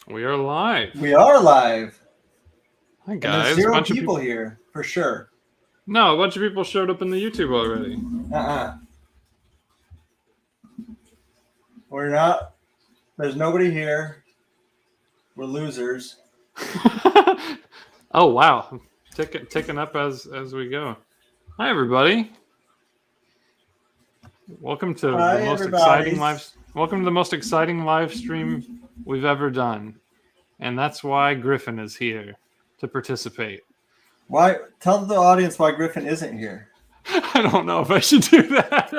We are live. We are live. Hi And there's guys. zero Bunch of people here, for sure. No, a bunch of people showed up in the YouTube already. We're not. There's nobody here. We're losers. Oh wow, ticking up as we go. Hi everybody. Welcome to Hi, the most everybody. exciting live. Welcome to the most exciting live stream we've ever done, and that's why Griffin is here to participate. Why? Tell the audience why Griffin isn't here. I don't know if I should do that.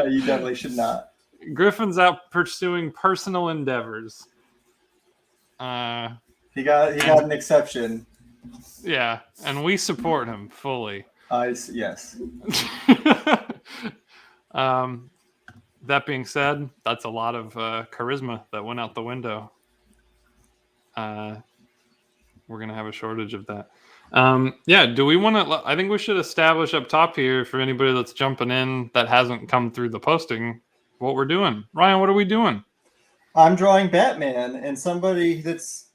You definitely should not. Griffin's out pursuing personal endeavors. He got an exception. Yeah, and we support him fully. Yes. That being said, that's a lot of charisma that went out the window. We're gonna have a shortage of that. Yeah, do we want to? I think we should establish up top here for anybody that's jumping in that hasn't come through the posting what we're doing. Ryan, what are we doing? I'm drawing Batman, and somebody that's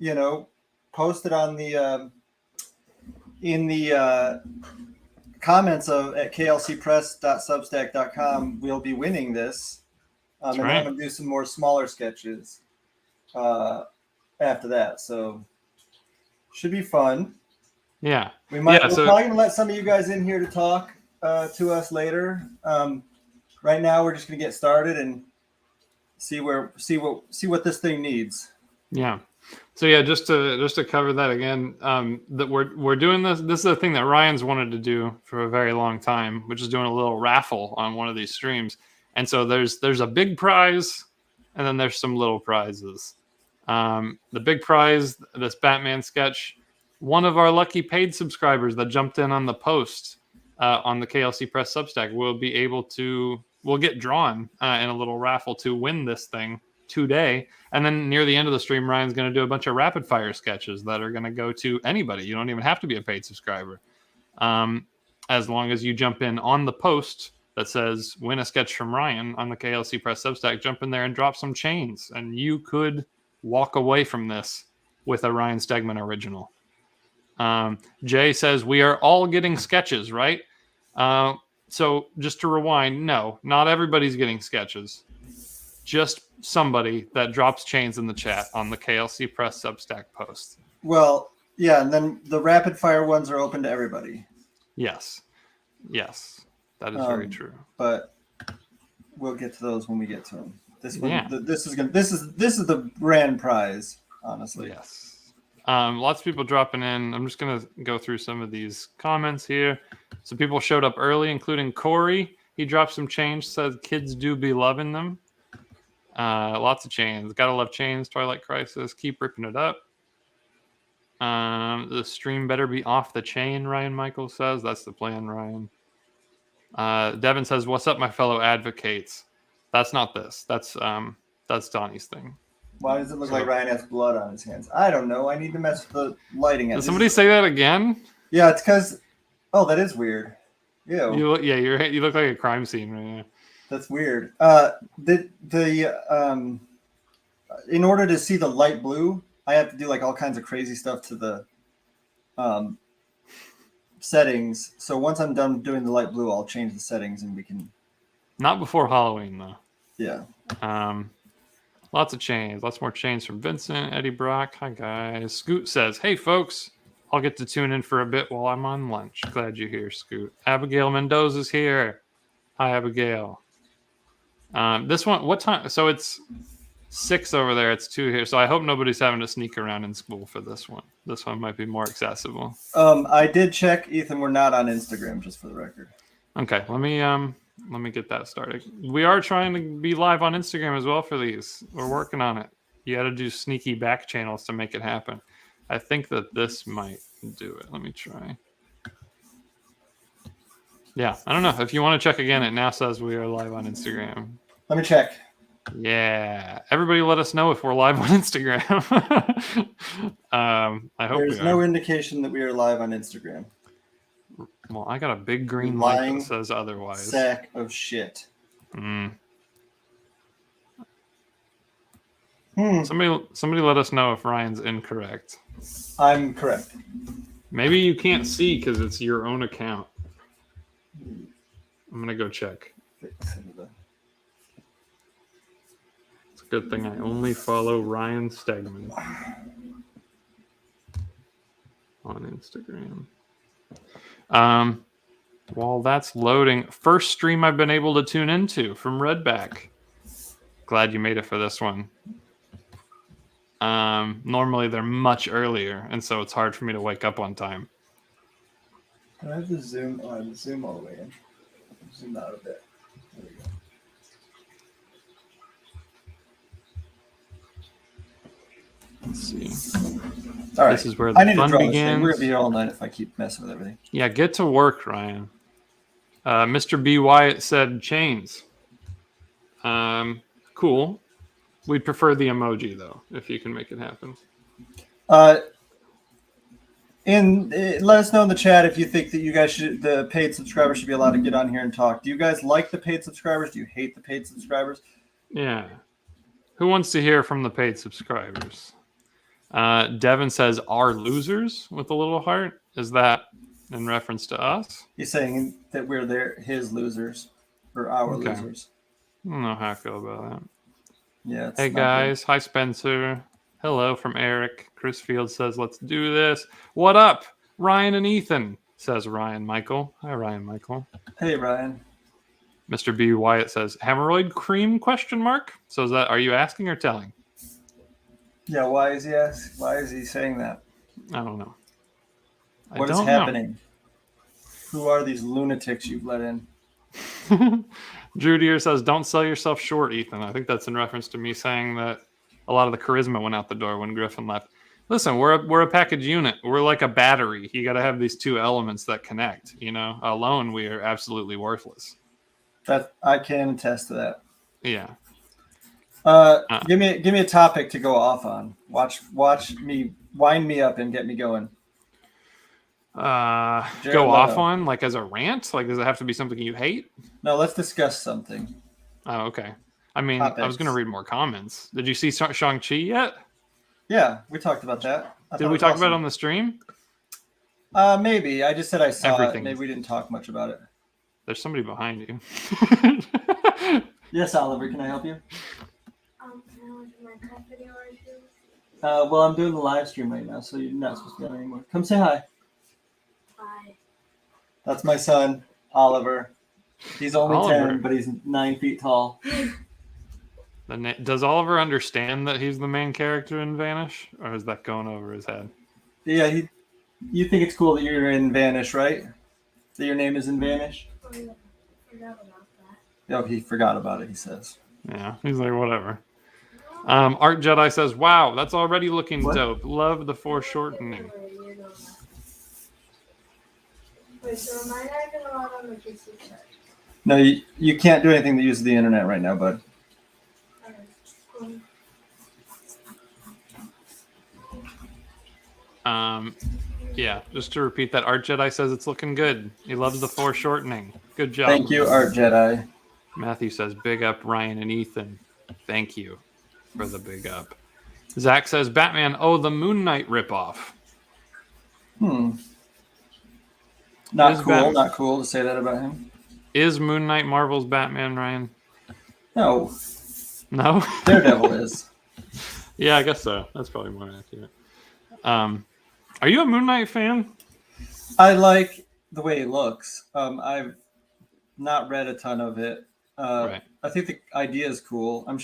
posted on the in the comments at klcpress.substack.com will be winning this. And then I'm going to do some more smaller sketches after that. So should be fun. Yeah. We're probably going to let some of you guys in here to talk to us later. Right now we're just going to get started and see what this thing needs. Yeah. So yeah, just to cover that again, that we're doing this. This is a thing that Ryan's wanted to do for a very long time, which is doing a little raffle on one of these streams. And so there's a big prize, and then there's some little prizes. The big prize, this Batman sketch, one of our lucky paid subscribers that jumped in on the post on the KLC Press Substack will get drawn in a little raffle to win this thing today. And then near the end of the stream, Ryan's going to do a bunch of rapid fire sketches that are going to go to anybody. You don't even have to be a paid subscriber. As long as you jump in on the post that says win a sketch from Ryan on the KLC Press Substack, jump in there and drop some chains. And you could walk away from this with a Ryan Stegman original. Jay says we are all getting sketches, right? So just to rewind, no, not everybody's getting sketches. Just somebody that drops chains in the chat on the KLC Press Substack post. Well, yeah, and then the rapid fire ones are open to everybody. Yes, that is very true. But we'll get to those when we get to them. This one, this is the grand prize, honestly. Yes. Lots of people dropping in. I'm just gonna go through some of these comments here. So people showed up early, including Corey. He dropped some change. Says kids do be loving them. Lots of chains. Gotta love chains. Twilight Crisis. Keep ripping it up. The stream better be off the chain, Ryan Michael says. That's the plan, Ryan. Devin says, what's up, my fellow advocates? That's not this. That's Donnie's thing. Why does it look like Ryan has blood on his hands? I don't know. I need to mess with the lighting. Did somebody say that again? Yeah, it's because... Oh, that is weird. Ew. You look like a crime scene right now. That's weird. In order to see the light blue, I have to do like all kinds of crazy stuff to the settings. So once I'm done doing the light blue, I'll change the settings and we can. Not before Halloween though. Yeah. Lots of chains. Lots more chains from Vincent, Eddie Brock. Hi guys. Scoot says, "Hey folks, I'll get to tune in for a bit while I'm on lunch. Glad you're here, Scoot." Abigail Mendoza's here. Hi, Abigail. This one, what time? So it's 6 over there. It's 2 here. So I hope nobody's having to sneak around in school for this one. This one might be more accessible. I did check, Ethan. We're not on Instagram, just for the record. Okay, let me get that started. We are trying to be live on Instagram as well for these. We're working on it. You got to do sneaky back channels to make it happen. I think that this might do it. Let me try. Yeah, I don't know. If you want to check again, it now says we are live on Instagram. Let me check. Yeah. Everybody let us know if we're live on Instagram. I hope there's no indication that we are live on Instagram. Well, I got a big green light that says otherwise. Sack of shit. Somebody let us know if Ryan's incorrect. I'm correct. Maybe you can't see because it's your own account. I'm gonna go check. It's a good thing I only follow Ryan Stegman on Instagram. While that's loading, first stream I've been able to tune into from Redback. Glad you made it for this one. Normally they're much earlier, and so it's hard for me to wake up on time. I have the zoom on, zoom all the way in. Zoom out a bit. There we go. Let's see. All right. This is where the fun begins. We're gonna be here all night if I keep messing with everything. Yeah, get to work, Ryan. Mr. B. Wyatt said chains. Cool. We'd prefer the emoji though, if you can make it happen. Let us know in the chat if you think that you guys should, the paid subscribers should be allowed to get on here and talk. Do you guys like the paid subscribers? Do you hate the paid subscribers? Yeah. Who wants to hear from the paid subscribers? Devin says, "Are losers?" with a little heart. Is that in reference to us? He's saying that we're his losers or our losers. I don't know how I feel about that. Yeah. Hey guys, hi Spencer. Hello from Eric. Chris Field says, "Let's do this." What up, Ryan and Ethan? Says Ryan Michael. Hi Ryan Michael. Hey Ryan. Mr. B. Wyatt says, "Hemorrhoid cream?" question mark. So is that, are you asking or telling? Yeah. Why is he saying that? I don't know. What is happening? Who are these lunatics you've let in? Drew Deere says, "Don't sell yourself short, Ethan." I think that's in reference to me saying that a lot of the charisma went out the door when Griffin left. Listen, we're a package unit. We're like a battery. You got to have these two elements that connect. You know, alone we are absolutely worthless. That I can attest to that. Yeah. Give me a topic to go off on. Watch me wind me up and get me going. Go off on like as a rant? Like, does it have to be something you hate? No, let's discuss something. Oh, okay. I mean, Topics. I was going to read more comments. Did you see Shang-Chi yet? Yeah, we talked about that. Did we talk about it on the stream? Maybe. I just said I saw Everything. it. Maybe we didn't talk much about it. There's somebody behind you. Yes, Oliver, can I help you? Can I watch my cut video or two? Well, I'm doing the live stream right now, so you're not supposed to be on anymore. Come say hi. Bye. That's my son, Oliver. He's only 10, but he's 9 feet tall. Does Oliver understand that he's the main character in Vanish, or is that going over his head? Yeah, you think it's cool that you're in Vanish, right? That your name is in Vanish? Oh, yeah. I forgot about that. Oh, he forgot about it, he says. Yeah, he's like, whatever. Art Jedi says, "Wow, that's already looking dope. Love the foreshortening." Wait, so am I not going to log on the PC chat? No, you can't do anything that uses the internet right now, bud. Yeah, just to repeat that, Art Jedi says it's looking good. He loves the foreshortening. Good job. Thank you, Art Jedi. Matthew says, "Big up Ryan and Ethan." Thank you for the big up. Zach says, "Batman, the Moon Knight ripoff." Not cool to say that about him. Is Moon Knight Marvel's Batman, Ryan? No. No? Daredevil is. Yeah, I guess so. That's probably more accurate. Are you a Moon Knight fan? I like the way he looks. I've not read a ton of it. Right. I think the idea is cool. I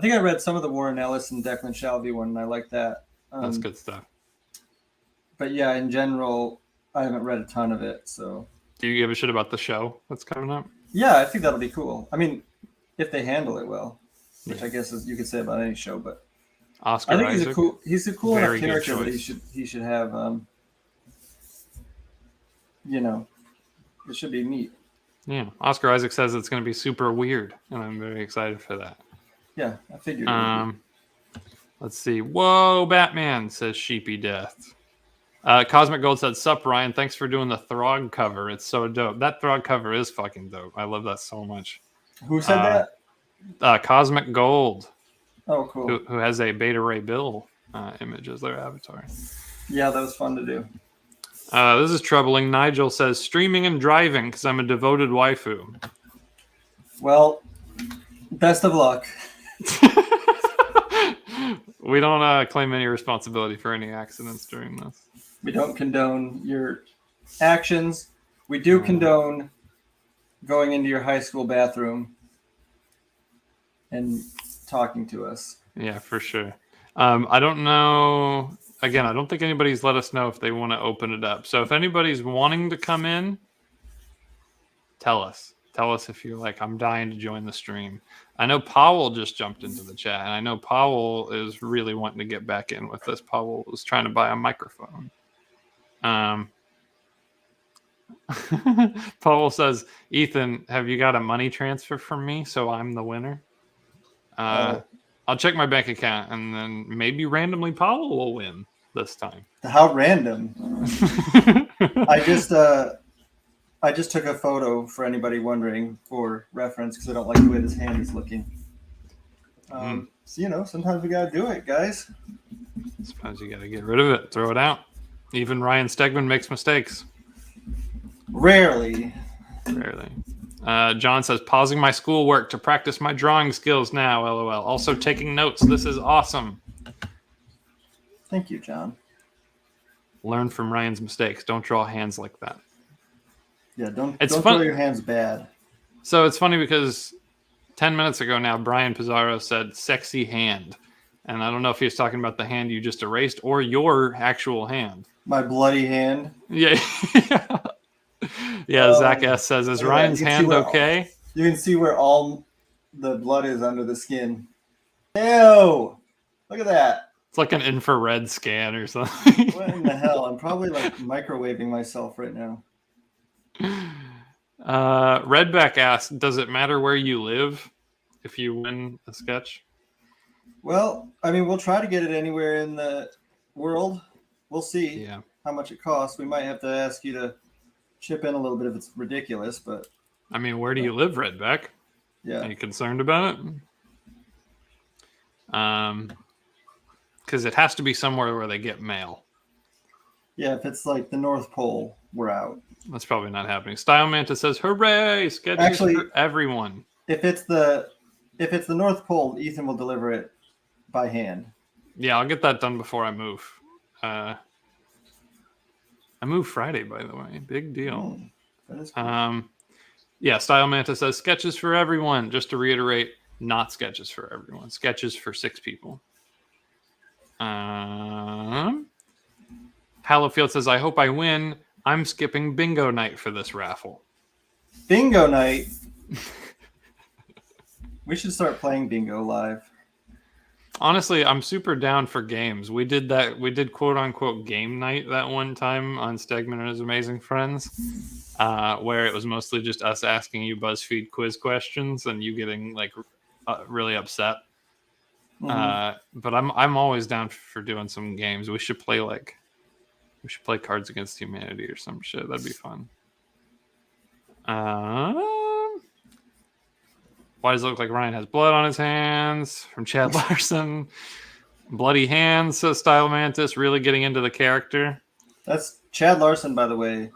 think I read some of the Warren Ellis and Declan Shalvey one, and I like that. That's good stuff. But yeah, in general, I haven't read a ton of it. So, do you give a shit about the show that's coming up? Yeah, I think that'll be cool. I mean, if they handle it well, which I guess you could say about any show, but Oscar I think Isaac, he's a cool enough very character good that choice. he should have. It should be neat. Yeah, Oscar Isaac says it's going to be super weird, and I'm very excited for that. Yeah, I figured. Let's see. Whoa, Batman, says Sheepy Death. Cosmic Gold said, "Sup, Ryan. Thanks for doing the Throg cover. It's so dope. That Throg cover is fucking dope. I love that so much." Who said that? Cosmic Gold. Oh, cool. who has a Beta Ray Bill image as their avatar. Yeah, that was fun to do. This is troubling. Nigel says, streaming and driving because I'm a devoted waifu. Well, best of luck. We don't claim any responsibility for any accidents during this. We don't condone your actions. We do condone going into your high school bathroom and talking to us. Yeah, for sure. I don't know. Again, I don't think anybody's let us know if they want to open it up. So if anybody's wanting to come in, tell us. Tell us if you're like, I'm dying to join the stream. I know Powell just jumped into the chat, and I know Powell is really wanting to get back in with this. Powell was trying to buy a microphone. Powell says, Ethan, have you got a money transfer from me so I'm the winner? I'll check my bank account, and then maybe randomly Powell will win this time. How random. I just took a photo for anybody wondering for reference because I don't like the way this hand is looking. So, sometimes we got to do it, guys. Sometimes you got to get rid of it, throw it out. Even Ryan Stegman makes mistakes. Rarely. John says, pausing my schoolwork to practice my drawing skills now, LOL. Also taking notes. This is awesome. Thank you, John. Learn from Ryan's mistakes. Don't draw hands like that. Yeah, don't throw your hands bad. So it's funny because 10 minutes ago now, Brian Pizarro said sexy hand. And I don't know if he was talking about the hand you just erased or your actual hand. My bloody hand. Yeah. Yeah, Zach S. says, is Ryan's hand okay? You can see where all the blood is under the skin. Ew! Look at that. It's like an infrared scan or something. What in the hell? I'm probably like microwaving myself right now. Redback asked, does it matter where you live if you win a sketch? Well, I mean, we'll try to get it anywhere in the world. We'll see how much it costs. We might have to ask you to chip in a little bit if it's ridiculous, but I mean, where do you live, Redback? Yeah. Are you concerned about it? Because it has to be somewhere where they get mail. Yeah, if it's like the North Pole, we're out. That's probably not happening. Style Manta says, hooray, sketches for everyone. If it's the North Pole, Ethan will deliver it by hand. Yeah, I'll get that done before I move. I move Friday, by the way. Big deal. That is cool. Yeah, Style Manta says sketches for everyone. Just to reiterate, not sketches for everyone. Sketches for 6 people. Hallowfield says, I hope I win. I'm skipping bingo night for this raffle. Bingo night? We should start playing bingo live. Honestly, I'm super down for games. We did quote unquote game night that one time on Stegman and His Amazing Friends, where it was mostly just us asking you BuzzFeed quiz questions and you getting like really upset. But I'm always down for doing some games. We should play Cards Against Humanity or some shit. That'd be fun. Why does it look like Ryan has blood on his hands? From Chad Larson. Bloody hands, says Style Mantis, really getting into the character. That's Chad Larson, by the way,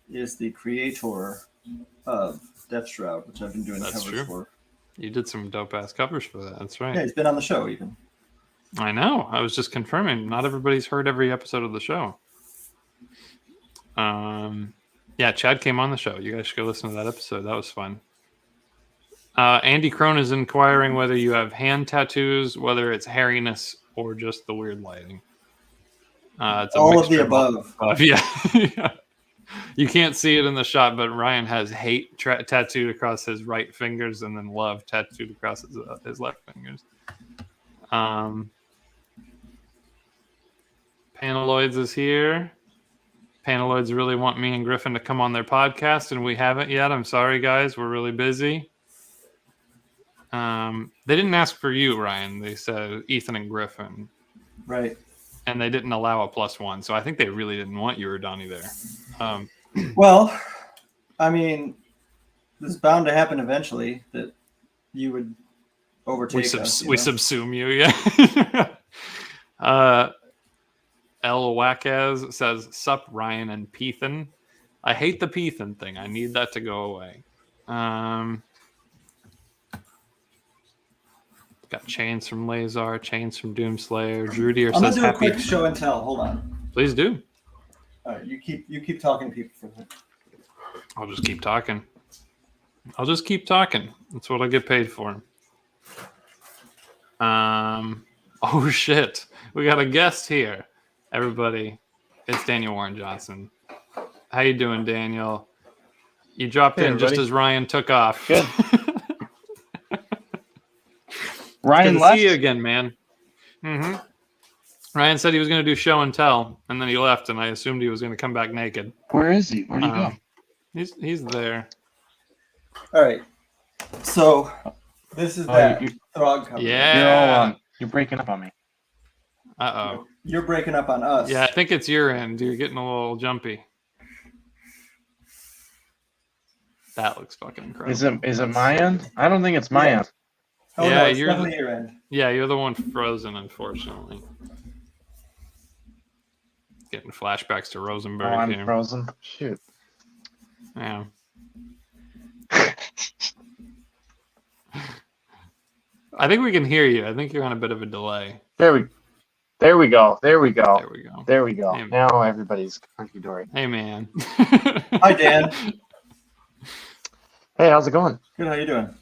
is the creator of Death Shroud, which I've been doing covers for. You did some dope-ass covers for that. That's right. Yeah, he's been on the show even. I know. I was just confirming. Not everybody's heard every episode of the show. Yeah, Chad came on the show. You guys should go listen to that episode. That was fun. Andy Crone is inquiring whether you have hand tattoos, whether it's hairiness or just the weird lighting. It's all of the above. Yeah. You can't see it in the shot, but Ryan has hate tattooed across his right fingers and then love tattooed across his left fingers. Panaloids is here. Panaloids really want me and Griffin to come on their podcast, and we haven't yet. I'm sorry, guys. We're really busy. They didn't ask for you, Ryan. They said Ethan and Griffin. Right. And they didn't allow a +1, so I think they really didn't want you or Donnie there. Well, I mean, this is bound to happen eventually, that you would overtake us. We subsume you. Yeah. El Wackaz says, "Sup, Ryan and Peethan. I hate the Peethan thing. I need that to go away." Got chains from Lazar, chains from Doomslayer. Drudier I'm gonna says, do a "Happy." quick show and tell. Hold on. Please do. All right, you keep talking to people for that. I'll just keep talking. That's what I get paid for. Oh shit. We got a guest here. Everybody, it's Daniel Warren Johnson. How you doing, Daniel? You dropped in just as Ryan took off. Good. Ryan Good to left. see you again, man. Mm-hmm. Ryan said he was going to do show and tell, and then he left, and I assumed he was going to come back naked. Where is he? Where'd he go? He's there. All right. So this is that Throg cover. Yeah. You're breaking up on me. Uh-oh. You're breaking up on us. Yeah, I think it's your end. You're getting a little jumpy. That looks fucking incredible. Is it my end? I don't think it's my end. Oh, Yeah, no, it's you're definitely your end. Yeah, you're the one frozen, unfortunately. Getting flashbacks to Rosenberg Oh, I'm here. frozen. Shoot. Yeah. I think we can hear you. I think you're on a bit of a delay. There we go. There we go. There we go. Hey, Now everybody's hunky dory. Hey, man. Hi, Dan. Hey, how's it going? Good. How you doing?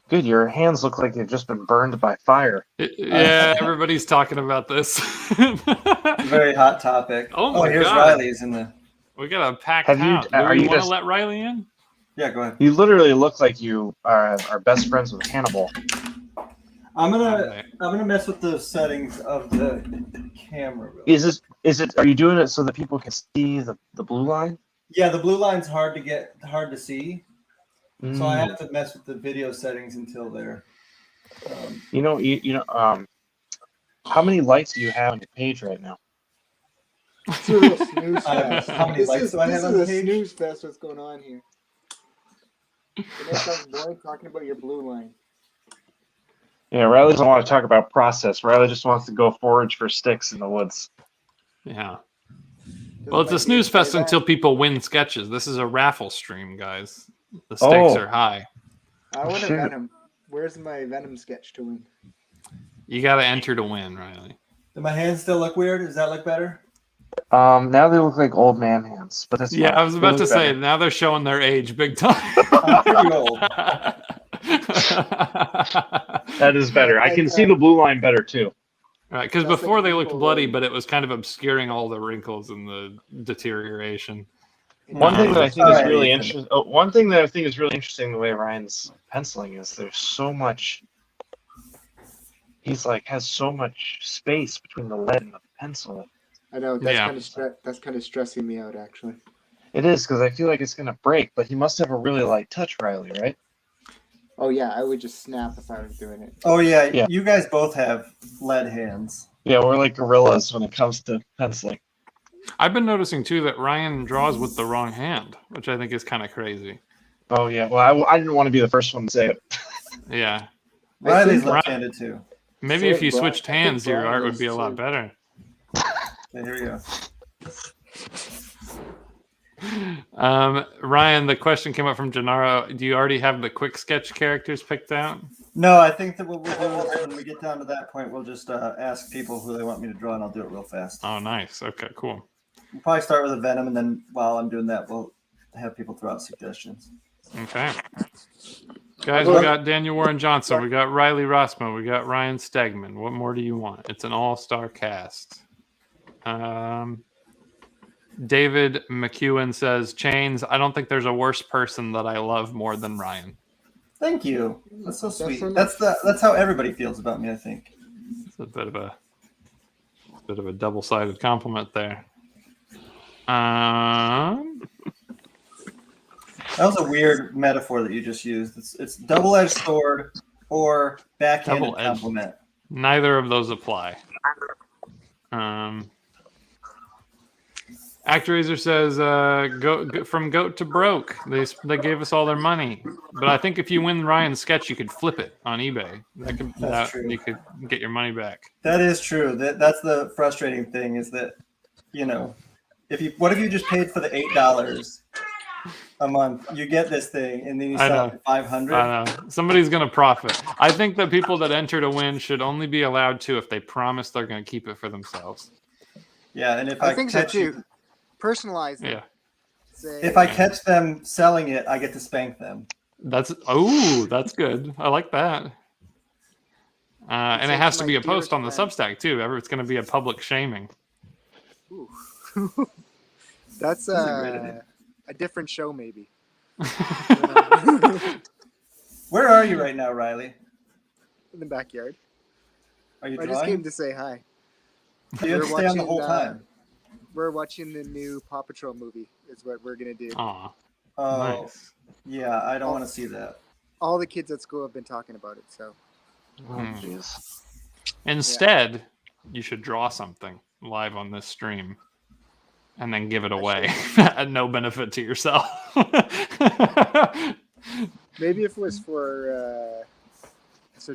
Good. Your hands look like they've just been burned by fire. Yeah, everybody's talking about this. Very hot topic. Oh my here's God. Riley's in the. We got a packed Have you- house. Do are you you want to just- let Riley in? Yeah, go ahead. You literally look like you are best friends with Hannibal. I'm Okay. gonna mess with the settings of the camera. Is it? Are you doing it so that people can see the blue line? Yeah, the blue line's hard to see, so I Mm. have to mess with the video settings until they're. You know. How many likes do you have on your page right now? It's a real snooze fest. How many likes do I have on the This is a page? snooze fest. What's going on here? The next time, boy, talking about your blue line. Yeah, Riley doesn't want to talk about process. Riley just wants to go forage for sticks in the woods. Yeah. Doesn't Well, it's a like snooze me to say fest that. until people win sketches. This is a raffle stream, guys. The stakes are high. I want a Shoot. Venom. Where's my Venom sketch to win? You got to enter to win, Riley. Do my hands still look weird? Does that look better? Now they look like old man hands, but that's Yeah, fine. I was about They to look say, better. now they're showing their age big time. I'm pretty old. That is better. I can see the blue line better too. Right, because That's before like they looked people bloody, would- but it was kind of obscuring all the wrinkles and the deterioration. One thing that I think is Alright, really Ethan. interesting. One thing that I think is really interesting the way Ryan's penciling is there's so much. He's like has so much space between the lead and the pencil. I know that's Yeah. kind of stressing me out actually. It is because I feel like it's gonna break, but he must have a really light touch, Riley, right? Oh yeah, I would just snap if I was doing it. Oh yeah, Yeah. you guys both have lead hands. Yeah, we're like gorillas when it comes to penciling. I've been noticing too that Ryan draws with the wrong hand, which I think is kind of crazy. Oh yeah, well I didn't want to be the first one to say it. Yeah, Riley's think- left-handed too. maybe So if you Brian- switched I think hands, your Brian art would is be a lot too. better. Okay, here we go. Ryan, the question came up from Gennaro. Do you already have the quick sketch characters picked out? No, I think that what we'll do is when we get down to that point, we'll just ask people who they want me to draw, and I'll do it real fast. Oh, nice. Okay, cool. We'll probably start with a Venom, and then while I'm doing that, we'll have people throw out suggestions. Okay. Guys, we got Daniel Warren Johnson. We got Riley Rossmo. We got Ryan Stegman. What more do you want? It's an all-star cast. David McEwen says, Chains, I don't think there's a worse person that I love more than Ryan. Thank you. That's so sweet. so That's how everybody feels about me, I think. It's a bit of a double-sided compliment there. That was a weird metaphor that you just used. It's double-edged sword or backhanded Double-edged. compliment. Neither of those apply. Actraiser says, go from goat to broke. They gave us all their money, but I think if you win Ryan's sketch, you could flip it on eBay. That's true. You could get your money back. That is true. That's the frustrating thing is that, what if you just paid for the $8 a month? You get this thing and then you sell it for $500. I know. Somebody's gonna profit. I think that people that enter to win should only be allowed to if they promise they're gonna keep it for themselves. Yeah, and if I think so too. Personalize it. Yeah. If I catch them selling it, I get to spank them. That's good. I like that. And it has to be a post on the Substack too. It's going to be a public shaming. Ooh. That's a different show, maybe. Where are you right now, Riley? In the backyard. Are you I drawing? just came to say hi. You have to stay on the whole time. We're watching the new Paw Patrol movie. Is what we're gonna do. Aw, Oh, nice. yeah. I don't want to see that. All the kids at school have been talking about it. So Oh, jeez. Instead, you should draw something live on this stream, and then give it away at no benefit to yourself. maybe if it was for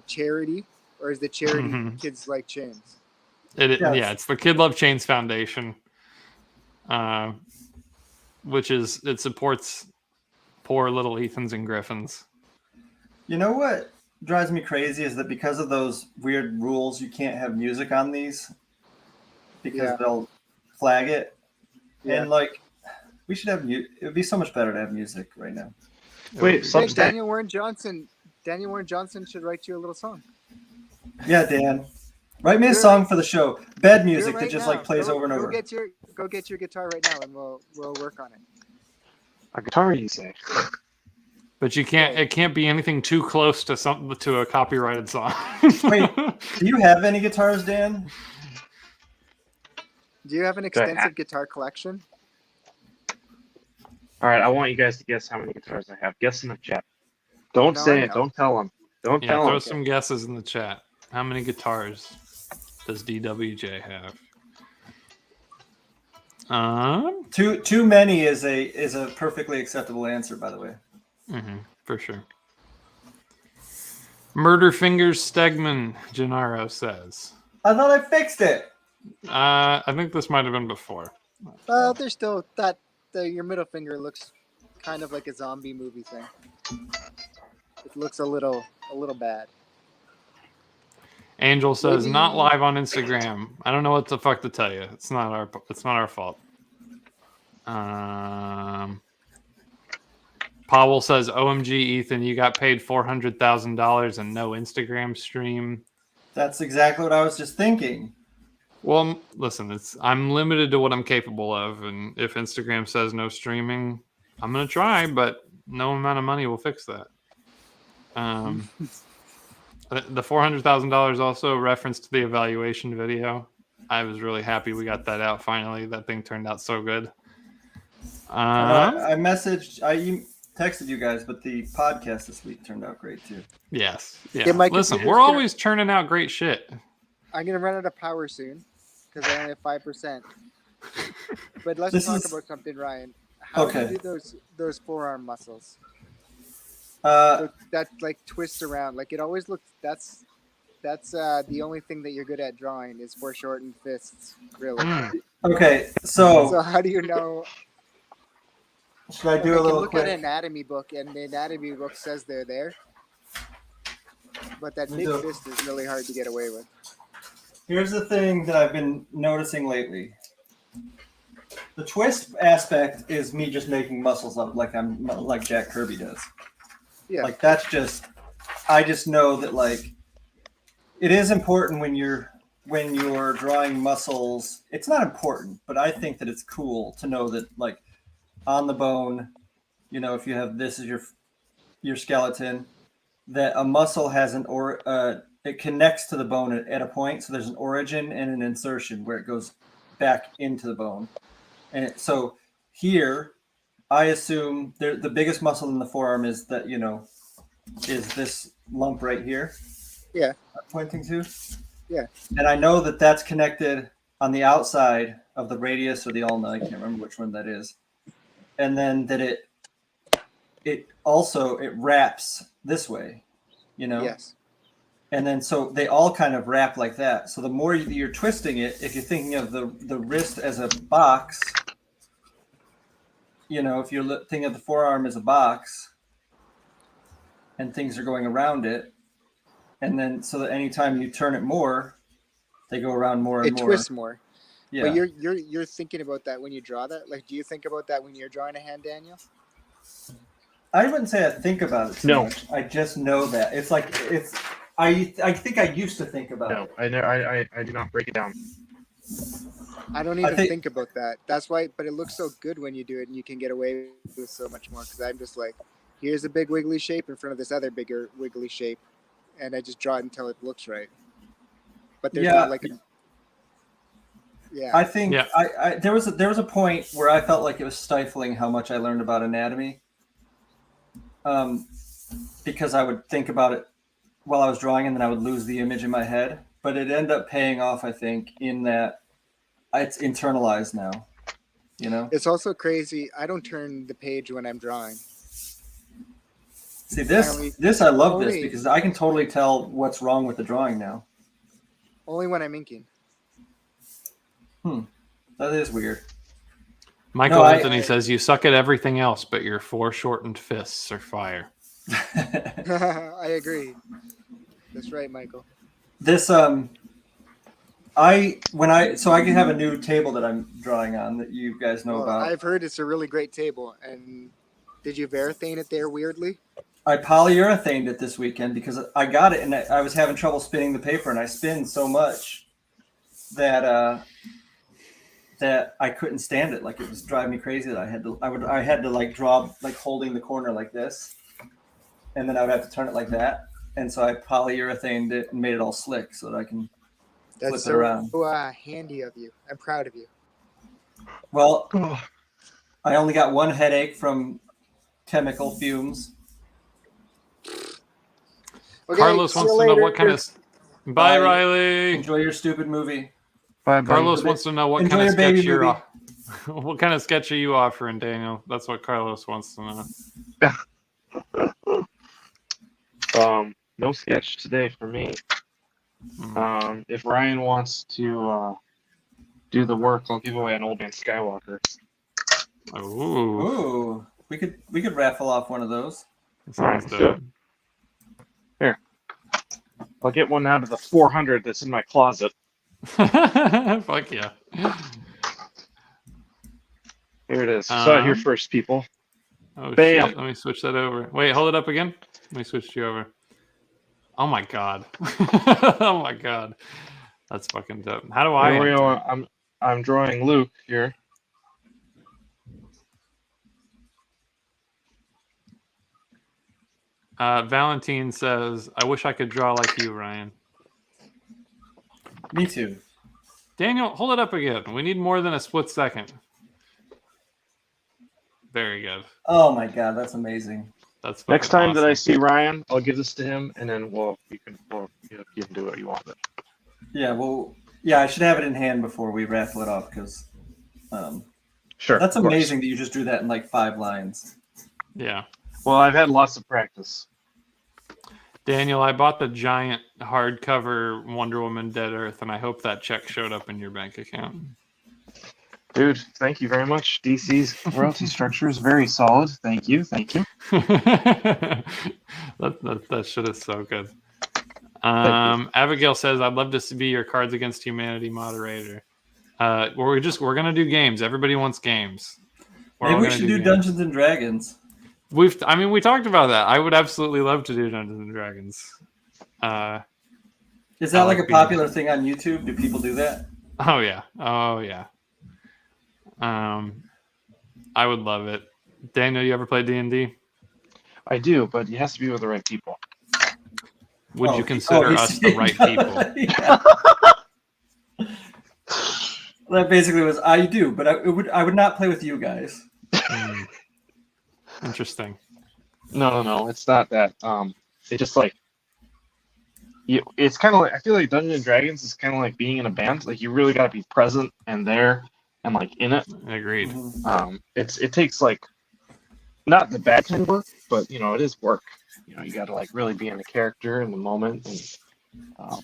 charity, or is the charity Kids Like Chains? Yeah, it's the Kid Love Chains Foundation, which it supports poor little Ethans and Griffins. You know what drives me crazy is that because of those weird rules, you can't have music on these because they'll flag it. Yeah. And we should have it would be so much better to have music right now. Wait, Hey, Substack. Daniel Warren Johnson should write you a little song. Yeah, Dan. Write me a song for the show. Bed music that just plays over and over. Go get your guitar right now, and we'll work on it. A guitar, you say? But you can't. It can't be anything too close to a copyrighted song. Wait, do you have any guitars, Dan? Do you have an extensive guitar collection? All right, I want you guys to guess how many guitars I have. Guess in the chat. Don't say it. Don't tell them. Don't tell them. Throw some guesses in the chat. How many guitars does DWJ have? Too many is a perfectly acceptable answer, by the way. For sure. Murder Fingers Stegman, Gennaro says. I thought I fixed it. I think this might have been before. There's still that. Your middle finger looks kind of like a zombie movie thing. It looks a little bad. Angel says not live on Instagram. I don't know what the fuck to tell you. It's not our fault. Powell says, "OMG, Ethan, you got paid $400,000 and no Instagram stream." That's exactly what I was just thinking. Well, listen, I'm limited to what I'm capable of, and if Instagram says no streaming, I'm gonna try, but no amount of money will fix that. The $400,000 also reference to the evaluation video. I was really happy we got that out finally. That thing turned out so good. I texted you guys, but the podcast this week turned out great too. Yes. Yeah. Listen, we're always turning out great shit. I'm gonna run out of power soon because I only have 5%. But let's talk about something, Ryan. How do you do those forearm muscles? That twist around, it always looks. That's the only thing that you're good at drawing is foreshortened fists, really. Okay, so how do you know? Should I do a little look quick? At an anatomy book, and the anatomy book says they're there, but that big fist is really hard to get away with. Here's the thing that I've been noticing lately. The twist aspect is me just making muscles up like Jack Kirby does. Yeah. I just know that it is important when you're drawing muscles. It's not important, but I think that it's cool to know that on the bone, if you have this as your skeleton, that a muscle has it connects to the bone at a point. So there's an origin and an insertion where it goes back into the bone. And so here, I assume the biggest muscle in the forearm is that, is this lump right here. Yeah. I'm pointing to. Yeah. And I know that that's connected on the outside of the radius or the ulna. I can't remember which one that is. And then that it wraps this way, you know? Yes. And then so they all kind of wrap like that. So the more you're twisting it, if you're thinking of the wrist as a box, you know, if you're thinking of the forearm as a box and things are going around it, and then so that anytime you turn it more, they go around more and It more. twists more. Yeah. But you're thinking about that when you draw that? Like, do you think about that when you're drawing a hand, Daniel? I wouldn't say I think about it too much. I just know that. It's like I think I used to think about it. I do not break it down. I don't even think about that. That's why, but it looks so good when you do it, and you can get away with so much more. Because I'm just like, here's a big wiggly shape in front of this other bigger wiggly shape, and I just draw it until it looks right. But there's not like I think there was a point where I felt like it was stifling how much I learned about anatomy. Because I would think about it while I was drawing, and then I would lose the image in my head. But it ended up paying off, I think, in that it's internalized now. You know, it's also crazy. I don't turn the page when I'm drawing. See I love this because I can totally tell what's wrong with the drawing now. Only when I'm inking. That is weird. Michael Anthony says you suck at everything else, but your foreshortened fists are fire. I agree. That's right, Michael. This I can have a new table that I'm drawing on that you guys know about. I've heard it's a really great table. And did you varathane it there weirdly? I polyurethaned it this weekend because I got it and I was having trouble spinning the paper, and I spin so much that I couldn't stand it. Like, it was driving me crazy that I had to like draw like holding the corner like this, and then I would have to turn it like that. And so I polyurethaned it and made it all slick so that I can flip it around. That's so handy of you. I'm proud of you. Well, I only got one headache from chemical fumes. Okay, Carlos wants to know what kind of... Bye, Riley. Enjoy your stupid movie. Bye, Carlos wants to know what kind of sketch you're off. What kind of sketch are you offering, Daniel? That's what Carlos wants to know. No sketch today for me. If Ryan wants to do the work, I'll give away an Old Man Skywalker. Ooh. We could raffle off one of those. Sounds dope. Here. I'll get one out of the 400 that's in my closet. Fuck yeah. Here it is. Saw it here first, people. Oh, Bam. Shit. Let me switch that over. Wait, hold it up again. Let me switch you over. Oh my god. Oh my god. That's fucking dope. How do I? I'm drawing Luke here. Valentine says, I wish I could draw like you, Ryan. Me too. Daniel, hold it up again. We need more than a split second. Very good. Oh my god, that's amazing. That's next time awesome. that I see Ryan, I'll give this to him, and then you can do what you want with it. Yeah, I should have it in hand before we raffle it off because, sure. That's amazing that you just drew that in like 5 lines. Yeah. Well, I've had lots of practice. Daniel, I bought the giant hardcover Wonder Woman Dead Earth, and I hope that check showed up in your bank account. Dude, thank you very much. DC's royalty structure is very solid. Thank you. that shit is so good. Abigail says, I'd love to be your Cards Against Humanity moderator. We're gonna do games. Everybody wants games. Maybe we should do Dungeons and Dragons. We talked about that. I would absolutely love to do Dungeons and Dragons. Is that like a popular thing on YouTube? Do people do that? Oh yeah. I would love it. Daniel, you ever play D&D? I do, but it has to be with the right people. Would you consider us the right people? That basically was I do, but I would not play with you guys. Interesting. No. It's not that. It just like it's kind of like, I feel like Dungeons and Dragons is kind of like being in a band. Like you really got to be present and there and like in it. Agreed. It takes like not the bad kind of work, but you know it is work. You know you got to like really be in the character in the moment. And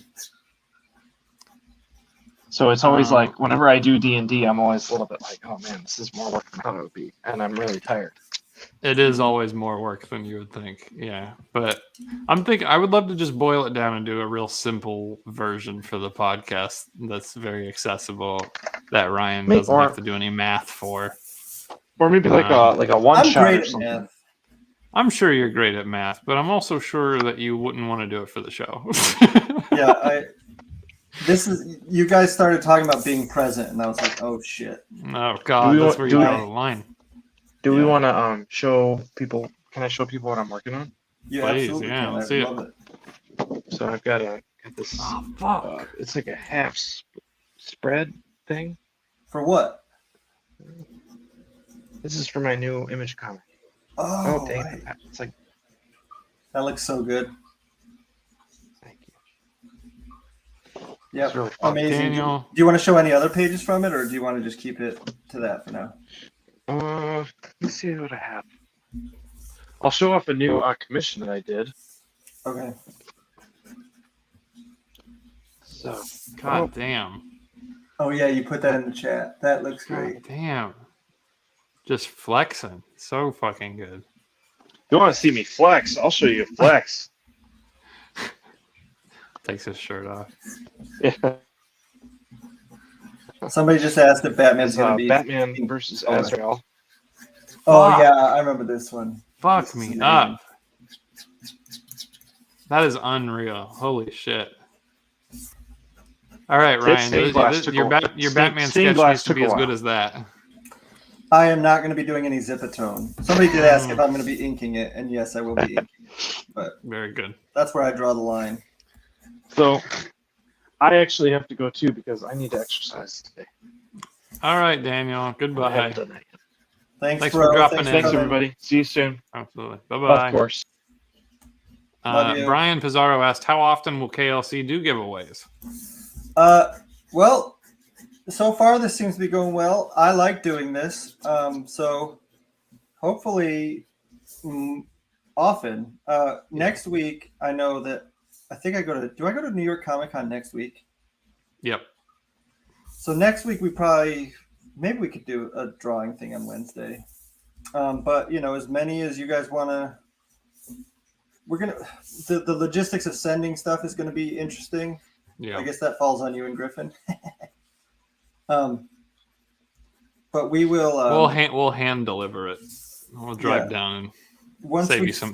so it's always like whenever I do D&D, I'm always a little bit like, oh man, this is more work than I thought it would be, and I'm really tired. It is always more work than you would think. Yeah. But I would love to just boil it down and do a real simple version for the podcast that's very accessible, that Ryan doesn't have to do any math for. Or maybe like a one I'm shot great or at something. math. I'm sure you're great at math, but I'm also sure that you wouldn't want to do it for the show. Yeah, you guys started talking about being present, and I was like, oh shit. Oh God, that's where you draw the line. Do we want to show people? Can I show people what I'm working on? You Please, absolutely yeah, can. let's I see love it. So I've got this. Oh fuck! It's like a half spread thing. For what? This is for my new image comic. Oh, dang! right. It's like That looks so good. thank you. Yep, It's really fun. amazing. Do Daniel. you want to show any other pages from it, or do you want to just keep it to that for now? Let's see what I have. I'll show off a new commission that I did. Okay. So God damn! Oh yeah, you put that in the chat. That looks God great. damn! Just flexing, so fucking good. if you want to see me flex, I'll show you a flex. Takes his shirt off. Yeah. Somebody just asked if Batman's It's gonna be. Batman versus Azrael. Oh Fuck. yeah, I remember this one. Fuck This is me amazing. up. That is unreal. Holy shit. All right, Ryan. stained glass took Your a while. Batman Stained sketch glass needs to took be a as while. good as that. I am not going to be doing any zipatone. Somebody did ask if I'm going to be inking it, and yes, I will be inking it. But Very good. that's where I draw the line. So I actually have to go too because I need to exercise today. All right, Daniel. I Goodbye. haven't done that yet. Thanks for bro. dropping in. Thanks coming. everybody. See you soon. Absolutely. Bye-bye. Of course. Love you. Brian Pizarro asked, how often will KLC do giveaways? Well, so far this seems to be going well. I like doing this. So hopefully often. Next week, I know that I think do I go to New York Comic Con next week? Yep. So next week maybe we could do a drawing thing on Wednesday. But as many as you guys want to, the logistics of sending stuff is going to be interesting. Yeah. I guess that falls on you and Griffin. But we will. We'll hand deliver it. We'll drive down and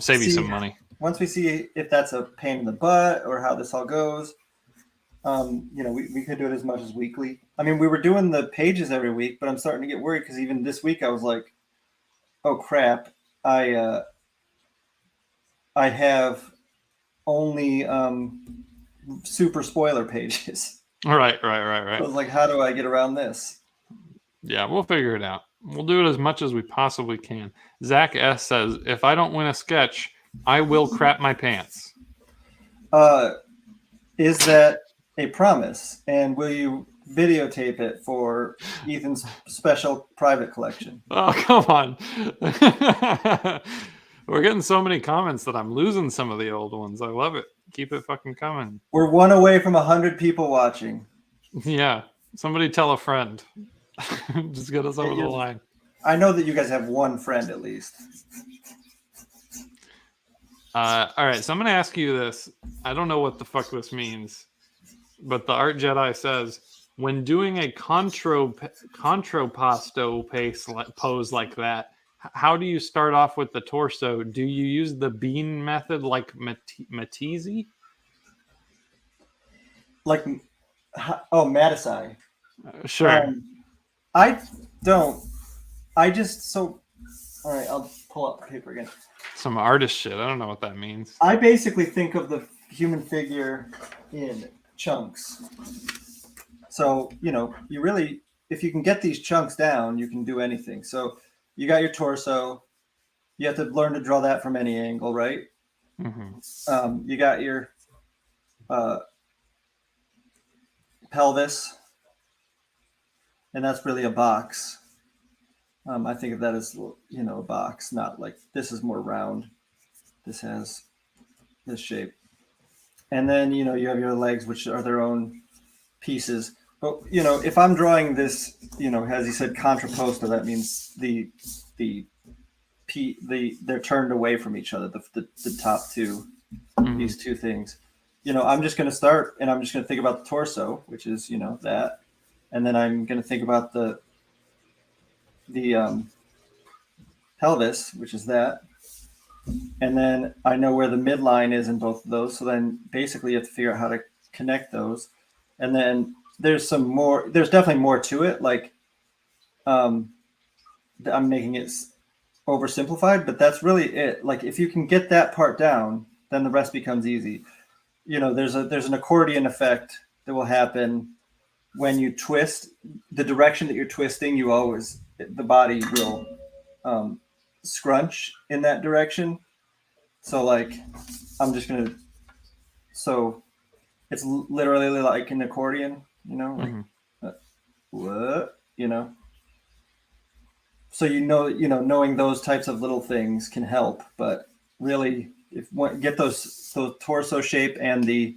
save you some money. Once we see if that's a pain in the butt or how this all goes, we could do it as much as weekly. I mean, we were doing the pages every week, but I'm starting to get worried because even this week I was like, oh crap, I have only super spoiler pages. Right. I was like, how do I get around this? Yeah, we'll figure it out. We'll do it as much as we possibly can. Zach S says, if I don't win a sketch, I will crap my pants. Is that a promise? And will you videotape it for Ethan's special private collection? Oh, come on. We're getting so many comments that I'm losing some of the old ones. I love it. Keep it fucking coming. We're one away from 100 people watching. Yeah. Somebody tell a friend. Just get us over the line. I know that you guys have one friend at least. All right, so I'm going to ask you this. I don't know what the fuck this means, but the Art Jedi says, when doing a contrapposto pose like that, how do you start off with the torso? Do you use the bean method like Matisse? Like, Matissai. Sure. I don't. I just all right. I'll pull up the paper again. Some artist shit. I don't know what that means. I basically think of the human figure in chunks. So you really, if you can get these chunks down, you can do anything. So you got your torso. You have to learn to draw that from any angle, right? Mm-hmm. You got your pelvis, and that's really a box. I think of that as, you know, a box, not like this is more round. This has this shape. And then, you know, you have your legs, which are their own pieces. But, you know, if I'm drawing this, you know, as he said, contrapposto, that means they're turned away from each other, the top two, these two things. You know, I'm just going to start and I'm just going to think about the torso, which is, you know, that. And then I'm going to think about the pelvis, which is that. And then I know where the midline is in both of those. So then basically you have to figure out how to connect those. And then there's definitely more to it. Like I'm making it oversimplified, but that's really it. Like if you can get that part down, then the rest becomes easy. You know, there's an accordion effect that will happen when you twist. The direction that you're twisting, the body will scrunch in that direction. So like so it's literally like an accordion, you know, like what, you know. So knowing those types of little things can help, but really get those torso shape and the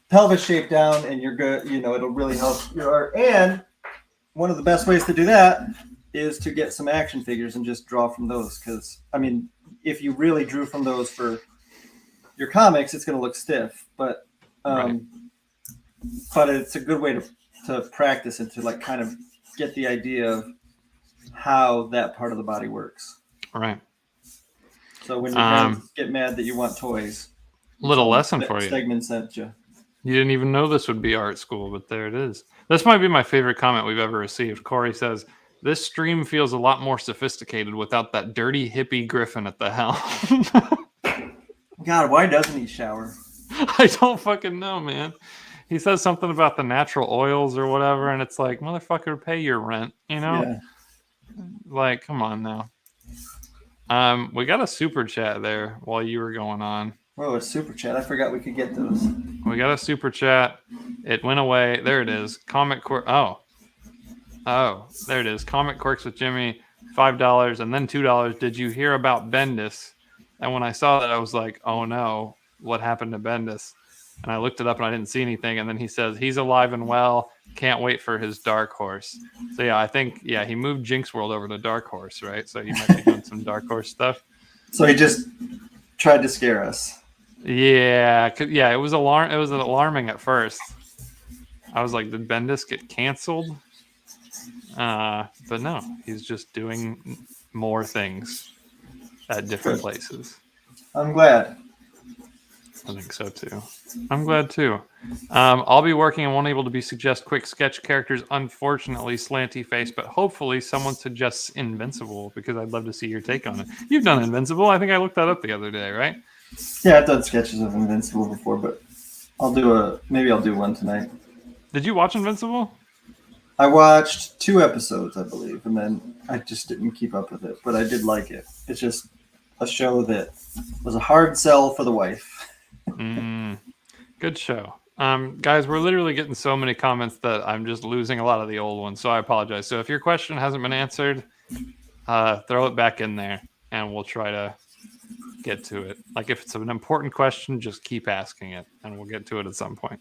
pelvis shape down and you're good, you know, it'll really help your art. And one of the best ways to do that is to get some action figures and just draw from those. Because I mean, if you really drew from those for your comics, it's going to look stiff. But right. But it's a good way to practice and to like kind of get the idea of how that part of the body works. Right. So when you get mad that you want toys, little lesson for you. Stegman sent you. You didn't even know this would be art school, but there it is. This might be my favorite comment we've ever received. Corey says, "This stream feels a lot more sophisticated without that dirty hippie Griffin at the helm." God, why doesn't he shower? I don't fucking know, man. He says something about the natural oils or whatever, and it's like, motherfucker, pay your rent, you know? Yeah. Like, come on now. We got a super chat there while you were going on. Oh, a super chat. I forgot we could get those. We got a super chat. It went away. There it is. Comic Quirk. Oh, there it is. Comic Quirks with Jimmy, $5 and then $2. Did you hear about Bendis? And when I saw that, I was like, oh no, what happened to Bendis? And I looked it up and I didn't see anything. And then he says he's alive and well. Can't wait for his Dark Horse. So yeah, I think he moved Jinx World over to Dark Horse, right? So he might be doing some Dark Horse stuff. So he just tried to scare us. Yeah, it was alarming at first. I was like, did Bendis get canceled? But no, he's just doing more things at different places. I'm glad. I think so too. I'm glad too. I'll be working and won't able to suggest quick sketch characters. Unfortunately, slanty face, but hopefully someone suggests Invincible because I'd love to see your take on it. You've done Invincible. I think I looked that up the other day, right? Yeah, I've done sketches of Invincible before, but maybe I'll do one tonight. Did you watch Invincible? I watched 2 episodes, I believe, and then I just didn't keep up with it, but I did like it. It's just a show that was a hard sell for the wife. Good show. Guys, we're literally getting so many comments that I'm just losing a lot of the old ones, so I apologize. So if your question hasn't been answered, throw it back in there, and we'll try to get to it. Like if it's an important question, just keep asking it, and we'll get to it at some point.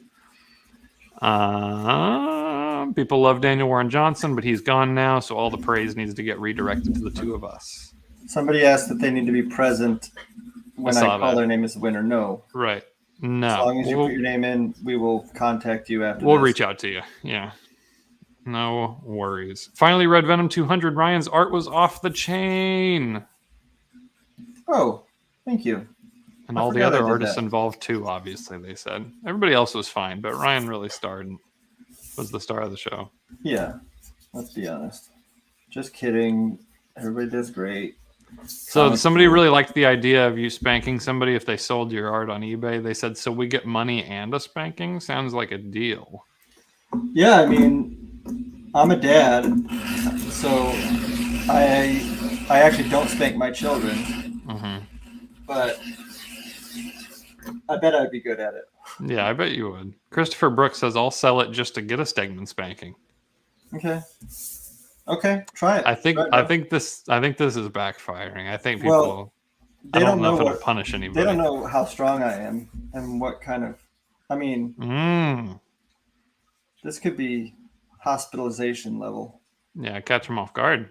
People love Daniel Warren Johnson, but he's gone now, so all the praise needs to get redirected to the two of us. Somebody asked that they need to be present when I call their name as the winner. No. Right. No. As long as you put your name in, we will contact you after We'll reach out to you. Yeah. No worries. Finally read Venom 200. Ryan's art was off the chain. Oh, thank you. And all the other artists involved too, obviously, they said. Everybody else was fine, but Ryan really was the star of the show. Yeah, let's be honest. Just kidding. Everybody does great. So somebody really liked the idea of you spanking somebody if they sold your art on eBay. They said, so we get money and a spanking? Sounds like a deal. Yeah, I mean, I'm a dad, so I actually don't spank my children. But I bet I'd be good at it. Yeah, I bet you would. Christopher Brooks says, I'll sell it just to get a Stegman spanking. Okay. Okay, try it. I think Try it, I bro. think this is backfiring. I think Well, people they I don't don't know know if it'll what punish they anybody. don't know how strong I am and what kind of. I mean, this could be hospitalization level. Yeah, catch them off guard.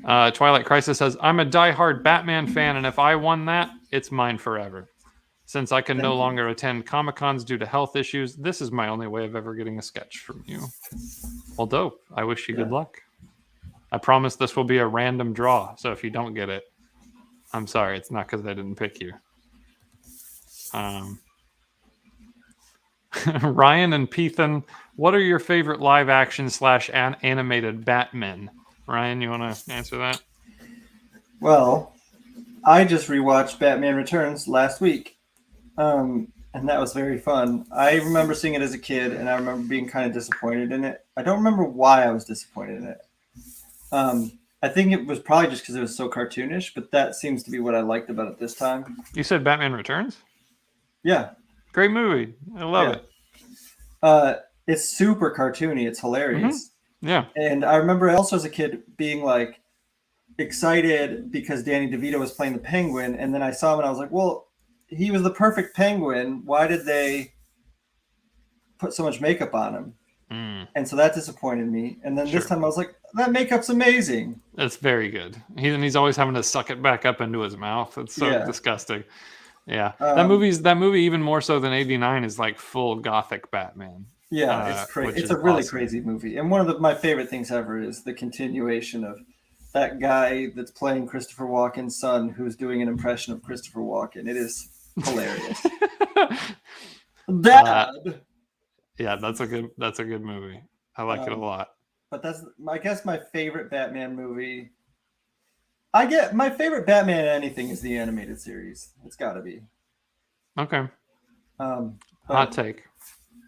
Twilight Crisis says, I'm a diehard Batman fan, and if I won that, it's mine forever. Since I can Thank no you. longer attend Comic-Cons due to health issues, this is my only way of ever getting a sketch from you. Well, dope. I wish you good luck. I promise this will be a random draw, so if you don't get it, I'm sorry. It's not because I didn't pick you. Ryan and Pethan, what are your favorite live-action / animated Batmen? Ryan, you want to answer that? Well, I just rewatched Batman Returns last week, and that was very fun. I remember seeing it as a kid, and I remember being kind of disappointed in it. I don't remember why I was disappointed in it. I think it was probably just because it was so cartoonish, but that seems to be what I liked about it this time. You said Batman Returns? Yeah. Great movie. I love it. It's super cartoony. It's hilarious. Mm-hmm. Yeah. And I remember also as a kid being like excited because Danny DeVito was playing the Penguin, and then I saw him and I was like, well, he was the perfect Penguin. Why did they put so much makeup on him? And so that disappointed me. And then this time I was like, that makeup's amazing. That's very good. He's always having to suck it back up into his mouth. It's so disgusting. Yeah. That movie even more so than 89 is like full gothic Batman. Yeah, it's crazy. It's a really crazy movie. And one of my favorite things ever is the continuation of that guy that's playing Christopher Walken's son who's doing an impression of Christopher Walken. It is hilarious. Yeah, that's a good movie. I like it a lot. But that's, I guess, my favorite Batman movie. My favorite Batman anything is the animated series. It's got to be. Okay. Hot take.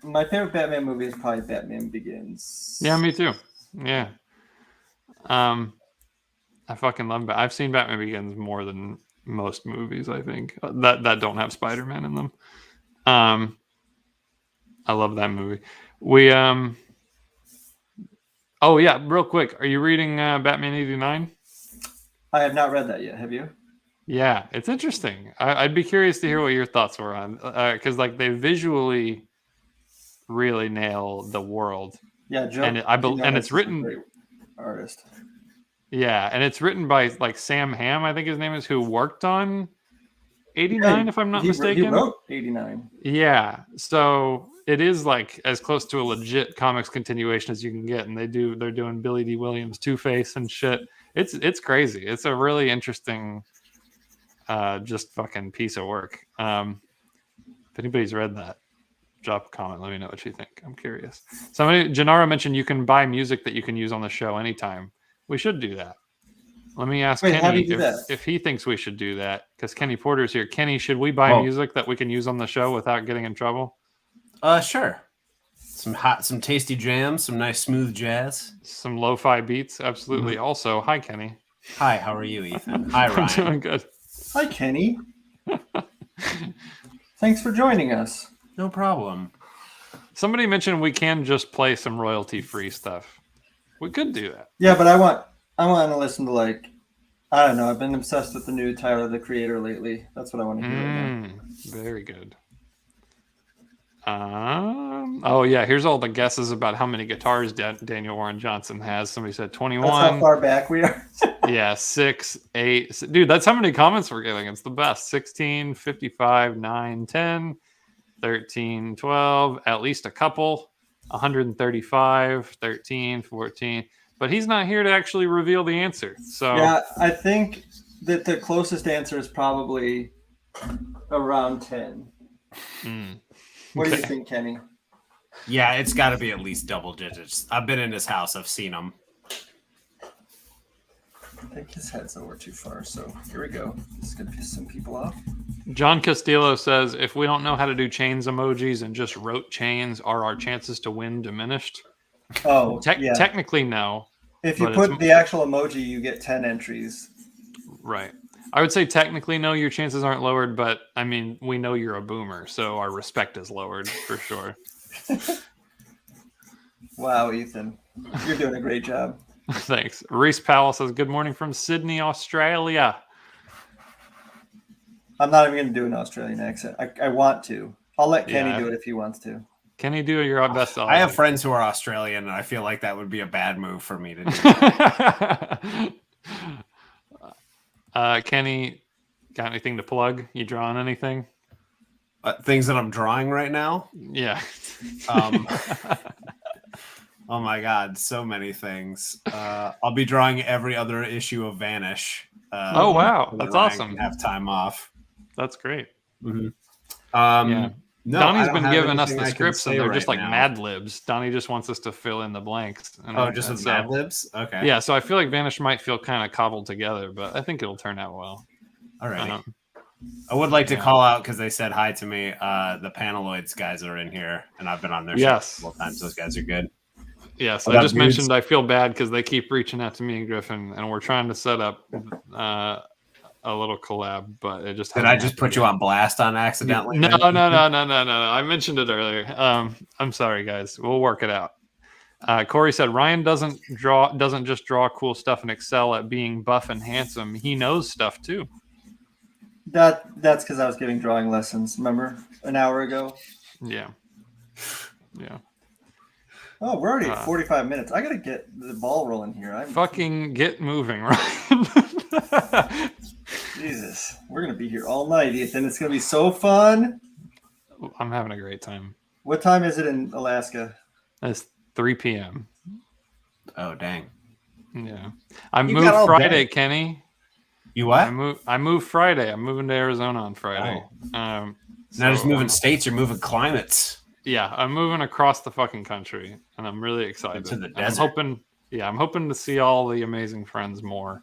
My favorite Batman movie is probably Batman Begins. Yeah, me too. Yeah. I fucking love I've seen Batman Begins more than most movies, I think, that don't have Spider-Man in them. I love that movie. Oh yeah, real quick. Are you reading Batman 89? I have not read that yet. Have you? Yeah, it's interesting. I'd be curious to hear what your thoughts were on, because like they visually really nail the world. Yeah, Joe, and it's written. Great artist. Yeah, and it's written by like Sam Hamm, I think his name is, who worked on 89, if I'm not mistaken. He wrote 89. Yeah, so it is like as close to a legit comics continuation as you can get, and they're doing Billy D. Williams Two-Face and shit. It's crazy. It's a really interesting, just fucking piece of work. If anybody's read that, drop a comment. Let me know what you think. I'm curious. Gennaro mentioned you can buy music that you can use on the show anytime. We should do that. Let me ask Kenny if he thinks we should do that, because Kenny Porter's here. Kenny, should we buy music that we can use on the show without getting in trouble? Sure. Some tasty jams, some nice smooth jazz, some lo-fi beats. Absolutely. Mm-hmm. Also, hi Kenny. Hi, how are you, Ethan? Hi, Ryan. I'm doing good. Hi, Kenny. Thanks for joining us. No problem. Somebody mentioned we can just play some royalty-free stuff. We could do that. Yeah, but I want to listen to, like, I don't know. I've been obsessed with the new Tyler, the Creator lately. That's what I want to hear right now. Very good. Oh yeah, here's all the guesses about how many guitars Daniel Warren Johnson has. Somebody said 21. That's how far back we are. Yeah, 6, 8. Dude, that's how many comments we're getting. It's the best. 16, 55, 9, 10, 13, 12, at least a couple. 135, 13, 14. But he's not here to actually reveal the answer. So yeah, I think that the closest answer is probably around 10. What do you think, Kenny? Yeah, it's got to be at least double digits. I've been in his house. I've seen him. I think his head's over too far, so here we go. This is going to piss some people off. John Castillo says, if we don't know how to do chains emojis and just wrote chains, are our chances to win diminished? Oh, yeah. Technically, no. If you put the actual emoji, you get 10 entries. Right. I would say technically no, your chances aren't lowered, but I mean, we know you're a boomer, so our respect is lowered for sure. Wow, Ethan, you're doing a great job. Thanks. Reese Powell says, "Good morning from Sydney, Australia." I'm not even going to do an Australian accent. I want to. I'll let Kenny Yeah. do it if he wants to. Can you do your best? I have friends who are Australian, and I feel like that would be a bad move for me to do. Kenny, got anything to plug? You drawing anything? Things that I'm drawing right now? Yeah. Oh my God, so many things. I'll be drawing every other issue of Vanish. Oh wow, so that that's Ryan awesome. can have time off. That's great. Mm-hmm. Yeah. No, Donnie's I don't been have giving us anything the I can scripts, and say they're right just like now. Mad Libs. Donnie just wants us to fill in the blanks. And just with so, Mad Libs? Okay. Yeah, so I feel like Vanish might feel kind of cobbled together, but I think it'll turn out well. All right. I would like to yeah. call out, because they said hi to me, the Paneloids guys are in here, and I've been on their show Yes. a couple times. Those guys are good. Yes, What I up, just dudes? mentioned I feel bad because they keep reaching out to me and Griffin, and we're trying to set up a little collab, but it just Did I just put you on blast on accidentally? No. I mentioned it earlier. I'm sorry, guys. We'll work it out. Corey said Ryan doesn't just draw cool stuff and excel at being buff and handsome. He knows stuff too. That's because I was giving drawing lessons. Remember an hour ago? Yeah. Oh, we're already at 45 minutes. I gotta get the ball rolling here. Fucking get moving, Ryan. Jesus, we're gonna be here all night, Ethan. It's gonna be so fun. I'm having a great time. What time is it in Alaska? It's 3 p.m. Oh, dang. Yeah, I You moved got all Friday, day. Kenny. You what? I moved Friday. I'm moving to Arizona on Friday. Not just moving states, you're moving climates. Yeah, I'm moving across the fucking country, and I'm really excited. To the And desert. I'm hoping to see all the amazing friends more.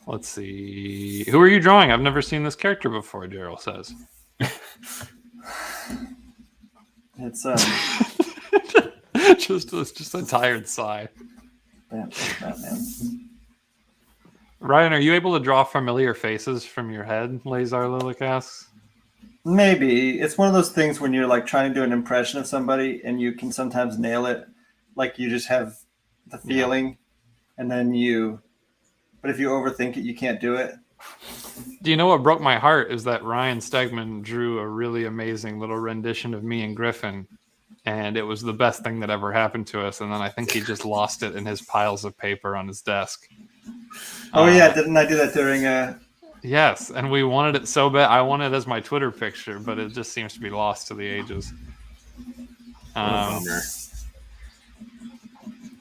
Let's see. Who are you drawing? I've never seen this character before, Daryl says. It's just a tired sigh. Batman. Ryan, are you able to draw familiar faces from your head? Lazar Lilik asks. Maybe it's one of those things when you're like trying to do an impression of somebody and you can sometimes nail it, like you just have the feeling, and then but if you overthink it, you can't do it. Do you know what broke my heart is that Ryan Stegman drew a really amazing little rendition of me and Griffin, and it was the best thing that ever happened to us. And then I think he just lost it in his piles of paper on his desk. Oh yeah, didn't I do that during Yes, and we wanted it so bad. I wanted it as my Twitter picture, but it just seems to be lost to the ages.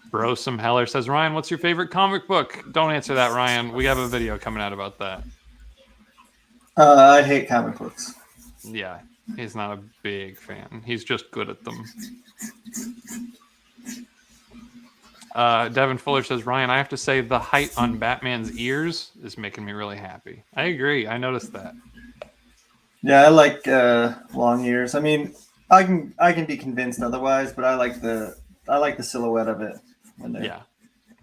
Brosome Heller says, Ryan, what's your favorite comic book? Don't answer that, Ryan. We have a video coming out about that. I hate comic books. Yeah, he's not a big fan. He's just good at them. Devin Fuller says, Ryan, I have to say the height on Batman's ears is making me really happy. I agree. I noticed that. Yeah, I like long ears. I mean, I can be convinced otherwise, but I like the silhouette of it. Yeah.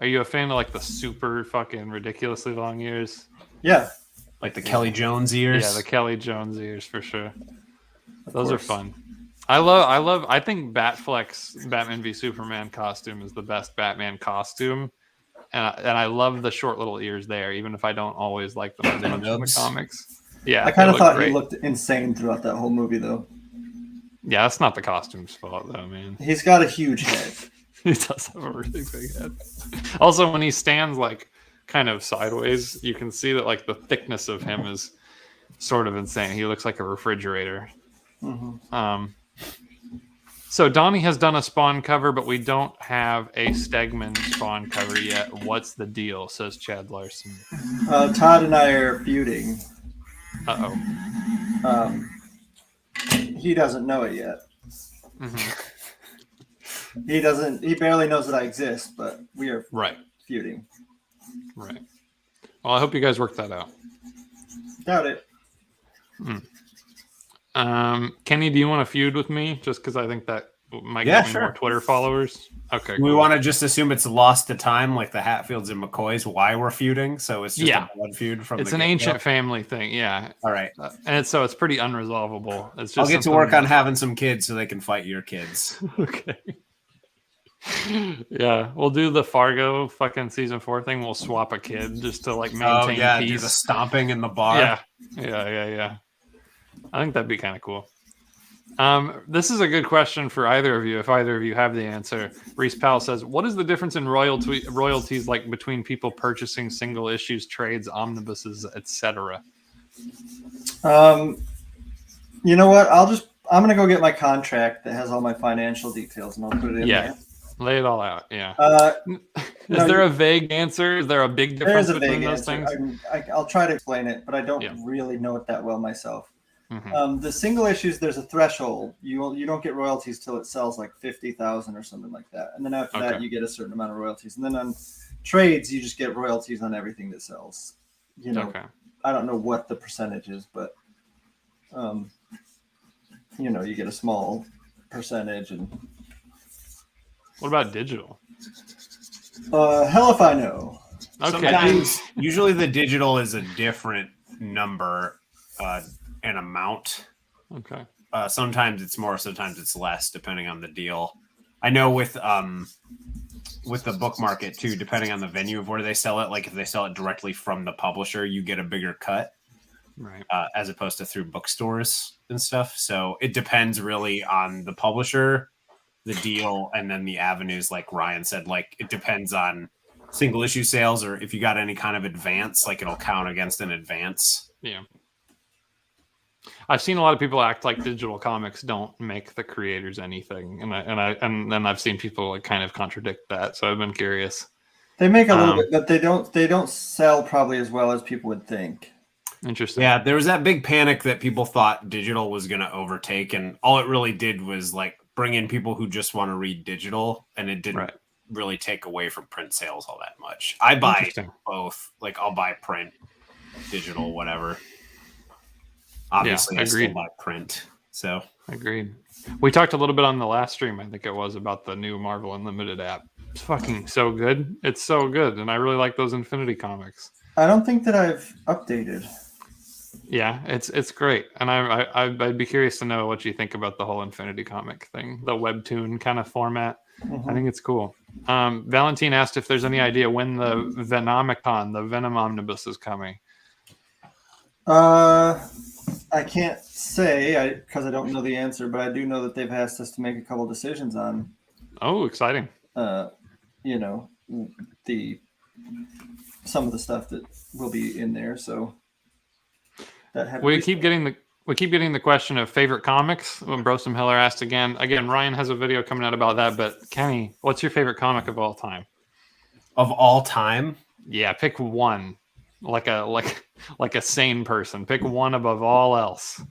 Are you a fan of like the super fucking ridiculously long ears? Yeah. Like the Kelly Jones ears? Yeah, the Kelly Jones ears for sure. Of Those course. are fun. I think Batfleck's Batman v Superman costume is the best Batman costume. And I love the short little ears there, even if I don't always like them as much in the comics. Yeah. I kind of thought great. he looked insane throughout that whole movie, though. Yeah, that's not the costume's fault, though, man. He's got a huge head. He does have a really big head. Also, when he stands like kind of sideways, you can see that like the thickness of him is sort of insane. He looks like a refrigerator. Mm-hmm. So Donnie has done a Spawn cover, but we don't have a Stegman Spawn cover yet. What's the deal? Says Chad Larson. Todd and I are feuding. Uh-oh. He doesn't know it yet. Mm-hmm. He barely knows that I exist, but we are Right. feuding. Right. Well, I hope you guys work that out. Doubt it. Kenny, do you want to feud with me? Just because I think that might Yeah, get me sure. more Twitter followers? Okay, We cool. want to just assume it's lost to time, like the Hatfields and McCoys, why we're feuding. So it's just Yeah. a blood feud from It's the an get-go. ancient family thing, yeah. All right. And it's pretty unresolvable. It's just I'll get to something work on that- having some kids so they can fight your kids. Okay. Yeah, we'll do the Fargo fucking season 4 thing. We'll swap a kid just to like maintain Oh yeah, do the peace. stomping in the bar. Yeah. I think that'd be kind of cool. This is a good question for either of you. If either of you have the answer, Reese Powell says, "What is the difference in royalties like between people purchasing single issues, trades, omnibuses, etc.?" You know what? I'm gonna go get my contract that has all my financial details, and I'll put it in Yeah. there. Lay it all out. Yeah. No, Is there a vague answer? Is there a big There difference is a between vague those answer. things? I'll try to explain it, but I don't Yeah. really know it that well myself. Mhm. The single issues, there's a threshold. You don't get royalties till it sells like 50,000 or something like that, and then after that Okay. you get a certain amount of royalties. And then on trades, you just get royalties on everything that sells. You know, Okay. I don't know what the percentage is, but you get a small percentage. And What about digital? hell if I know. Okay. Sometimes, usually the digital is a different number and amount. Okay. Sometimes it's more, sometimes it's less, depending on the deal. I know with the book market too, depending on the venue of where they sell it. Like if they sell it directly from the publisher, you get a bigger cut, Right. as opposed to through bookstores and stuff. So it depends really on the publisher, the deal, and then the avenues. Like Ryan said, like it depends on single issue sales, or if you got any kind of advance, like it'll count against an advance. Yeah. I've seen a lot of people act like digital comics don't make the creators anything, and then I've seen people like kind of contradict that. So I've been curious. They make a little bit, but they don't sell probably as well as people would think. Interesting. Yeah, there was that big panic that people thought digital was going to overtake, and all it really did was like bring in people who just want to read digital, and it didn't Right. really take away from print sales all that much. I buy Interesting. both. Like I'll buy print, digital, whatever. Obviously, I still agreed. buy print. So Agreed. We talked a little bit on the last stream, I think it was, about the new Marvel Unlimited app. It's fucking so good. It's so good, and I really like those Infinity comics. I don't think that I've updated. Yeah, it's great, and I'd be curious to know what you think about the whole Infinity comic thing, the webtoon kind of format. I think it's cool. Valentine asked if there's any idea when the Venomicon, the Venom omnibus, is coming. I can't say because I don't know the answer, but I do know that they've asked us to make a couple decisions on, Oh, exciting! some of the stuff that will be in there. So that We keep getting the question of favorite comics. When Brosum Heller asked again, Ryan has a video coming out about that. But Kenny, what's your favorite comic of all time? of all time, Yeah, pick one, like a sane person. Pick one above all else.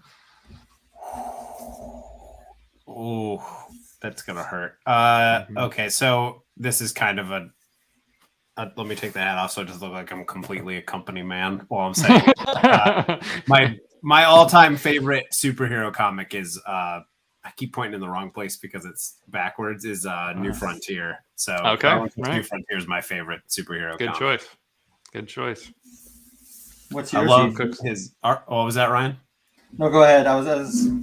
oh, that's gonna hurt. Okay, so this is kind of a. Let me take the hat off so it doesn't look like I'm completely a company man while I'm saying my all-time favorite superhero comic is I keep pointing in the wrong place because it's backwards, is New Frontier. So Okay, right. New right. Frontier is my favorite superhero Good comic. choice. Good choice. What's I yours? love Ethan? his art. Oh, was that Ryan? No, go ahead. I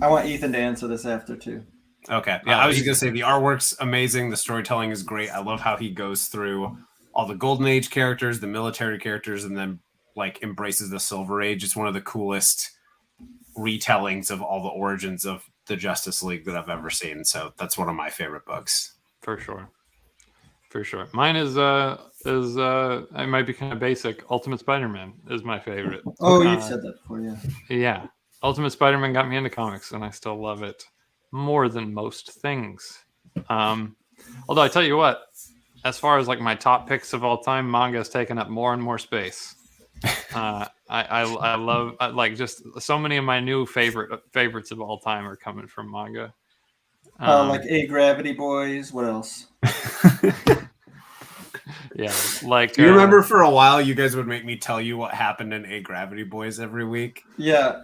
want Ethan to answer this after too. Okay. Yeah, I was just gonna say the artwork's amazing. The storytelling is great. I love how he goes through all the Golden Age characters, the military characters, and then like embraces the Silver Age. It's one of the coolest retellings of all the origins of the Justice League that I've ever seen. So that's one of my favorite books. For sure. Mine is it might be kind of basic. Ultimate Spider-Man is my favorite. Oh, you've said that before, yeah. Yeah. Ultimate Spider-Man got me into comics, and I still love it more than most things. Although I tell you what, as far as like my top picks of all time, manga has taken up more and more space. I love like just so many of my new favorites of all time are coming from manga. Like A Gravity Boys. What else? Yeah, like Do you remember for a while you guys would make me tell you what happened in A Gravity Boys every week? Yeah.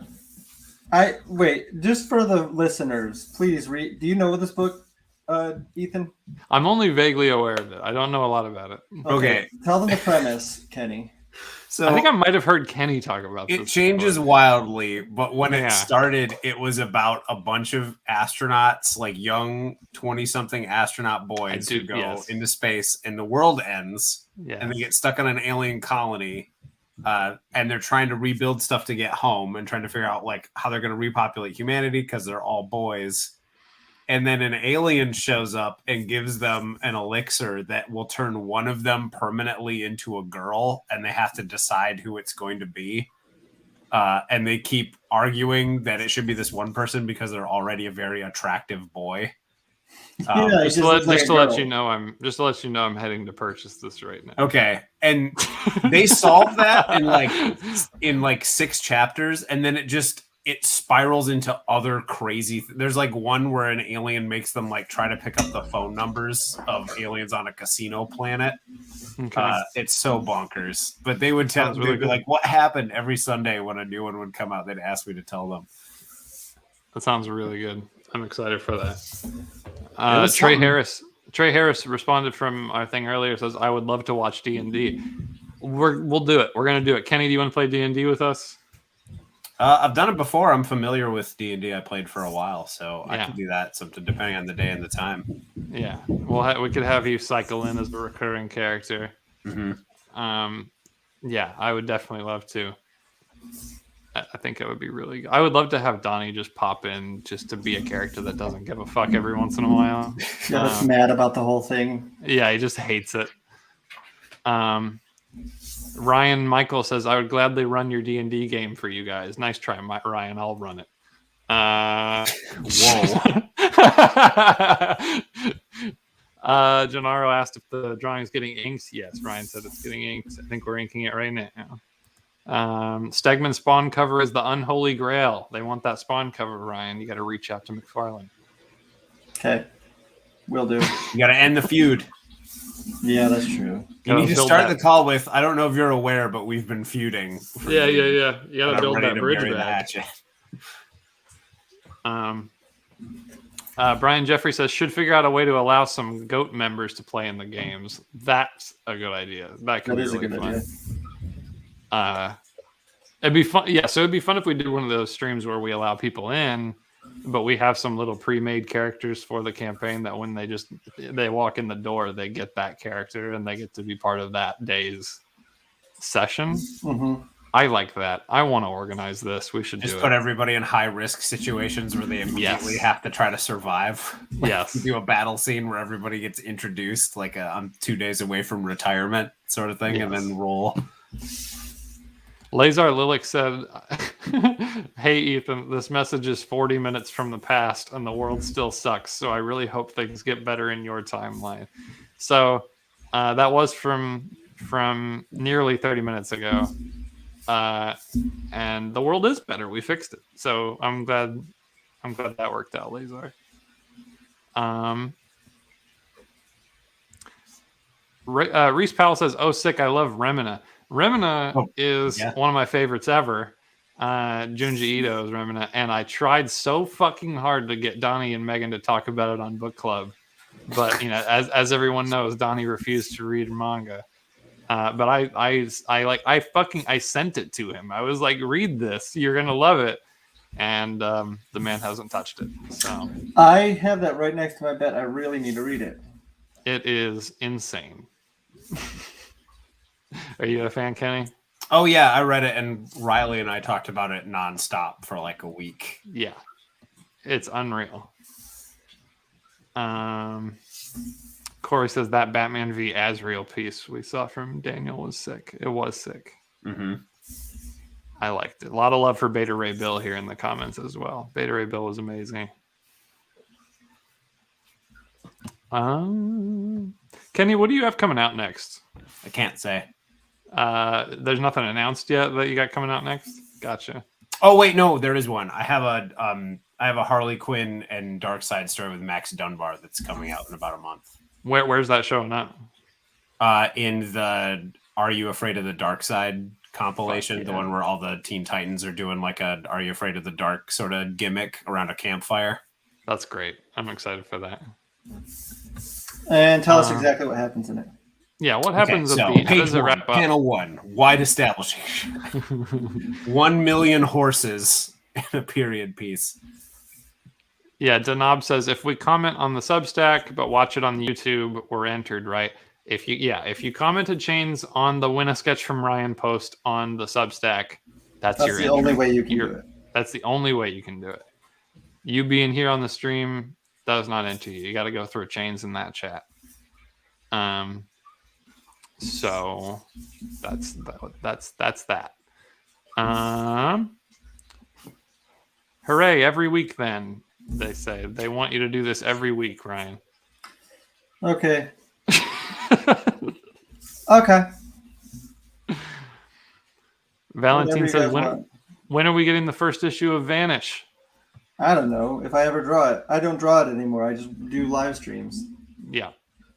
Wait, just for the listeners, please read. Do you know this book? Ethan? I'm only vaguely aware of it. I don't know a lot about it. Okay. Tell them the premise, Kenny. So I think I might have heard Kenny talk about this. it changes before. wildly, but when Yeah. it started, it was about a bunch of astronauts, like young 20-something astronaut boys who go into space, and the world ends, and they get stuck on an alien colony, and they're trying to rebuild stuff to get home and trying to figure out like how they're going to repopulate humanity because they're all boys. And then an alien shows up and gives them an elixir that will turn one of them permanently into a girl, and they have to decide who it's going to be. And they keep arguing that it should be this one person because they're already a very attractive boy. Just to let you know, I'm heading to purchase this right now. Okay, and they solve that in like 6 chapters, and then it spirals into other crazy there's like one where an alien makes them like try to pick up the phone numbers of aliens on a casino planet. Okay. It's so bonkers, but they would tell they'd be like, what happened? Every Sunday when a new one would come out, they'd ask me to tell them. That sounds really good. I'm excited for that. Trey Harris responded from our thing earlier, says I would love to watch D&D. We'll do it. We're gonna do it. Kenny, do you want to play D&D with us? I've done it before. I'm familiar with D&D. I played for a while, so I can do that. Something depending on the day and the time. Yeah, we could have you cycle in as a recurring character. Mm-hmm. Yeah, I would definitely love to. I think it would be really good. I would love to have Donnie just pop in just to be a character that doesn't give a fuck every once in a while. Yeah, that's mad about the whole thing. Yeah, he just hates it. Ryan Michael says, I would gladly run your D&D game for you guys. Nice try, Ryan. I'll run it. Whoa. Gennaro asked if the drawing is getting inked. Yes, Ryan said it's getting inked. I think we're inking it right now. Stegman Spawn cover is the unholy grail. They want that Spawn cover, Ryan. You got to reach out to McFarlane. Okay. Will do. You got to end the feud. Yeah, that's true. You need to start the call with, I don't know if you're aware, but we've been feuding. Yeah. You got to build that bridge back. Brian Jeffrey says, should figure out a way to allow some GOAT members to play in the games. That's a good idea. That could be really fun. Idea. It'd be fun. Yeah, so it'd be fun if we did one of those streams where we allow people in, but we have some little pre-made characters for the campaign that when they walk in the door, they get that character and they get to be part of that day's session. Mm-hmm. I like that. I want to organize this. We should just put everybody in high-risk situations where they immediately have to try to survive. Yes. Do a battle scene where everybody gets introduced, like I'm 2 days away from retirement sort of thing, and then roll. Lazar Lilik said, hey, Ethan, this message is 40 minutes from the past and the world still sucks. So I really hope things get better in your timeline. So that was from nearly 30 minutes ago. And the world is better. We fixed it. So I'm glad that worked out, Lazar. Reese Powell says, oh, sick. I love Remina. Remina is one of my favorites ever. Junji Ito's Remina, and I tried so fucking hard to get Donnie and Megan to talk about it on book club, but as everyone knows, Donnie refused to read manga. But I sent it to him. I was like, read this, you're gonna love it, and the man hasn't touched it. So I have that right next to my bed. I really need to read it. It is insane. Are you a fan, Kenny? Oh yeah, I read it, and Riley and I talked about it nonstop for like a week. Yeah, it's unreal. Corey says that Batman v Azrael piece we saw from Daniel was sick. It was sick. Mm-hmm. I liked it. A lot of love for Beta Ray Bill here in the comments as well. Beta Ray Bill was amazing. Kenny, what do you have coming out next? I can't say. There's nothing announced yet that you got coming out next. Gotcha. Oh wait, no, there is one. I have a Harley Quinn and Darkseid story with Max Dunbar that's coming out in about a month. Where's that showing up? In the Are You Afraid of the Darkseid compilation, the one where all the Teen Titans are doing like a Are You Afraid of the Dark sort of gimmick around a campfire. That's great. I'm excited for that. And tell us exactly what happens in it. Yeah, what happens Okay, at so the how page does it one, wrap up? panel 1, wide establishing. 1 million horses in a period piece. Yeah, Danob says if we comment on the Substack but watch it on the YouTube, we're entered, right? If you commented Chains on the Win a Sketch from Ryan post on the Substack, that's your the entry. only way you can do it. That's the only way you can do it. You being here on the stream does not enter you. You got to go through Chains in that chat. So that's that. Hooray! Every week, then they say they want you to do this every week, Ryan. Okay. Okay. Valentine says, want. when are we getting the first issue of Vanish? I don't know. If I ever draw it, I don't draw it anymore. I just do live streams. Yeah.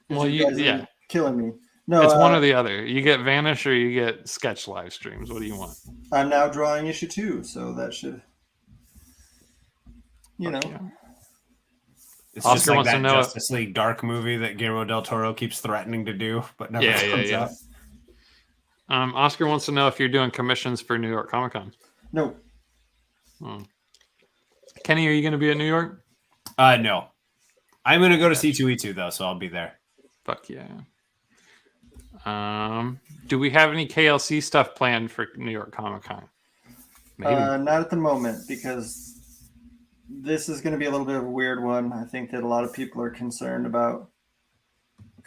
'Cause Well, you guys are killing me. No, it's one or the other. You get Vanish or you get sketch live streams. What do you want? I'm now drawing issue 2, so that should, Yeah. It's Oscar just like wants that to know Justice League Dark movie that Guillermo del Toro keeps threatening to do, but never comes out. Oscar wants to know if you're doing commissions for New York Comic Con. No. Kenny, are you going to be at New York? No. I'm going to go to C2E2, though, so I'll be there. Fuck yeah. Do we have any KLC stuff planned for New York Comic Con? Maybe. Not at the moment, because this is going to be a little bit of a weird one. I think that a lot of people are concerned about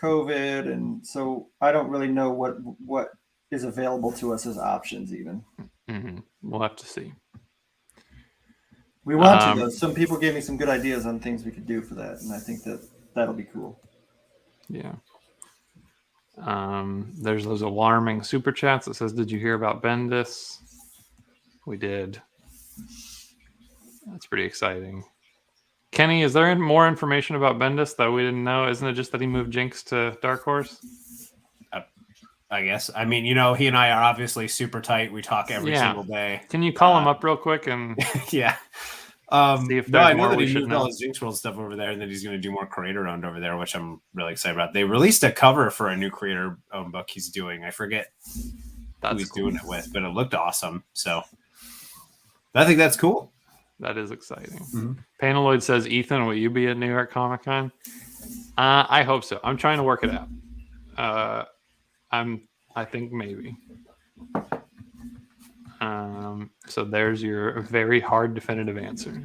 COVID, and so I don't really know what is available to us as options even. Mm-hmm. We'll have to see. We want to, though. Some people gave me some good ideas on things we could do for that, and I think that that'll be cool. Yeah. There's those alarming super chats that says, "Did you hear about Bendis?" We did. That's pretty exciting. Kenny, is there more information about Bendis that we didn't know? Isn't it just that he moved Jinx to Dark Horse? I guess. I mean, he and I are obviously super tight. We talk every single day. Can you call him up real quick and yeah. see if I there's know more that we he should moved all know? his Jinx World stuff over there, and then he's going to do more creator owned over there, which I'm really excited about. They released a cover for a new creator owned book he's doing. I forget who he's doing it with, but it looked awesome. So I think that's cool. That is exciting. Mm-hmm. Paneloid says, "Ethan, will you be at New York Comic Con?" I hope so. I'm trying to work it out. I think maybe. So there's your very hard definitive answer.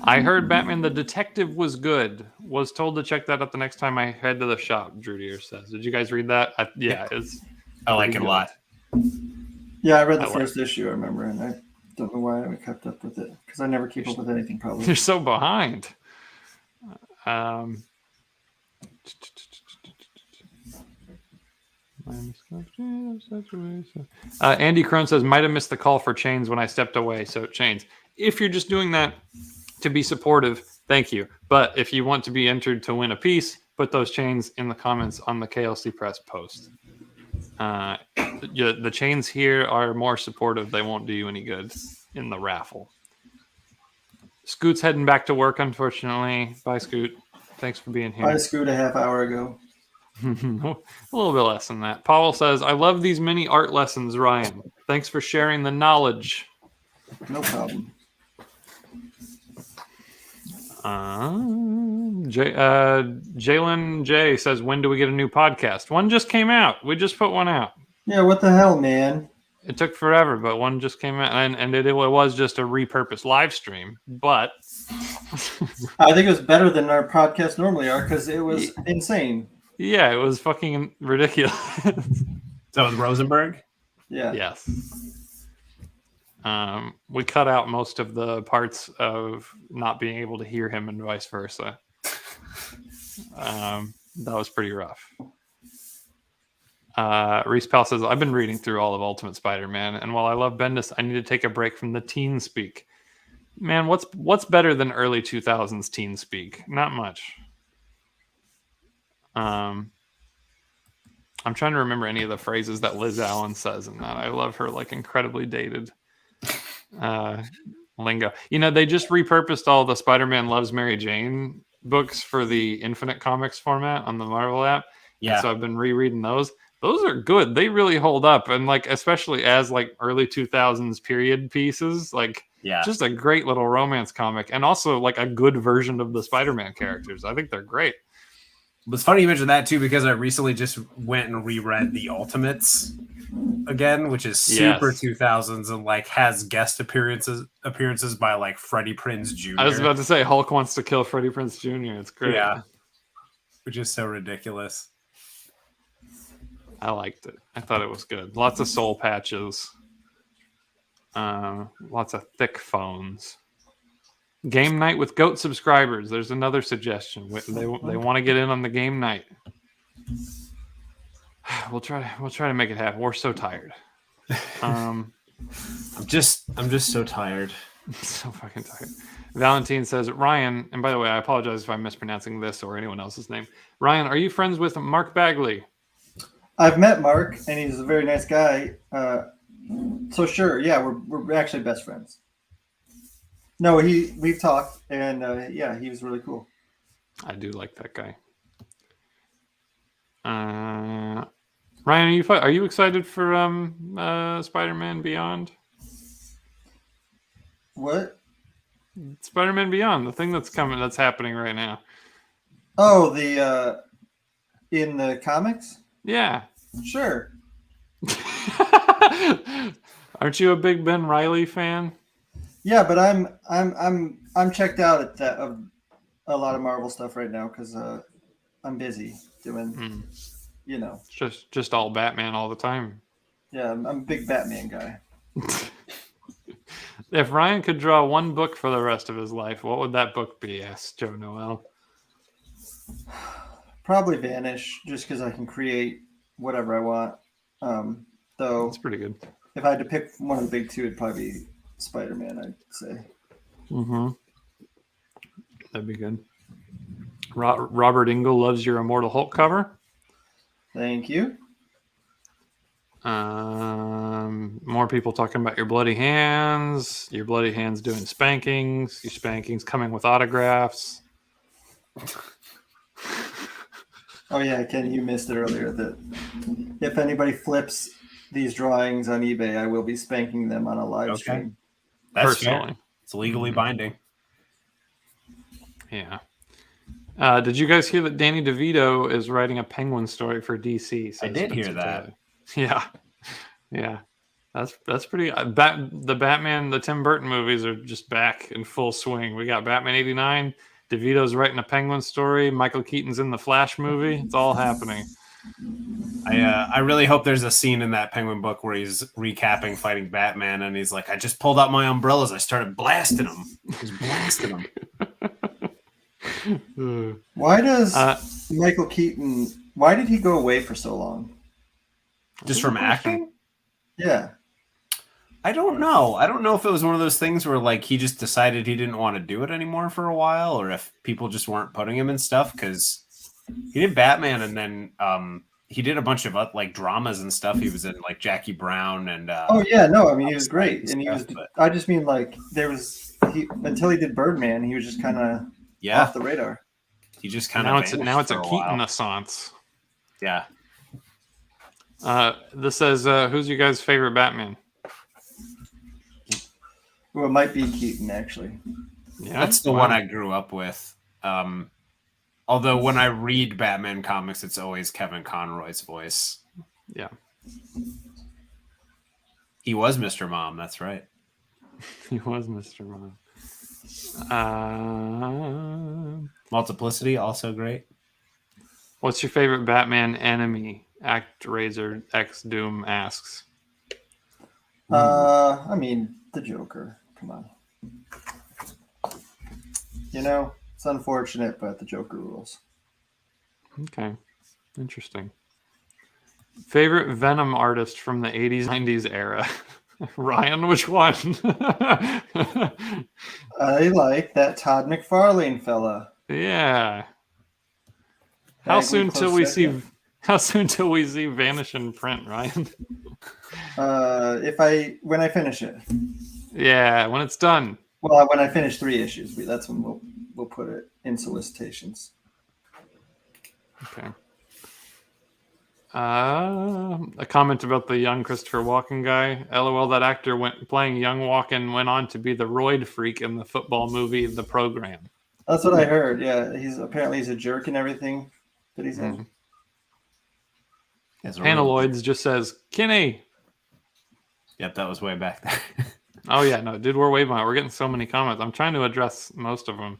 I heard Batman the Detective was good. Was told to check that out the next time I head to the shop, Drew Deere says. Did you guys read that? I like it a lot. Yeah, I read the first issue, I remember, and I don't know why I haven't kept up with it, because I never keep up with anything, probably. You're so behind. Andy Crone says, might have missed the call for Chains when I stepped away. So Chains, if you're just doing that to be supportive, thank you. But if you want to be entered to win a piece, put those chains in the comments on the KLC Press post. The chains here are more supportive. They won't do you any good in the raffle. Scoot's heading back to work, unfortunately. Bye, Scoot. Thanks for being here. I Scoot a half hour ago. A little bit less than that. Powell says, I love these mini art lessons, Ryan. Thanks for sharing the knowledge. No problem. Jalen J says, when do we get a new podcast? One just came out. We just put one out. Yeah, what the hell, man? It took forever, but one just came out, and it was just a repurposed live stream. But I think it was better than our podcasts normally are, because it was insane. Yeah, it was fucking ridiculous. So with Rosenberg? Yeah. Yes. We cut out most of the parts of not being able to hear him and vice versa. That was pretty rough. Reese Powell says, I've been reading through all of Ultimate Spider-Man, and while I love Bendis, I need to take a break from the teen speak. Man, what's better than early 2000s teen speak? Not much. I'm trying to remember any of the phrases that Liz Allen says in that. I love her like incredibly dated lingo. You know, they just repurposed all the Spider-Man Loves Mary Jane books for the Infinite Comics format on the Marvel app. Yeah. And so I've been rereading those. Those are good. They really hold up, and like especially as like early 2000s period pieces, like Yeah. just a great little romance comic, and also like a good version of the Spider-Man characters. I think they're great. It's funny you mentioned that too, because I recently just went and reread the Ultimates again, which is super 2000s and like has guest appearances by like Freddie Prinze Jr. I was about to say Hulk wants to kill Freddie Prinze Jr. It's great. Yeah, which is so ridiculous. I liked it. I thought it was good. Lots of soul patches. Lots of thick phones. Game night with GOAT subscribers. There's another suggestion. They want to get in on the game night. We'll try to make it happen. We're so tired. I'm just so tired. So fucking tired. Valentine says, Ryan, and by the way, I apologize if I'm mispronouncing this or anyone else's name. Ryan, are you friends with Mark Bagley? I've met Mark, and he's a very nice guy. So sure, yeah, we're actually best friends. No, we've talked, and yeah, he was really cool. I do like that guy. Ryan, are you excited for Spider-Man Beyond? What? Spider-Man Beyond, the thing that's happening right now. Oh, the in the comics? Yeah. Sure. Aren't you a big Ben Reilly fan? Yeah, but I'm checked out at that of a lot of Marvel stuff right now because I'm busy doing, just all Batman all the time. Yeah, I'm a big Batman guy. If Ryan could draw one book for the rest of his life, what would that book be? Asked Joe Noel. Probably Vanish, just because I can create whatever I want. Though that's pretty good. If I had to pick one of the big two, it'd probably be Spider-Man, I'd say. Mm-hmm. That'd be good. Robert Engel loves your Immortal Hulk cover. Thank you. More people talking about your bloody hands. Your bloody hands doing spankings. Your spankings coming with autographs. Oh yeah, Kenny, you missed it earlier. That if anybody flips these drawings on eBay, I will be spanking them on a live stream. That's personally. Fair. It's legally binding. Yeah. Did you guys hear that Danny DeVito is writing a Penguin story for DC? I did hear that. Yeah. Yeah. That's pretty. The Batman, the Tim Burton movies are just back in full swing. We got Batman 89. DeVito's writing a Penguin story. Michael Keaton's in the Flash movie. It's all happening. I really hope there's a scene in that Penguin book where he's recapping fighting Batman, and he's like, I just pulled out my umbrellas. I started blasting them. Just blasting them. Why does Michael Keaton? Why did he go away for so long? Just from acting? Yeah. I don't know. I don't know if it was one of those things where like he just decided he didn't want to do it anymore for a while, or if people just weren't putting him in stuff, because he did Batman and then he did a bunch of like dramas and stuff. He was in like Jackie Brown and oh yeah, no, I mean he was great, and he was. I just mean like until he did Birdman, he was just kind of off the radar. He just kind of now it's a Keaton-assance. Yeah. This says, who's your guys' favorite Batman? Well, it might be Keaton, actually. Yeah, that's the one I grew up with. Although when I read Batman comics, it's always Kevin Conroy's voice. Yeah. He was Mr. Mom, that's right. He was Mr. Mom. Multiplicity, also great. What's your favorite Batman enemy? ActRaiser X Doom asks. I mean, the Joker. Come on. It's unfortunate, but the Joker rules. Okay. Interesting. Favorite Venom artist from the 80s, 90s era? Ryan, which one? I like that Todd McFarlane fella. Yeah. How soon till we see Vanish in print, Ryan? When I finish it. Yeah, when it's done. Well, when I finish 3 issues, that's when we'll put it in solicitations. Okay. A comment about the young Christopher Walken guy. LOL, that actor playing young Walken went on to be the roid freak in the football movie The Program. That's what I heard. Yeah, he's a jerk and everything that he's in. Panaloids just says Kinney. Yep, that was way back there. Oh yeah, no, dude, we're way behind. We're getting so many comments. I'm trying to address most of them.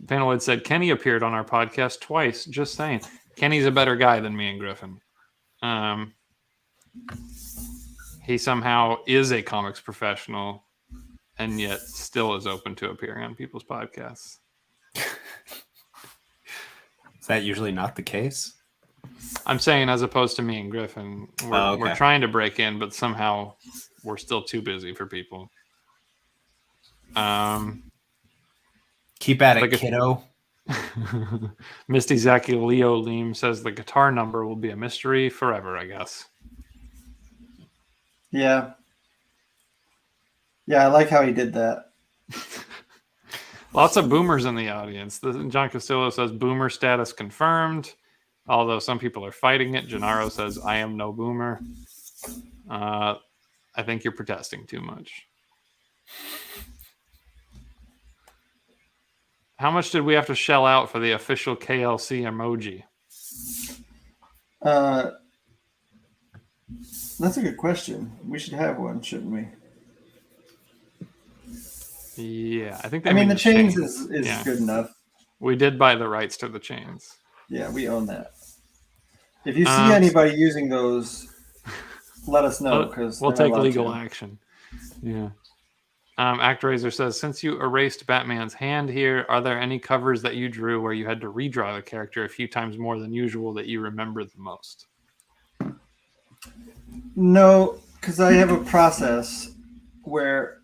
Panaloid said Kenny appeared on our podcast twice. Just saying, Kenny's a better guy than me and Griffin. He somehow is a comics professional, and yet still is open to appearing on people's podcasts. Is that usually not the case? I'm saying, as opposed to me and Griffin, we're trying to break in, but somehow we're still too busy for people. Keep at it, kiddo. Misty Zaki Leo Leem says the guitar number will be a mystery forever, I guess. Yeah. Yeah, I like how he did that. Lots of boomers in the audience. John Castillo says boomer status confirmed, although some people are fighting it. Gennaro says, I am no boomer. I think you're protesting too much. How much did we have to shell out for the official KLC emoji? That's a good question. We should have one, shouldn't we? Yeah, I think the chains is good enough. We did buy the rights to the chains. Yeah, we own that. If you see anybody using those, let us know, because we'll take legal action. Yeah. ActRaiser says, since you erased Batman's hand here, are there any covers that you drew where you had to redraw the character a few times more than usual that you remember the most? No, because I have a process where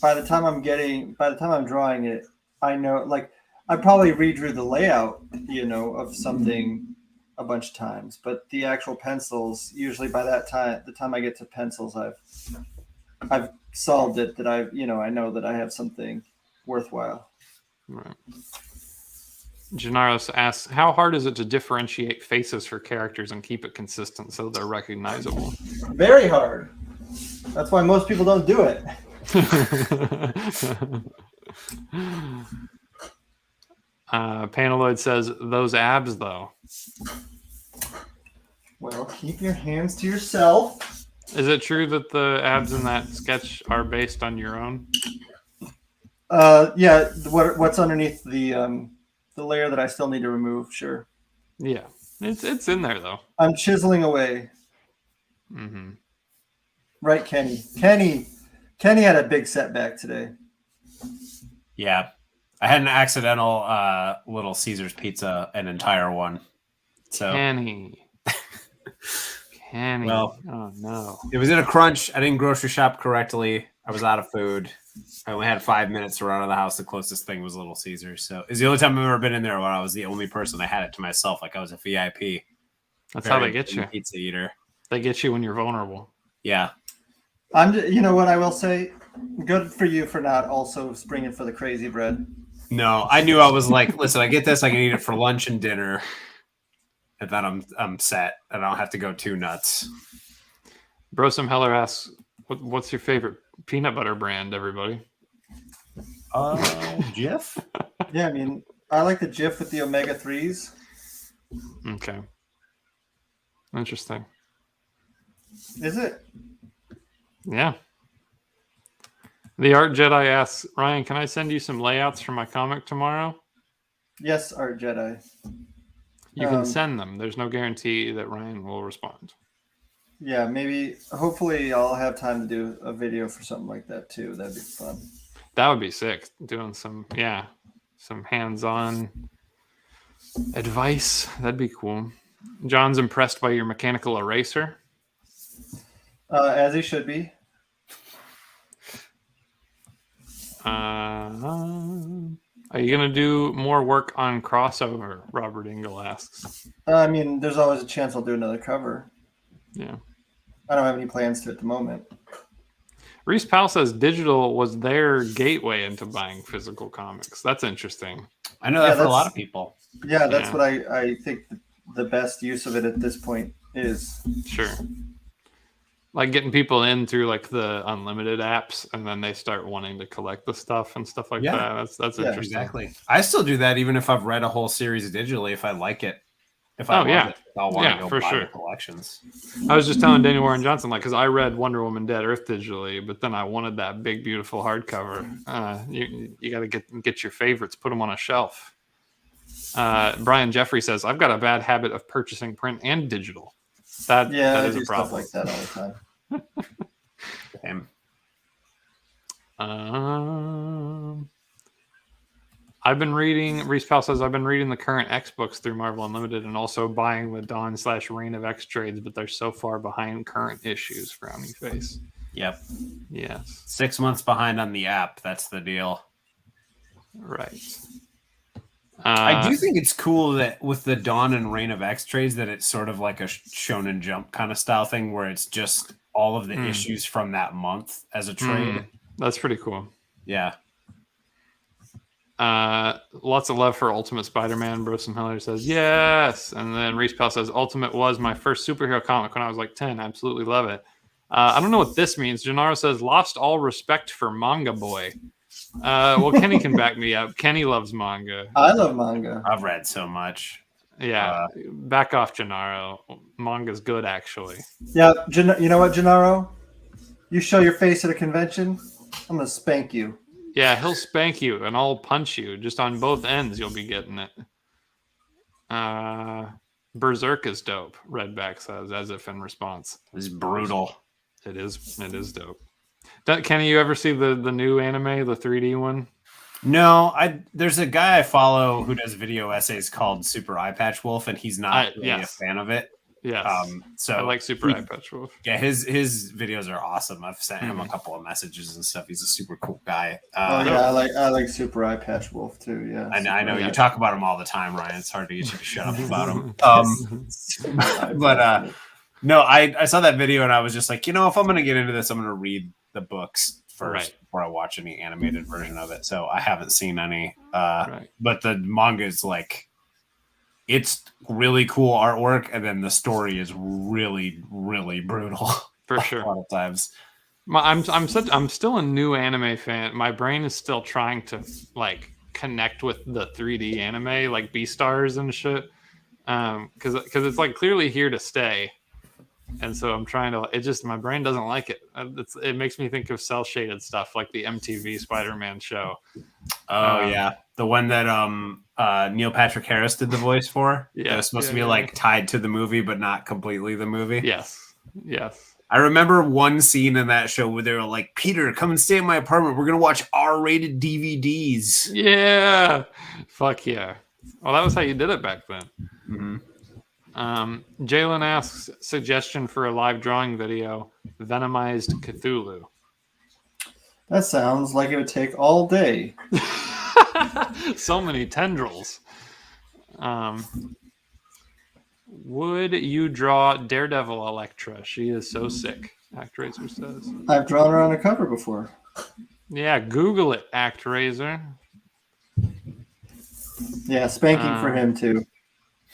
by the time I'm drawing it, I know, like, I probably redrew the layout, of something a bunch of times, but the actual pencils, usually by the time I get to pencils, I've solved it, that I know that I have something worthwhile. Right. Gennaro asks, how hard is it to differentiate faces for characters and keep it consistent so they're recognizable? Very hard. That's why most people don't do it. Panaloid says, those abs, though. Well, keep your hands to yourself. Is it true that the abs in that sketch are based on your own? Yeah. What's underneath the layer that I still need to remove? Sure. Yeah, it's in there though. I'm chiseling away. Mm-hmm. Right, Kenny. Kenny had a big setback today. Yeah, I had an accidental Little Caesars pizza, an entire one. So Kenny. Well, oh no. It was in a crunch. I didn't grocery shop correctly. I was out of food. I only had 5 minutes to run out of the house. The closest thing was Little Caesars. So it's the only time I've ever been in there when I was the only person. I had it to myself, like I was a VIP. That's how they get you. Pizza eater. They get you when you're vulnerable. Yeah. You know what I will say? Good for you for not also springing for the crazy bread. No, I knew I was like, listen, I get this. I can eat it for lunch and dinner. And then I'm set. And I don't have to go too nuts. Brosum Heller asks, what's your favorite peanut butter brand, everybody? Jif? Yeah, I like the Jif with the omega-3s. Okay. Interesting. Is it? Yeah. The Art Jedi asks, Ryan, can I send you some layouts for my comic tomorrow? Yes, Art Jedi. You can send them. There's no guarantee that Ryan will respond. Yeah, maybe. Hopefully, I'll have time to do a video for something like that too. That'd be fun. That would be sick. Doing some hands-on advice. That'd be cool. John's impressed by your mechanical eraser. As he should be. Are you going to do more work on crossover? Robert Engel asks. There's always a chance I'll do another cover. Yeah. I don't have any plans to at the moment. Reese Powell says digital was their gateway into buying physical comics. That's interesting. I know that for a lot of people. Yeah, that's Yeah. what I think the best use of it at this point is. Sure. Like getting people in through like the unlimited apps, and then they start wanting to collect the stuff and stuff like Yeah. that. That's Yeah, interesting. Exactly. I still do that even if I've read a whole series digitally. If I like it, if I love yeah. it, I'll want Yeah, to go for buy sure. the collections. I was just telling Daniel Warren Johnson, like, because I read Wonder Woman Dead Earth digitally, but then I wanted that big, beautiful hardcover. You got to get your favorites, put them on a shelf. Brian Jeffrey says, I've got a bad habit of purchasing print and digital. That I is do a stuff problem. like that all the time. Same. I've been reading, Reese Powell says, I've been reading the current X books through Marvel Unlimited and also buying the Dawn/Reign of X trades, but they're so far behind current issues, frowny face. Yep. Yes. 6 months behind on the app. That's the deal. Right. I do think it's cool that with the Dawn and Reign of X trades that it's sort of like a Shonen Jump kind of style thing where it's just all of the issues from that month as a trade. That's pretty cool. Yeah. Lots of love for Ultimate Spider-Man. Brosen Heller says yes, and then Reese Powell says Ultimate was my first superhero comic when I was like 10. Absolutely love it. I don't know what this means. Gennaro says lost all respect for Manga Boy. Well, Kenny can back me up. Kenny loves manga. I love manga. I've read so much. Yeah, back off, Gennaro. Manga's good, actually. Yeah, you know what, Gennaro? You show your face at a convention, I'm gonna spank you. Yeah, he'll spank you and I'll punch you. Just on both ends, you'll be getting it. Berserk is dope, Redback says, as if in response. It's brutal. It is dope. Kenny, you ever see the new anime, the 3D one? No, there's a guy I follow who does video essays called Super Eye Patch Wolf, and he's not really a fan of it. Yes. So I like Super Eye Patch Wolf. Yeah, his videos are awesome. I've sent him a couple of messages and stuff. He's a super cool guy. I like Super Eye Patch Wolf too. Yeah, I know you talk about him all the time, Ryan. It's hard to get you to shut up about him. No, I saw that video and I was just like, if I'm going to get into this, I'm going to read the books first before I watch any animated version of it. So I haven't seen any. But the manga is like, it's really cool artwork, and then the story is really, really brutal. For sure. A lot of times. I'm still a new anime fan. My brain is still trying to like connect with the 3D anime, like Beastars and shit. Because it's like clearly here to stay. And so I'm trying to. My brain doesn't like it. It makes me think of cell shaded stuff, like the MTV Spider-Man show. Oh yeah, the one that Neil Patrick Harris did the voice for. Yeah, it was supposed to be like tied to the movie, but not completely the movie. Yes. I remember one scene in that show where they were like, "Peter, come and stay in my apartment. We're gonna watch R-rated DVDs." Yeah, fuck yeah. Well, that was how you did it back then. Mm-hmm. Jalen asks suggestion for a live drawing video, Venomized Cthulhu. That sounds like it would take all day. So many tendrils. Would you draw Daredevil Elektra? She is so sick, ActRaiser says. I've drawn her on a cover before. Yeah, Google it, ActRaiser. Yeah, spanking for him too.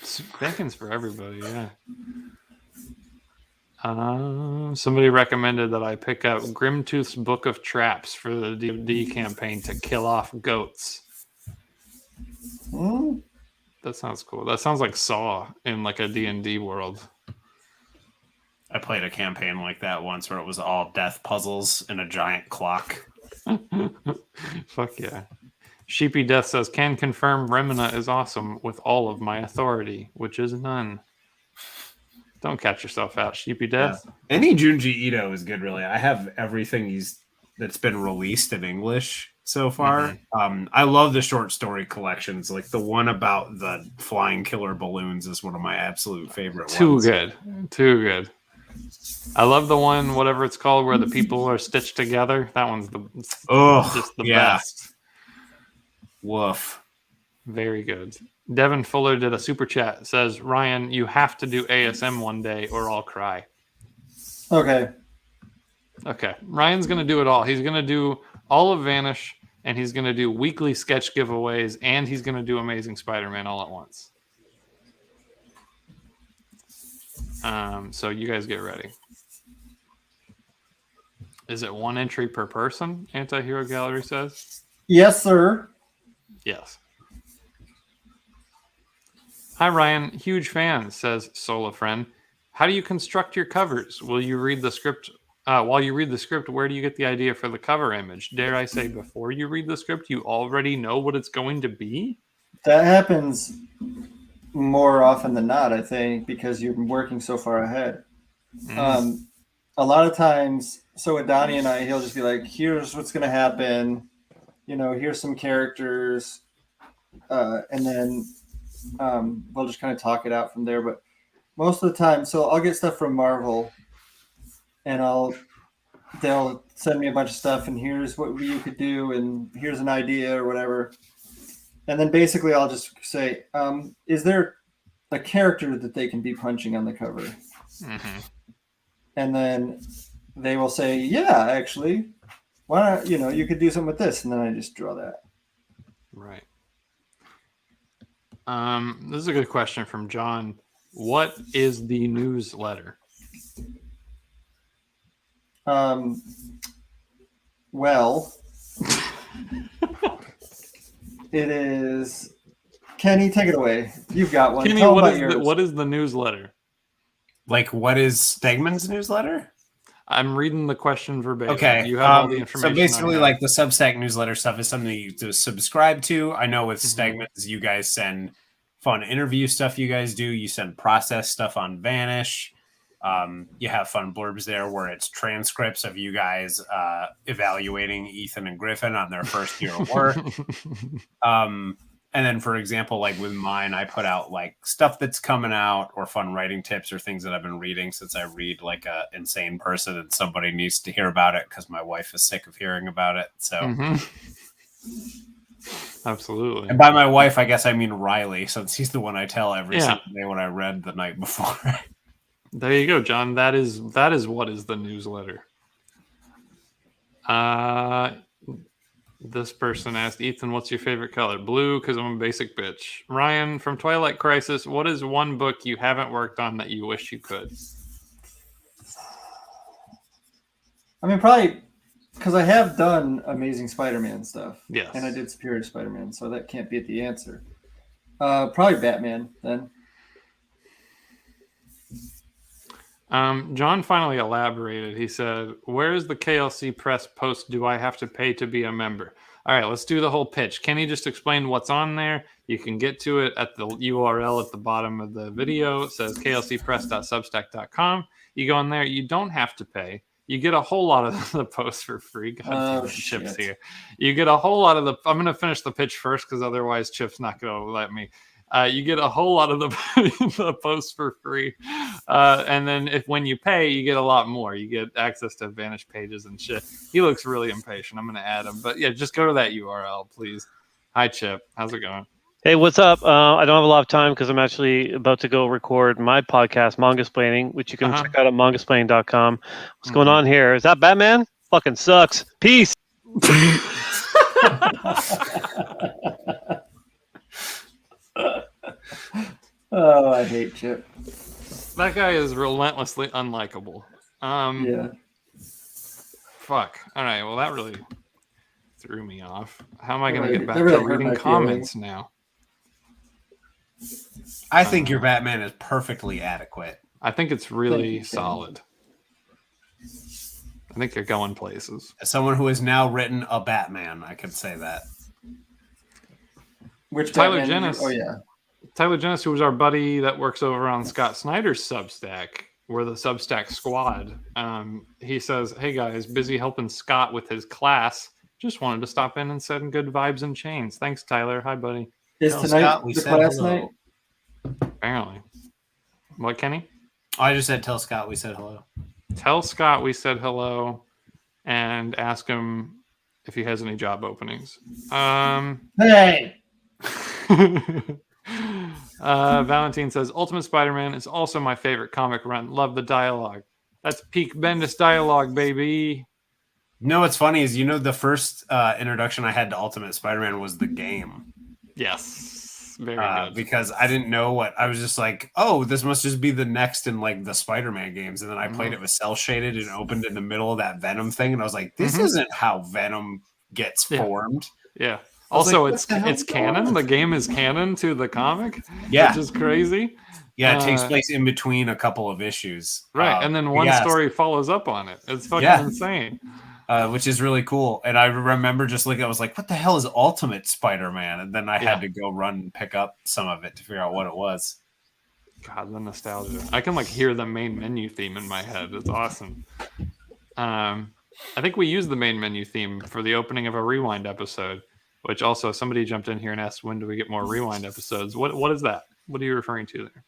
Spanking's for everybody, yeah. Somebody recommended that I pick up Grimtooth's Book of Traps for the D&D campaign to kill off goats. That sounds cool. That sounds like Saw in like a D&D world. I played a campaign like that once where it was all death puzzles and a giant clock. Fuck yeah. Sheepy Death says, can confirm Remina is awesome with all of my authority, which is none. Don't catch yourself out, Sheepy Death. Yeah. Any Junji Ito is good, really. I have everything that's been released in English so far. Mm-hmm. I love the short story collections. Like the one about the flying killer balloons is one of my absolute favorite ones. Too good. I love the one, whatever it's called, where the people are stitched together. That one's just the best. Woof. Very good. Devin Fuller did a super chat. Says, Ryan, you have to do ASM one day or I'll cry. Okay. Okay, Ryan's gonna do it all. He's gonna do all of Vanish, and he's gonna do weekly sketch giveaways, and he's gonna do Amazing Spider-Man all at once. So you guys get ready. Is it 1 entry per person? Anti-Hero Gallery says. Yes, sir. Yes. Hi Ryan, huge fan, says Sola Friend. How do you construct your covers? Will you read the script? While you read the script, where do you get the idea for the cover image? Dare I say, before you read the script, you already know what it's going to be? That happens more often than not, I think, because you're working so far ahead. A lot of times, so with Donnie and I, he'll just be like, here's what's going to happen. Here's some characters. And then we'll just kind of talk it out from there. But most of the time, so I'll get stuff from Marvel, and they'll send me a bunch of stuff, and here's what you could do, and here's an idea or whatever. And then basically I'll just say, is there a character that they can be punching on the cover? Mm-hmm. And then they will say, yeah, actually, why not, you could do something with this. And then I just draw that. Right. This is a good question from John. What is the newsletter? Well, it is. Kenny, take it away. You've got one. Kenny, Tell what is the newsletter? Like, what is Stegman's newsletter? I'm reading the question verbatim. Okay. You have all the information. So basically, like, the Substack newsletter stuff is something you to subscribe to. I know with Stegman's, you guys send fun interview stuff you guys do. You send process stuff on Vanish. You have fun blurbs there where it's transcripts of you guys evaluating Ethan and Griffin on their first year of work. And then, for example, like with mine, I put out like stuff that's coming out or fun writing tips or things that I've been reading since I read like a insane person and somebody needs to hear about it because my wife is sick of hearing about it. So, Absolutely. And by my wife, I guess I mean Riley, since he's the one I tell every single day when I read the night before. There you go, John. That is what is the newsletter. This person asked, Ethan, what's your favorite color? Blue, because I'm a basic bitch. Ryan, from Twilight Crisis, what is one book you haven't worked on that you wish you could? I mean, probably because I have done Amazing Spider-Man stuff. Yes. And I did Superior Spider-Man, so that can't be the answer. Probably Batman, then. John finally elaborated. He said, where is the KLC Press post do I have to pay to be a member? All right, let's do the whole pitch. Kenny just explained what's on there. You can get to it at the URL at the bottom of the video. It says klcpress.substack.com. You go in there. You don't have to pay. You get a whole lot of the posts for free. God, Chip's here. You get a whole lot of the... I'm going to finish the pitch first because otherwise Chip's not going to let me. You get a whole lot of the posts for free. And then when you pay, you get a lot more. You get access to Vanish pages and shit. He looks really impatient. I'm going to add him. But yeah, just go to that URL, please. Hi, Chip. How's it going? Hey, what's up? I don't have a lot of time because I'm actually about to go record my podcast, Mangasplaining, which you can check out at mangasplaining.com. What's going on here? Is that Batman? Fucking sucks. Peace. Oh, I hate Chip. That guy is relentlessly unlikable. Yeah. Fuck. All right. Well, that really threw me off. How am I going to get back really to reading comments now? I think your Batman is perfectly adequate. I think it's really solid. I think you're going places. As someone who has now written a Batman, I could say that. Which Tyler Batman Jennis? Oh, yeah. Tyler Jennis, who was our buddy that works over on Scott Snyder's Substack, we're the Substack squad. He says, hey guys, busy helping Scott with his class. Just wanted to stop in and send good vibes and chains. Thanks, Tyler. Hi, buddy. Is Tell tonight Scott we the said class hello. night? Apparently. What, Kenny? I just said tell Scott we said hello. Tell Scott we said hello and ask him if he has any job openings. Hey! Valentine says, Ultimate Spider-Man is also my favorite comic run. Love the dialogue. That's peak Bendis dialogue, baby. No, what's funny is the first introduction I had to Ultimate Spider-Man was the game. Yes, very good. Because I didn't know what I was just like. Oh, this must just be the next in like the Spider-Man games, and then I played it with cell shaded and opened in the middle of that Venom thing, and I was like, this isn't how Venom gets formed. Yeah. Also, like, it's canon. The game is canon to the comic. Yeah, which is crazy. Yeah, it takes place in between a couple of issues. Right, and then one story follows up on it. It's fucking insane. Which is really cool. And I remember just looking, I was like, what the hell is Ultimate Spider-Man? And then I had to go run and pick up some of it to figure out what it was. God, the nostalgia. I can like hear the main menu theme in my head. It's awesome. I think we used the main menu theme for the opening of a Rewind episode, which also somebody jumped in here and asked, when do we get more Rewind episodes? What is that? What are you referring to there?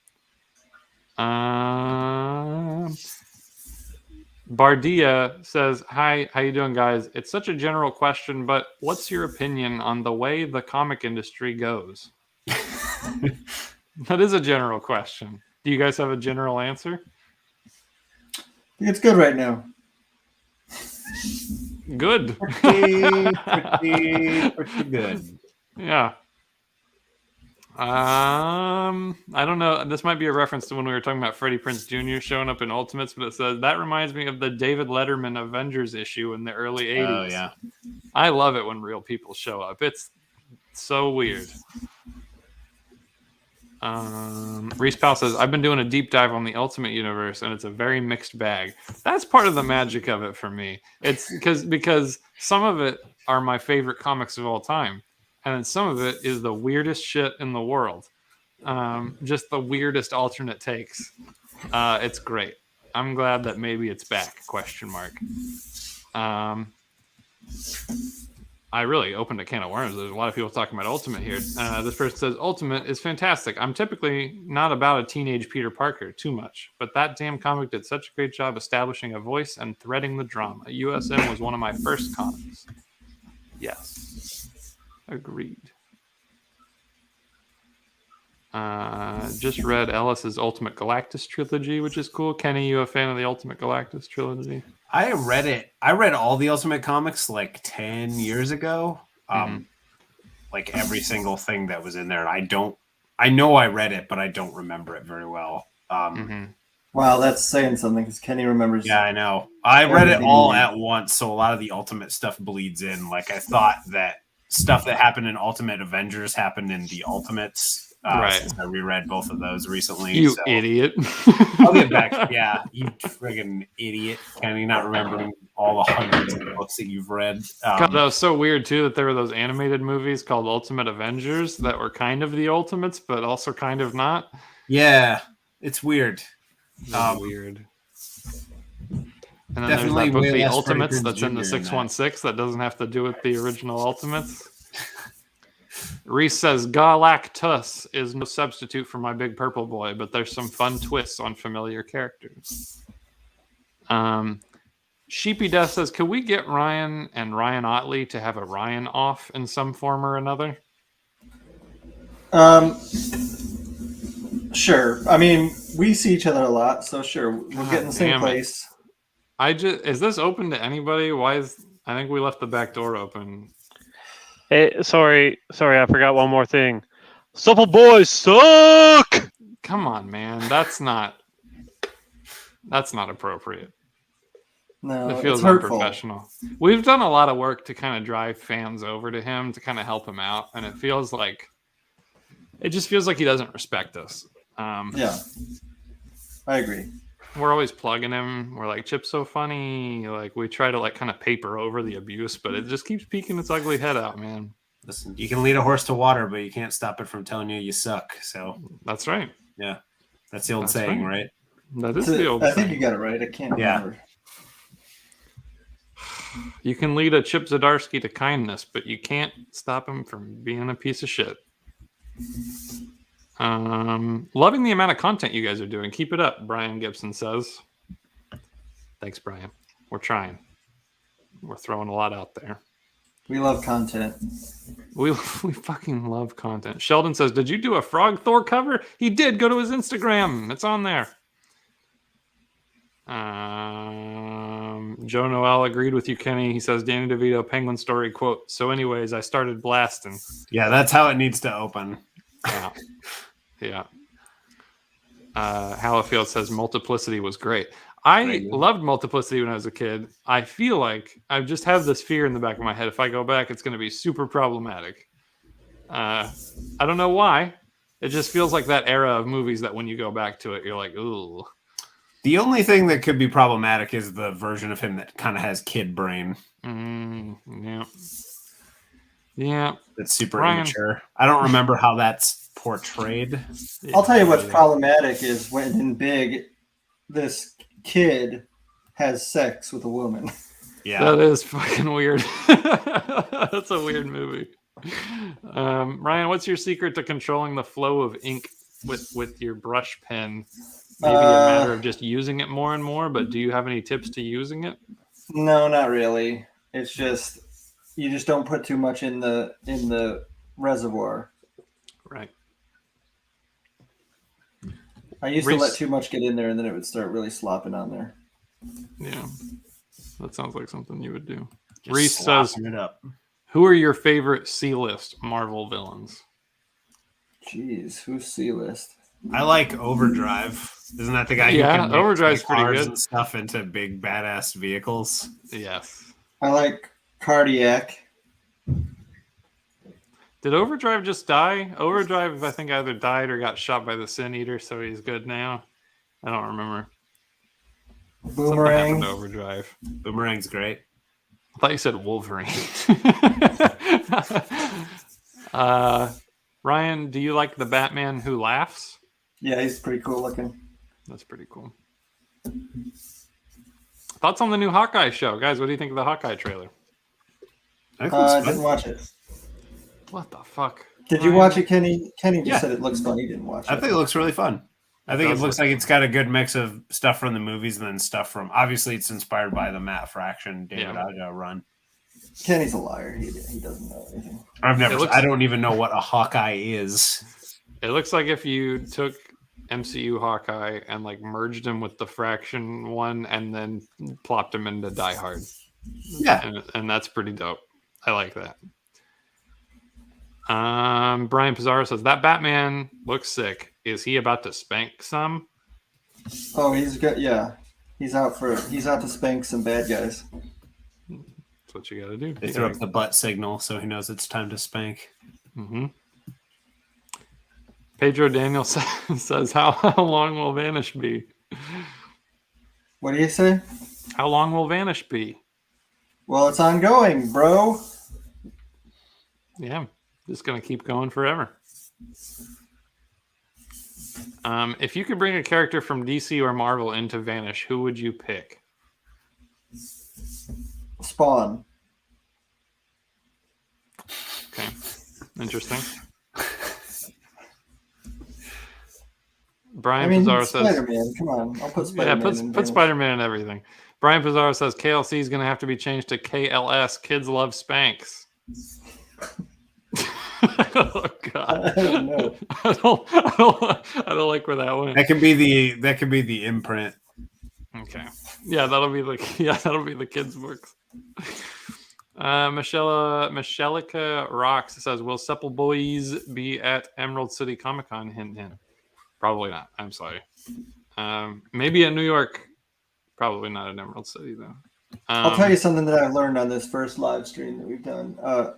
Bardia says, hi, how you doing, guys? It's such a general question, but what's your opinion on the way the comic industry goes? That is a general question. Do you guys have a general answer? It's good right now. Good. Pretty good. Yeah. I don't know. This might be a reference to when we were talking about Freddie Prinze Jr. showing up in Ultimates, but it says that reminds me of the David Letterman Avengers issue in the early 80s. Oh, yeah. I love it when real people show up. It's so weird. Reese Powell says, I've been doing a deep dive on the Ultimate Universe, and it's a very mixed bag. That's part of the magic of it for me. It's because some of it are my favorite comics of all time. And then some of it is the weirdest shit in the world. Just the weirdest alternate takes. It's great. I'm glad that maybe it's back, ? I really opened a can of worms. There's a lot of people talking about Ultimate here. This person says, Ultimate is fantastic. I'm typically not about a teenage Peter Parker too much, but that damn comic did such a great job establishing a voice and threading the drama. USM was one of my first comics. Yes. Agreed. Just read Ellis's Ultimate Galactus trilogy, which is cool. Kenny, you a fan of the Ultimate Galactus trilogy? I read it. I read all the Ultimate comics like 10 years ago. Like every single thing that was in there. And I know I read it, but I don't remember it very well. Wow, that's saying something because Kenny remembers. Yeah, I know. I read it all at once, so a lot of the Ultimate stuff bleeds in. Like I thought that stuff that happened in Ultimate Avengers happened in the Ultimates. Right. Since I reread both of those recently. You idiot. I'll get back. Yeah, you friggin' idiot. Kenny, not remembering all the hundreds of books that you've read. God, that was so weird, too, that there were those animated movies called Ultimate Avengers that were kind of the Ultimates, but also kind of not. Yeah, it's weird. Weird. And then there's that book, The Ultimates, that's in the 616 that doesn't have to do with the original Ultimates. Reese says, Galactus is no substitute for my big purple boy, but there's some fun twists on familiar characters. Sheepy Death says, could we get Ryan and Ryan Otley to have a Ryan off in some form or another? Sure. I mean, we see each other a lot, so sure. We'll get in the same place. Is this open to anybody? I think we left the back door open. Hey, sorry, I forgot one more thing. Supple boys suck. Come on, man. That's not appropriate. No, it feels it's hurtful. Unprofessional. We've done a lot of work to kind of drive fans over to him to kind of help him out, and it just feels like he doesn't respect us. Yeah, I agree. We're always plugging him. We're like, Chip's so funny. Like, we try to like kind of paper over the abuse, but it just keeps peeking its ugly head out, man. Listen, you can lead a horse to water, but you can't stop it from telling you suck. So that's right. Yeah, that's the old saying, right? That is the old saying. I think you got it right. I can't remember. You can lead a Chip Zdarsky to kindness, but you can't stop him from being a piece of shit. Loving the amount of content you guys are doing. Keep it up, Brian Gibson says. Thanks, Brian. We're trying. We're throwing a lot out there. We love content. We fucking love content. Sheldon says, did you do a Frog Thor cover? He did. Go to his Instagram. It's on there. Joe Noel agreed with you, Kenny. He says Danny DeVito Penguin story quote. So, anyways, I started blasting. Yeah, that's how it needs to open. Yeah. Yeah. Hallafield says Multiplicity was great. I loved Multiplicity when I was a kid. I feel like I just have this fear in the back of my head. If I go back, it's going to be super problematic. I don't know why. It just feels like that era of movies that when you go back to it, you're like, ooh. The only thing that could be problematic is the version of him that kind of has kid brain. Yeah. Yeah. That's super immature. I don't remember how that's portrayed. I'll tell you what's problematic is when in Big, this kid has sex with a woman. Yeah. That is fucking weird. That's a weird movie. Ryan, what's your secret to controlling the flow of ink with your brush pen? Maybe a matter of just using it more and more, but do you have any tips to using it? No, not really. It's just you just don't put too much in the reservoir. Right. I used to let too much get in there, and then it would start really slopping on there. Yeah, that sounds like something you would do. Just Reese says, it up. "Who are your favorite C-list Marvel villains?" Jeez, who's C-list? I like Overdrive. Isn't that the guy who can make Overdrive's pretty cars good and stuff into big badass vehicles? Yes. I like Cardiac. Did Overdrive just die? Overdrive, I think, either died or got shot by the Sin Eater, so he's good now. I don't remember. Boomerang. To Overdrive. Boomerang's great. I thought you said Wolverine. Ryan, do you like the Batman who laughs? Yeah, he's pretty cool looking. That's pretty cool. Thoughts on the new Hawkeye show? Guys, what do you think of the Hawkeye trailer? I didn't watch it. What the fuck? Did you watch it, Kenny? Kenny just Yeah. said it looks fun. He didn't watch it. I think it looks really fun. I think it looks like it's got a good mix of stuff from the movies and then stuff from... Obviously, it's inspired by the Matt Fraction, David Aja run. Kenny's a liar. He doesn't know anything. I don't even know what a Hawkeye is. It looks like if you took MCU Hawkeye and like merged him with the Fraction one and then plopped him into Die Hard. Yeah. And that's pretty dope. I like that. Brian Pizarro says that Batman looks sick. Is he about to spank some? Oh, he's good. Yeah, he's out to spank some bad guys. That's what you got to do. They throw up the butt signal so he knows it's time to spank. Mm-hmm. Pedro Daniel says, how long will Vanish be? What do you say? How long will Vanish be? Well, it's ongoing, bro. Yeah, just going to keep going forever. If you could bring a character from DC or Marvel into Vanish, who would you pick? Spawn. Okay, interesting. Brian Pizarro says, Spider-Man. Come on, I'll put Spider-Man. Yeah, put Spider-Man in everything. Brian Pizarro says KLC is going to have to be changed to KLS. Kids love Spanx. Oh God! I don't know. I don't like where that went. That could be the imprint. Okay. Yeah, that'll be the kids' books. Michelica Rocks says, "Will Supple Boys be at Emerald City Comic Con?" Hint, hint. Probably not. I'm sorry. Maybe in New York. Probably not in Emerald City though. I'll tell you something that I learned on this first live stream that we've done of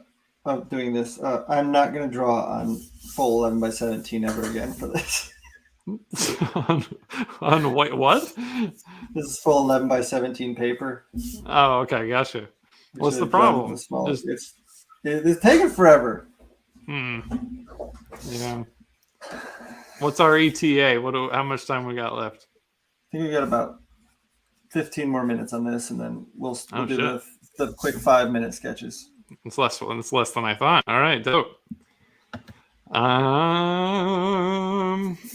doing this. I'm not going to draw on full 11 by 17 ever again for this. on what? This is full 11 by 17 paper. Oh, okay, gotcha. What's the problem? It's taking forever. Yeah. What's our ETA? How much time we got left? I think we got about 15 more minutes on this, and then we'll do the quick 5-minute sketches. It's less than I thought. All right, dope.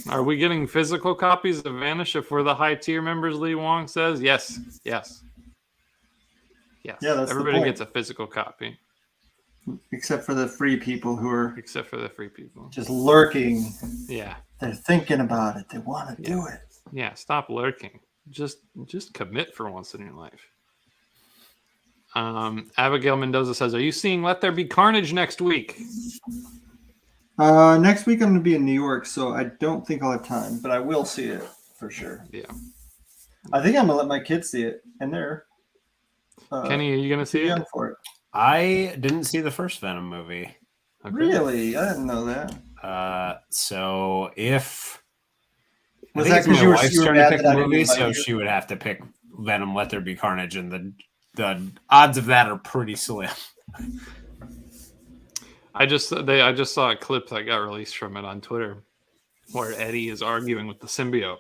Are we getting physical copies of Vanish if we're the high tier members? Lee Wong says yes. Yeah, that's everybody gets a physical copy, except for the free people who are just lurking. Yeah, they're thinking about it. They want to do it. Yeah, stop lurking. Just commit for once in your life. Abigail Mendoza says, "Are you seeing Let There Be Carnage next week?" Next week I'm going to be in New York, so I don't think I'll have time, but I will see it for sure. Yeah. I think I'm going to let my kids see it, and they're Kenny, are you going to see young it? for it. I didn't see the first Venom movie. Okay. Really? I didn't know that. So if Was I that think it's because my you were wife's you were turn to mad pick that I a didn't movie, invite so you? she would have to pick Venom, Let There Be Carnage, and the odds of that are pretty slim. I just saw a clip that got released from it on Twitter where Eddie is arguing with the symbiote,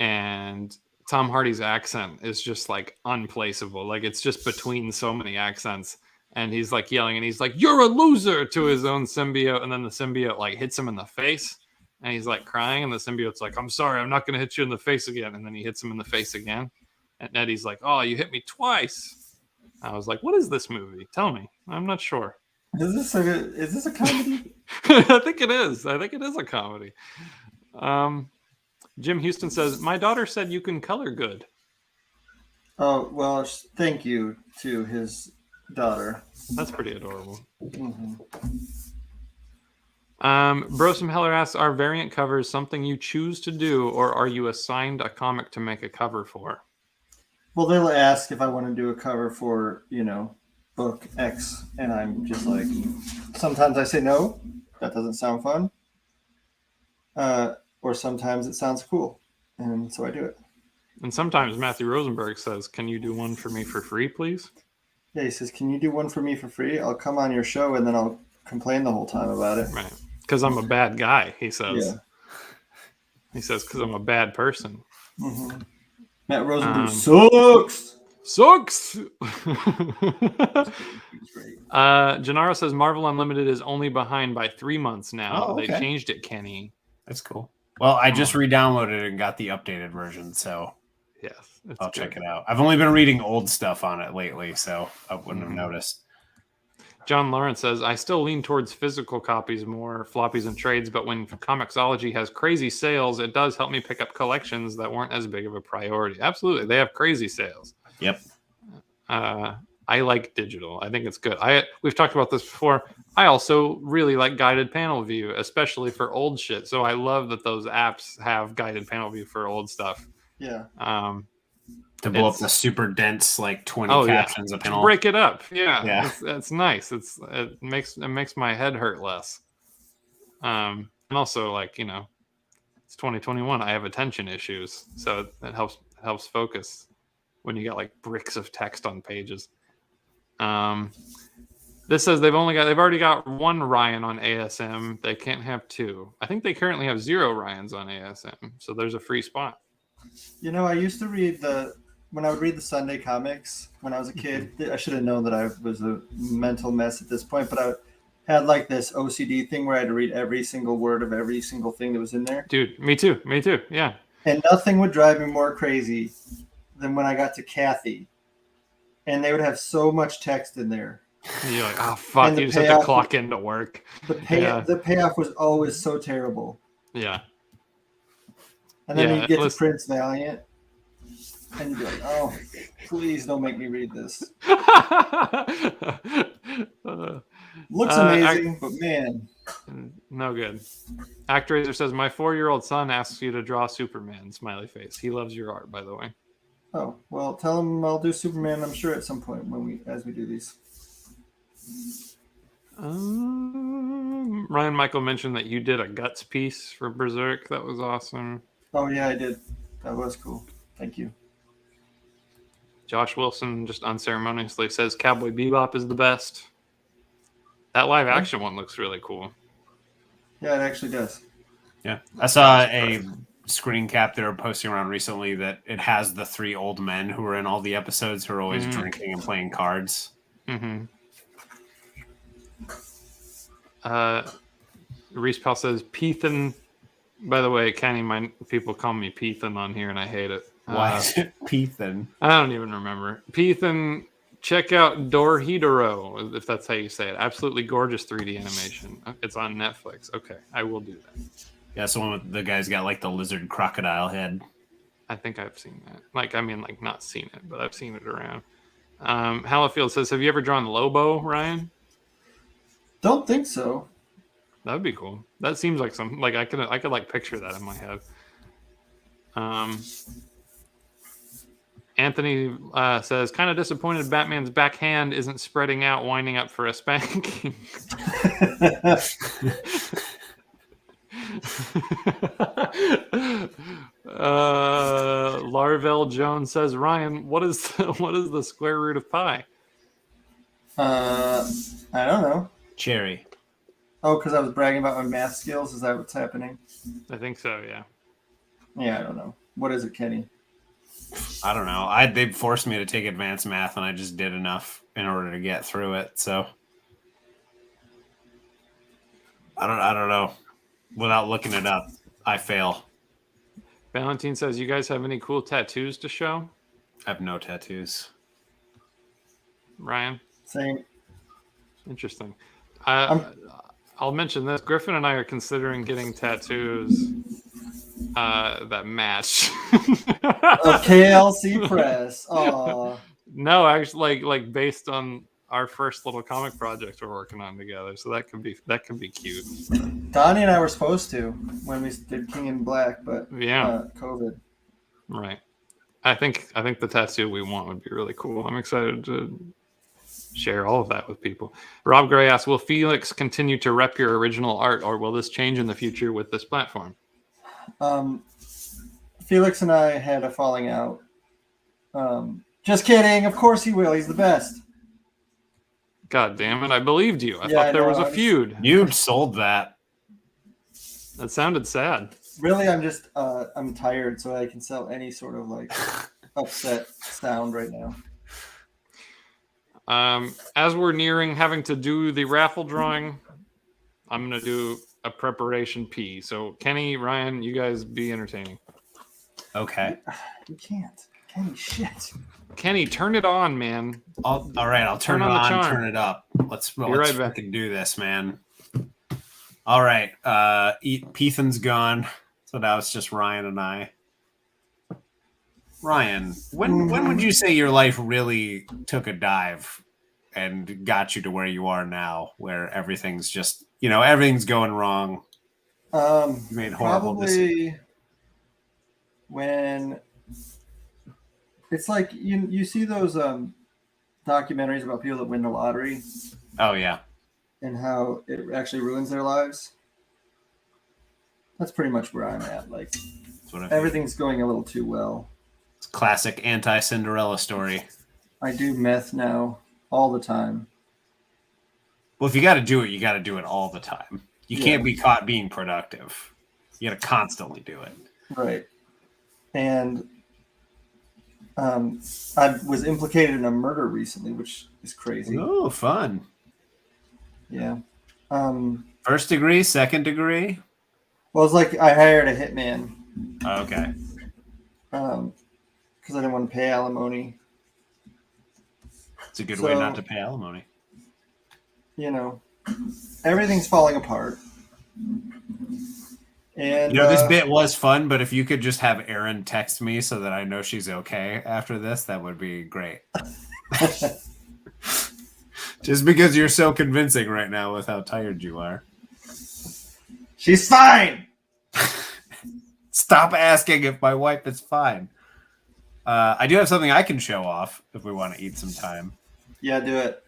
and Tom Hardy's accent is just like unplaceable. Like it's just between so many accents, and he's like yelling, and he's like, "You're a loser" to his own symbiote, and then the symbiote like hits him in the face, and he's like crying, and the symbiote's like, "I'm sorry, I'm not going to hit you in the face again," and then he hits him in the face again, and Eddie's like, "Oh, you hit me twice." I was like, "What is this movie? Tell me. I'm not sure." Is this a comedy? I think it is. I think it is a comedy. Jim Houston says, "My daughter said you can color good." Oh, well, thank you to his daughter. That's pretty adorable. Mm-hmm. Brosum Heller asks, "Are variant covers something you choose to do, or are you assigned a comic to make a cover for?" Well, they'll ask if I want to do a cover for, book X, and I'm just like, sometimes I say no, that doesn't sound fun, or sometimes it sounds cool, and so I do it. And sometimes Matthew Rosenberg says, "Can you do one for me for free, please?" Yeah, he says, "Can you do one for me for free? I'll come on your show, and then I'll complain the whole time about it." Right. Because I'm a bad guy, he says. Yeah. He says, because I'm a bad person. Mm-hmm. Matt Rosenberg sucks. Sucks! Great. Gennaro says, "Marvel Unlimited is only behind by 3 months now. Oh, okay. They changed it, Kenny." That's cool. Well, I just re-downloaded it and got the updated version, so Yes. I'll check it out. I've only been reading old stuff on it lately, so I wouldn't have noticed. John Lawrence says, "I still lean towards physical copies more, floppies and trades, but when Comixology has crazy sales, it does help me pick up collections that weren't as big of a priority." Absolutely. They have crazy sales. Yep. I like digital. I think it's good. We've talked about this before. I also really like guided panel view, especially for old shit. So I love that those apps have guided panel view for old stuff. Yeah. To blow up the super dense, like 20 captions a panel. Break it up. Yeah. Yeah. It's nice. It makes my head hurt less. And also, like, it's 2021. I have attention issues, so it helps focus when you got like bricks of text on pages. This says they've already got one Ryan on ASM. They can't have two. I think they currently have 0 Ryans on ASM, so there's a free spot. I used to read when I would read the Sunday comics when I was a kid. I should have known that I was a mental mess at this point, but I had like this OCD thing where I had to read every single word of every single thing that was in there. Dude, me too. Yeah. And nothing would drive me more crazy than when I got to Kathy, and they would have so much text in there. And you're like, oh fuck! You just have to clock into work. The payoff was always so terrible. Yeah. And then you get to Prince Valiant, and you'd be like, "Oh, please don't make me read this." Looks amazing, but man, no good. Actraiser says, "My 4-year-old son asks you to draw Superman." Smiley face. He loves your art, by the way. Oh, well, tell him I'll do Superman, I'm sure, at some point as we do these. Ryan Michael mentioned that you did a guts piece for Berserk. That was awesome. Oh, yeah, I did. That was cool. Thank you. Josh Wilson just unceremoniously says Cowboy Bebop is the best. That live action one looks really cool. Yeah, it actually does. Yeah. I saw a screen cap they were posting around recently that it has the 3 old men who are in all the episodes who are always drinking and playing cards. Mm-hmm. Reese Powell says Peethan. By the way, Kenny, my people call me Peethan on here, and I hate it. Why is it Peethan? I don't even remember. Peethan, check out Dorhidoro, if that's how you say it. Absolutely gorgeous 3D animation. It's on Netflix. Okay, I will do that. Yeah, so one with the guy's got like the lizard crocodile head. I think I've seen that. Like, I mean, like not seen it, but I've seen it around. Hallifield says, "Have you ever drawn Lobo, Ryan?" Don't think so. That would be cool. That seems like something like I could like picture that in my head. Anthony says, "Kind of disappointed Batman's backhand isn't spreading out, winding up for a spanking." Larvel Jones says, "Ryan, what is the square root of pi?" I don't know. Cherry. Oh, because I was bragging about my math skills. Is that what's happening? I think so. Yeah. Yeah, I don't know. What is it, Kenny? I don't know. They forced me to take advanced math, and I just did enough in order to get through it. So I don't know. Without looking it up, I fail. Valentine says, "You guys have any cool tattoos to show?" I have no tattoos. Ryan, Same. interesting. I'll mention this. Griffin and I are considering getting tattoos that match. A KLC press. Aw. No, actually, like based on our first little comic project we're working on together. So that could be cute. Donnie and I were supposed to when we did King in Black, but Yeah. COVID. Right. I think the tattoo we want would be really cool. I'm excited to share all of that with people. Rob Gray asks, "Will Felix continue to rep your original art, or will this change in the future with this platform?" Felix and I had a falling out. Just kidding. Of course he will. He's the best. God damn it! I believed you. I Yeah, thought there I was know, a feud. You sold that. That sounded sad. Really, I'm just I'm tired, so I can sell any sort of like upset sound right now. As we're nearing having to do the raffle drawing, I'm gonna do a preparation P. So Kenny, Ryan, you guys be entertaining. Okay. You can't. Kenny, shit. Kenny, turn it on, man. All right, I'll turn it on the on, charm. turn it up. Let's right back. freaking do this, man. All right. Pethan's gone. So now it's just Ryan and I. Ryan, when would you say your life really took a dive and got you to where you are now, where everything's just, everything's going wrong? You made horrible decisions. Probably when it's like you see those documentaries about people that win the lottery Oh yeah. and how it actually ruins their lives. That's pretty much where I'm at. Like That's what I think. everything's going a little too well. It's classic anti-Cinderella story. I do meth now all the time. Well, if you got to do it, you got to do it all the time. You can't be caught being productive. You got to constantly do it. Right. And I was implicated in a murder recently, which is crazy. Oh, fun. Yeah. First degree, second degree? Well, it's like I hired a hitman Okay. because I didn't want to pay alimony. It's a good way not to pay alimony. Everything's falling apart. And This bit was fun, but if you could just have Erin text me so that I know she's okay after this, that would be great. Just because you're so convincing right now with how tired you are. she's fine. Stop asking if my wife is fine. I do have something I can show off if we want to eat some time. Yeah, do it.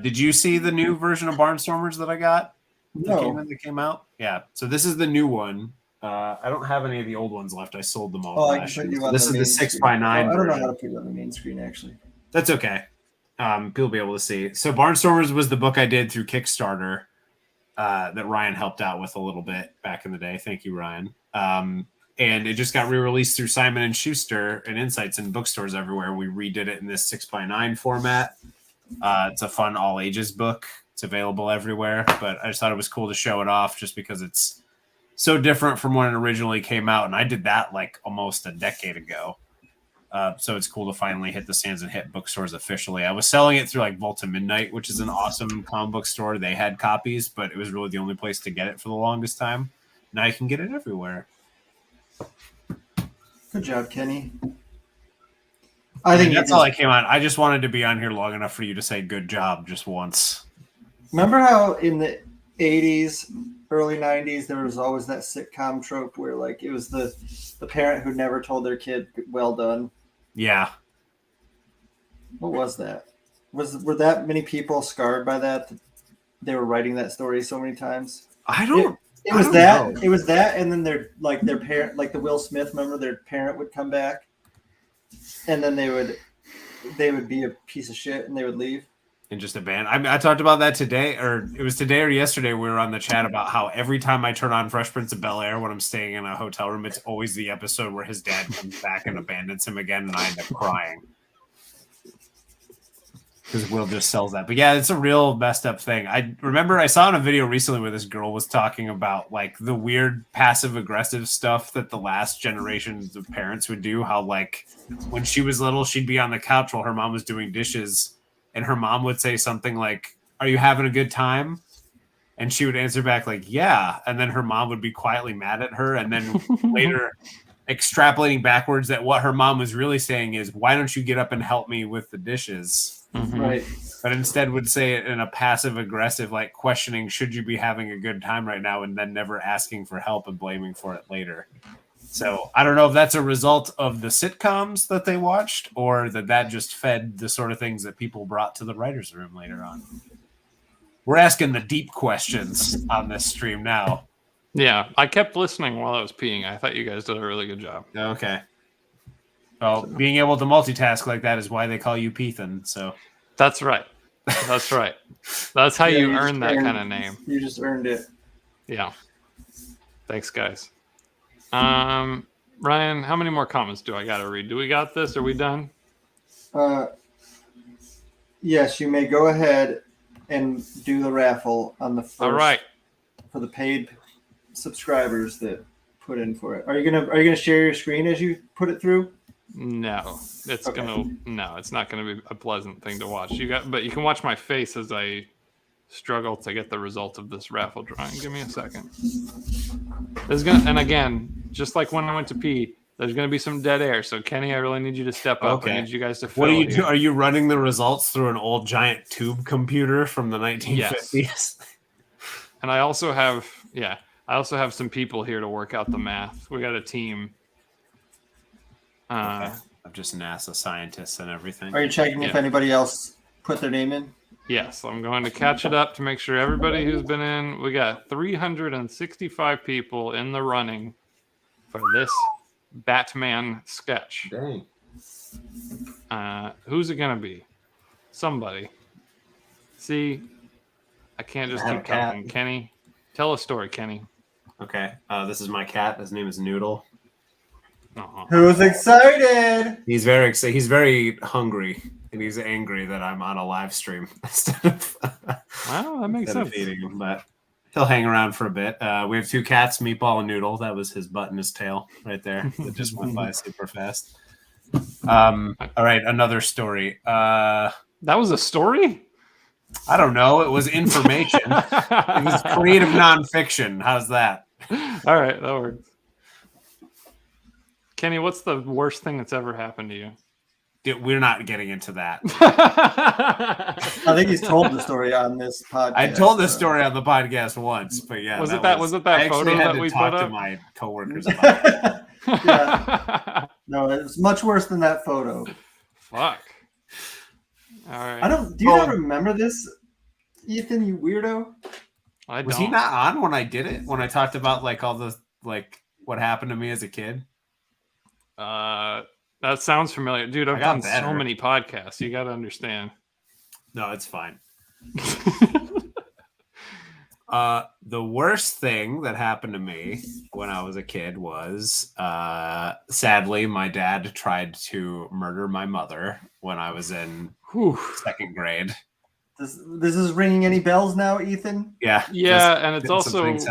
Did you see the new version of Barnstormers that I got? No. That came out? Yeah. So this is the new one. I don't have any of the old ones left. I sold them all. Oh, I can put you on This the is the main 6x9 screen. I don't know version. how to put it on the main screen, actually. That's okay. People will be able to see. So Barnstormers was the book I did through Kickstarter that Ryan helped out with a little bit back in the day. Thank you, Ryan. And it just got re-released through Simon & Schuster and Insights in bookstores everywhere. We redid it in this 6x9 format. It's a fun all ages book. It's available everywhere, but I just thought it was cool to show it off just because it's so different from when it originally came out. And I did that like almost a decade ago. So it's cool to finally hit the Sands and Hit bookstores officially. I was selling it through like Volta Midnight, which is an awesome comic book store. They had copies, but it was really the only place to get it for the longest time. Now you can get it everywhere. Good job, Kenny. I think that's all I came on. I just wanted to be on here long enough for you to say good job just once. Remember how in the 80s, early 90s, there was always that sitcom trope where like it was the parent who never told their kid well done? Yeah. What was that? Were that many people scarred by that? They were writing that story so many times. I don't. It was I don't that. know. It was that, and then their parent, like the Will Smith. Remember, their parent would come back, and then they would be a piece of shit, and they would leave. And just a band. I talked about that today, or it was today or yesterday. We were on the chat about how every time I turn on Fresh Prince of Bel-Air when I'm staying in a hotel room, it's always the episode where his dad comes back and abandons him again, and I end up crying. Because Will just sells that. But yeah, it's a real messed up thing. I remember I saw in a video recently where this girl was talking about like the weird passive aggressive stuff that the last generations of parents would do. How like when she was little, she'd be on the couch while her mom was doing dishes, and her mom would say something like, "Are you having a good time?" And she would answer back like, "Yeah." And then her mom would be quietly mad at her, and then later extrapolating backwards that what her mom was really saying is, "Why don't you get up and help me with the dishes?" Mhm. Right. But instead would say it in a passive aggressive, like questioning, should you be having a good time right now? And then never asking for help and blaming for it later. So I don't know if that's a result of the sitcoms that they watched or that just fed the sort of things that people brought to the writer's room later on. We're asking the deep questions on this stream now. Yeah, I kept listening while I was peeing. I thought you guys did a really good job. Okay. Well, being able to multitask like that is why they call you Peethan. So That's right. That's right. That's how Yeah, you you earn just that earned- kind of name. You just earned it. Yeah. Thanks, guys. Ryan, how many more comments do I got to read? Do we got this? Are we done? Yes, you may go ahead and do the raffle on the first. All right. For the paid subscribers that put in for it. Are you gonna share your screen as you put it through? No, it's Okay. it's not gonna be a pleasant thing to watch. But you can watch my face as I struggle to get the result of this raffle drawing. Give me a second. And again, just like when I went to pee, there's gonna be some dead air. So Kenny, I really need you to step up. Okay. I need you guys to fill what do you here. do? Are you running the results through an old giant tube computer from the 1950s? And I also have some people here to work out the math. We got a team. Okay. I'm just NASA scientists and everything. Are you checking if Yeah. anybody else put their name in? Yes, I'm going to catch it up to make sure everybody who's been in. We got 365 people in the running for this Batman sketch. Dang. Who's it gonna be? Somebody. See, I can't just I have keep a cat. talking. Kenny, tell a story, Kenny. Okay. This is my cat. His name is Noodle. Uh-huh. Who's excited? He's very excited. He's very hungry, and he's angry that I'm on a live stream instead of Wow, that makes sense. feeding him. But he'll hang around for a bit. We have two cats, Meatball and Noodle. That was his butt and his tail right there. That just went by super fast. All right, another story. That was a story? I don't know. It was information. It was creative nonfiction. How's that? All right, that works. Kenny, what's the worst thing that's ever happened to you? We're not getting into that. I think he's told the story on this podcast. I told this story on the podcast once, but yeah. Was it that I actually photo had that to we talk put to up? my coworkers about it. Yeah. No, it's much worse than that photo. Fuck. All right. Do you not remember this, Ethan, you weirdo? I don't. Was he not on when I did it? When I talked about like all the what happened to me as a kid? That sounds familiar, dude. I've got done better. so many podcasts. You got to understand. No, it's fine. The worst thing that happened to me when I was a kid was, sadly, my dad tried to murder my mother when I was in Whew. second grade. This is ringing any bells now, Ethan? Yeah. Yeah, just and it's getting some also things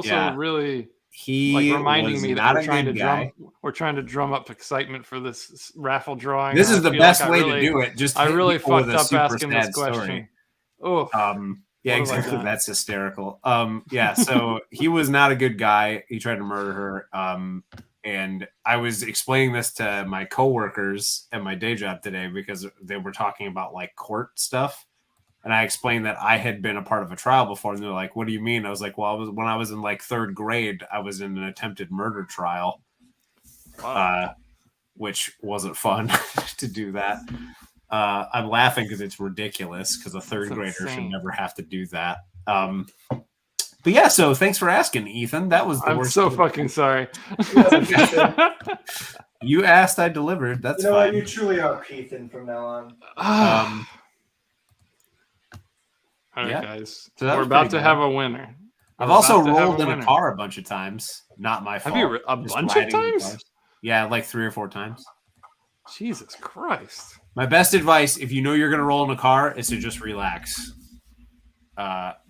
home. really He reminding was me not that a good guy. we're trying to drum up excitement for this raffle drawing. This I is the feel best like I way really- to do it. Just I hit really people with fucked a up super asking this sad question. story. Oh, Yeah, What have I exactly. done? That's hysterical. Yeah, so he was not a good guy. He tried to murder her. And I was explaining this to my coworkers at my day job today because they were talking about like court stuff. And I explained that I had been a part of a trial before. And they're like, what do you mean? I was like, well, when I was in like third grade, I was in an attempted murder trial, which wasn't fun to do that. I'm laughing because it's ridiculous because a third grader should never have to do that. But yeah, so thanks for asking, Ethan. That was the I'm worst. so fucking sorry. You asked, I delivered. That's fine. What? You truly are Ethan from now on. All right, guys. So we're about to have a winner. I've also rolled in a car a bunch of times. Not my fault. Have you a bunch of times? Yeah, like 3 or 4 times. Jesus Christ. My best advice, if you know you're going to roll in a car, is to just relax.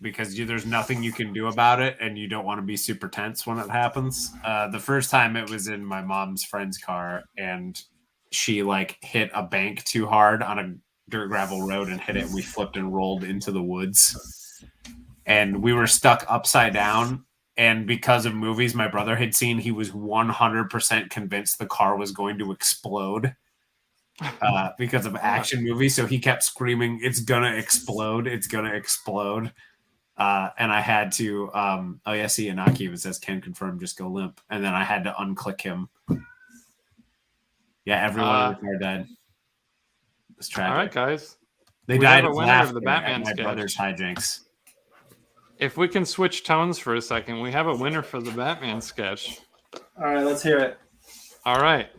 Because there's nothing you can do about it, and you don't want to be super tense when it happens. The first time it was in my mom's friend's car, and she like hit a bank too hard on a dirt gravel road and hit it. And we flipped and rolled into the woods, and we were stuck upside down. And because of movies my brother had seen, he was 100% convinced the car was going to explode. Because of action movies, so he kept screaming, "It's gonna explode! It's gonna explode!" And I had to, oh yeah, see, Inaki even says can confirm, just go limp, and then I had to unclick him. Yeah, everyone in the car died. It was tragic. All right, guys. They died of laughter at my brother's hijinks. If we can switch tones for a second, we have a winner for the Batman sketch. All right, let's hear it. All right.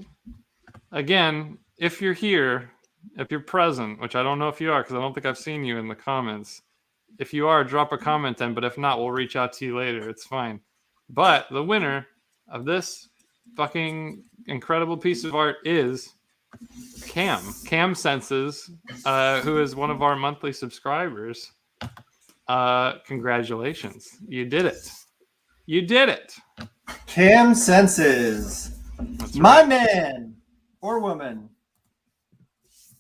Again, if you're here, if you're present, which I don't know if you are because I don't think I've seen you in the comments. If you are, drop a comment then, but if not, we'll reach out to you later. It's fine. But the winner of this fucking incredible piece of art is Cam Senses, who is one of our monthly subscribers. Congratulations. You did it. You did it. Cam Senses. That's My right. man or woman.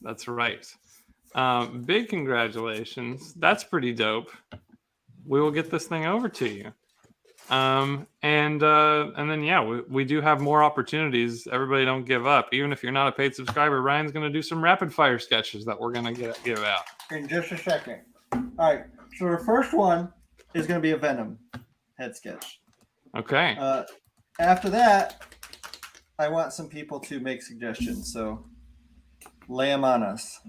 That's right. Big congratulations. That's pretty dope. We will get this thing over to you. And then, yeah, we do have more opportunities. Everybody don't give up. Even if you're not a paid subscriber, Ryan's going to do some rapid fire sketches that we're going to give out. In just a second. All right. So our first one is going to be a Venom head sketch. Okay. After that, I want some people to make suggestions. So lay them on us.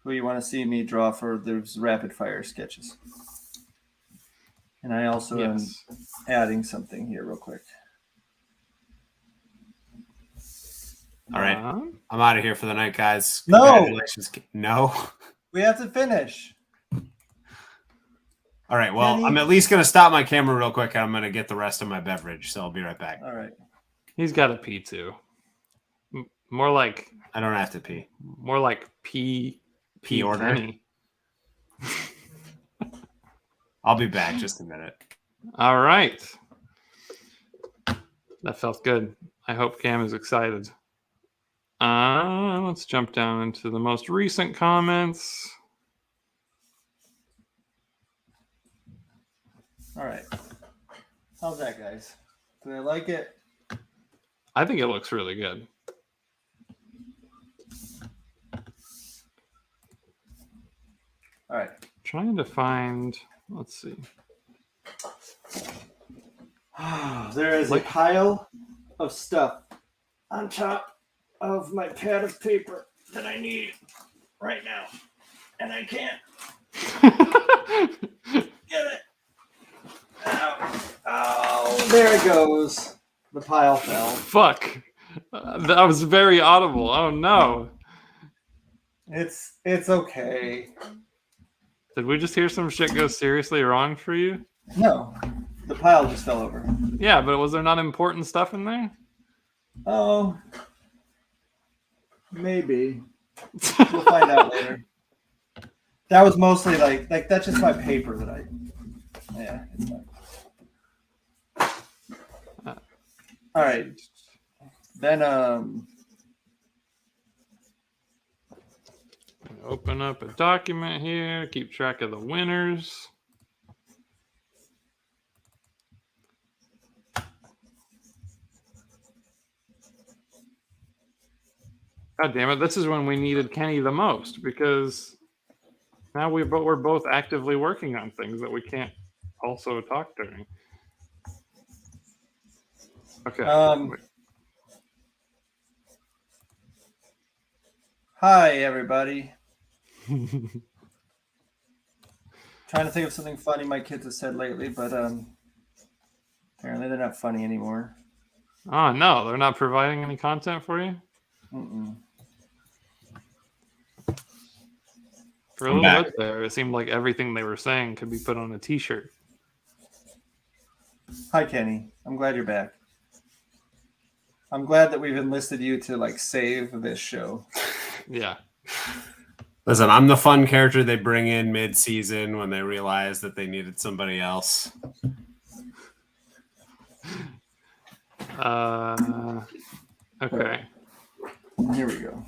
Who you want to see me draw for those rapid fire sketches. And I also am adding something here real quick. All right. I'm out of here for the night, guys. No. Congratulations. No. We have to finish. All right. Well, I'm at least going to stop my camera real quick. And I'm going to get the rest of my beverage. So I'll be right back. All right. He's got to pee too. More like... I don't have to pee. More like pee order. Penny. I'll be back just a minute. All right. That felt good. I hope Cam is excited. Let's jump down into the most recent comments. All right. How's that, guys? Do I like it? I think it looks really good. All right. Trying to find, let's see. There is a pile of stuff on top of my pad of paper that I need right now. And I can't get it. Oh, there it goes. The pile fell. Fuck. That was very audible. Oh no. It's okay. Did we just hear some shit go seriously wrong for you? No, the pile just fell over. Yeah, but was there not important stuff in there? Oh, maybe. We'll find out later. That was mostly like that's just my paper that I. Yeah, it's fine. All right, Venom. Open up a document here. Keep track of the winners. God damn it! This is when we needed Kenny the most because now we're both actively working on things that we can't also talk during. Okay. Hi, everybody. Trying to think of something funny my kids have said lately, but apparently they're not funny anymore. Oh no, they're not providing any content for you. Mm-mm. For a little bit there, it seemed like everything they were saying could be put on a T-shirt. Hi, Kenny. I'm glad you're back. I'm glad that we've enlisted you to like save this show. Yeah. Listen, I'm the fun character they bring in mid-season when they realize that they needed somebody else. Okay. Here we go.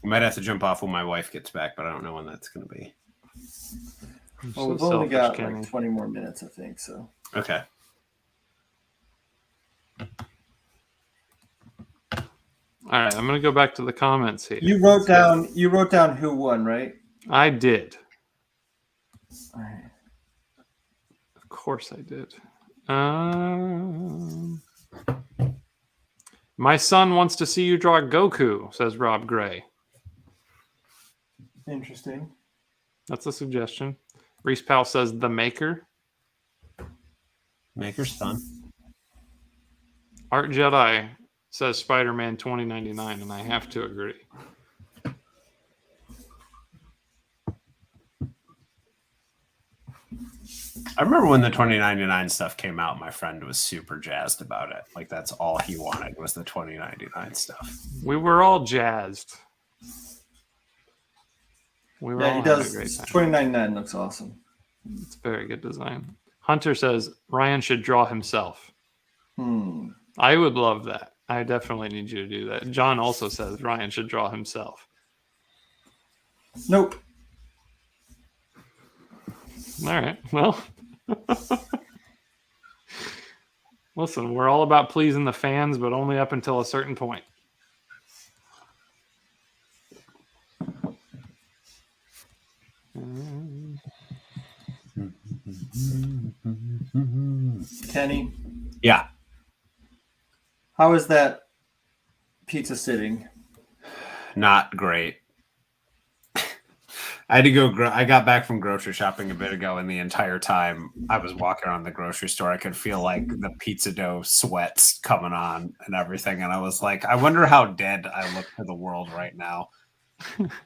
I might have to jump off when my wife gets back, but I don't know when that's going to be. Well, we've only got like 20 more minutes, I think. So. Okay. All right, I'm gonna go back to the comments here. You wrote down who won, right? I did. All right. Of course I did. My son wants to see you draw Goku, says Rob Gray. Interesting. That's a suggestion. Reese Powell says The Maker. Maker's fun. Art Jedi says Spider-Man 2099, and I have to agree. I remember when the 2099 stuff came out, my friend was super jazzed about it. Like, that's all he wanted was the 2099 stuff. We were all jazzed. We were all He does. having a great time. 2099 looks awesome. It's a very good design. Hunter says Ryan should draw himself. I would love that. I definitely need you to do that. John also says Ryan should draw himself. Nope. All right. Well, listen, we're all about pleasing the fans, but only up until a certain point. Kenny, Yeah. how is that pizza sitting? Not great. I had to go. I got back from grocery shopping a bit ago, and the entire time I was walking around the grocery store, I could feel like the pizza dough sweats coming on and everything. And I was like, I wonder how dead I look to the world right now.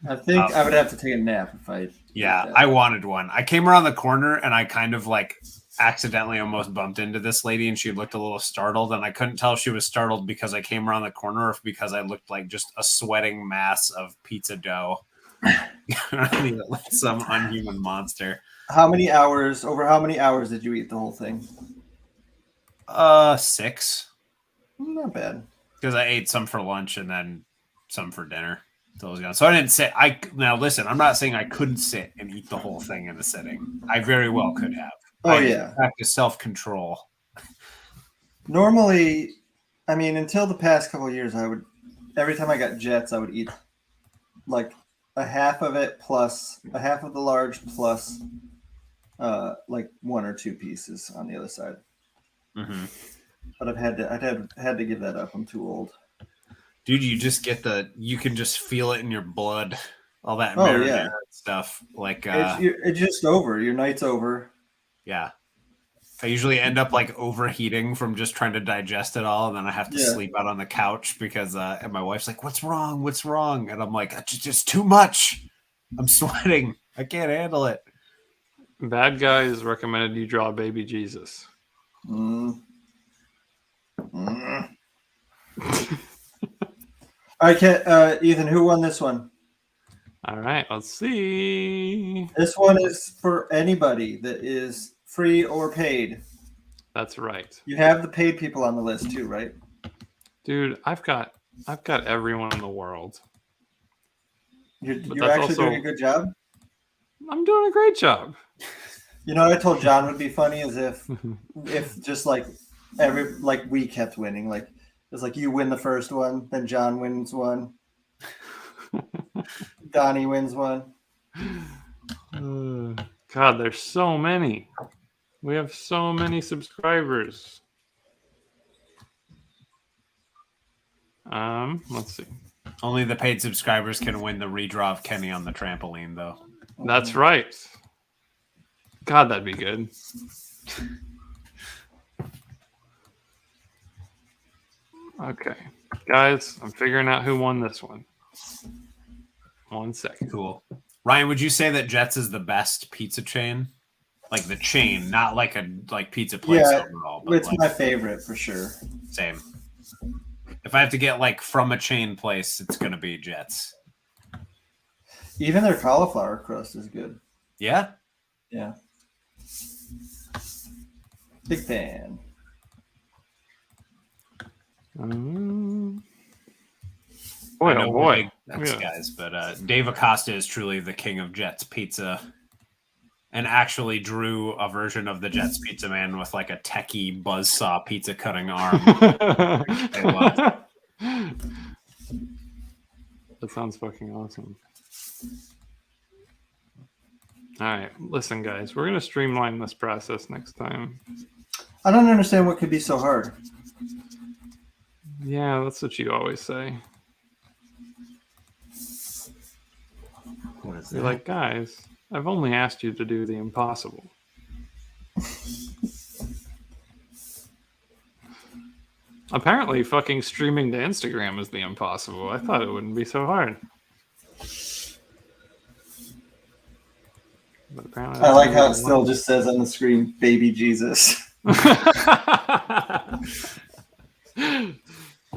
I think I would have to take a nap if I. Yeah, I wanted one. I came around the corner and I kind of like accidentally almost bumped into this lady, and she looked a little startled, and I couldn't tell if she was startled because I came around the corner or because I looked like just a sweating mass of pizza dough. Like some unhuman monster. How many hours did you eat the whole thing? 6. Not bad. Because I ate some for lunch and then some for dinner. So I didn't sit. Now listen, I'm not saying I couldn't sit and eat the whole thing in a sitting. I very well could have. Yeah. Practice self-control. Normally, I mean, until the past couple of years, every time I got Jets, I would eat like a half of it plus a half of the large plus like 1 or 2 pieces on the other side. Mm-hmm. But I've had to give that up. I'm too old. Dude, you can just feel it in your blood. All that marinara stuff. Like it's just over. Your night's over. Yeah. I usually end up like overheating from just trying to digest it all, and then I have to sleep out on the couch because and my wife's like, "What's wrong? What's wrong?" And I'm like, "It's just too much. I'm sweating. I can't handle it." Bad guys recommended you draw baby Jesus. All right, Ethan, who won this one? All right, let's see. This one is for anybody that is free or paid. That's right. You have the paid people on the list too, right? Dude, I've got everyone in the world. You're actually doing a good job. I'm doing a great job. You know what I told John would be funny is if just like we kept winning. Like It's like you win the first one, then John wins one, Donnie wins one. God, there's so many. We have so many subscribers. Let's see. Only the paid subscribers can win the redraw of Kenny on the trampoline, though. That's right. God, that'd be good. Okay, guys, I'm figuring out who won this one. 1 second. Cool. Ryan, would you say that Jets is the best pizza chain? Like the chain, not like a pizza place overall. But it's my favorite for sure. Same. If I have to get like from a chain place, it's gonna be Jets. Even their cauliflower crust is good. Yeah? Yeah. Big fan. Boy, I know oh we're boy. big Jets guys, but Dave Acosta is truly the king of Jets pizza, and actually drew a version of the Jets pizza man with like a techie buzzsaw pizza cutting arm. That sounds fucking awesome. All right, listen, guys, we're gonna streamline this process next time. I don't understand what could be so hard. Yeah, that's what you always say. What is You're like, guys, I've only asked you to do the impossible. Apparently, fucking streaming to Instagram is the impossible. I thought it wouldn't be so hard. But apparently, I like how it still just says on the screen, "Baby Jesus."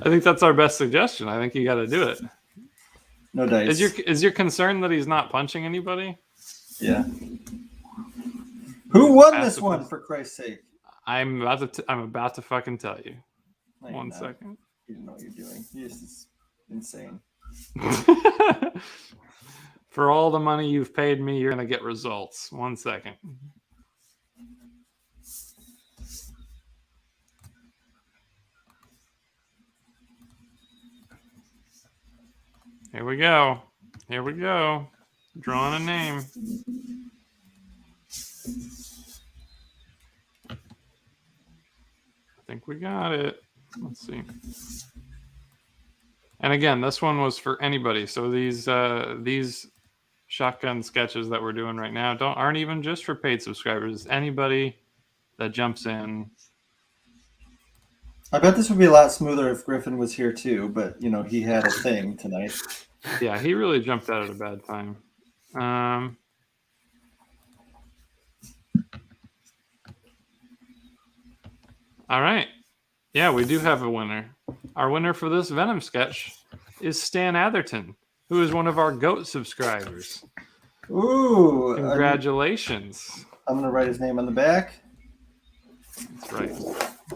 I think that's our best suggestion. I think you got to do it. No dice. Is your concern that he's not punching anybody? Yeah. Who won this one, for Christ's sake? I'm about to fucking tell you. No, you're 1 not. second. You don't know what you're doing. This is insane. For all the money you've paid me, you're gonna get results. 1 second. Here we go. Here we go. Drawing a name. I think we got it. Let's see. And again, this one was for anybody. So these shotgun sketches that we're doing right now aren't even just for paid subscribers. Anybody that jumps in. I bet this would be a lot smoother if Griffin was here too, but you know, he had a thing tonight. Yeah, he really jumped out at a bad time. All right. Yeah, we do have a winner. Our winner for this Venom sketch is Stan Atherton, who is one of our GOAT subscribers. Ooh! Congratulations. I'm going to write his name on the back. That's right.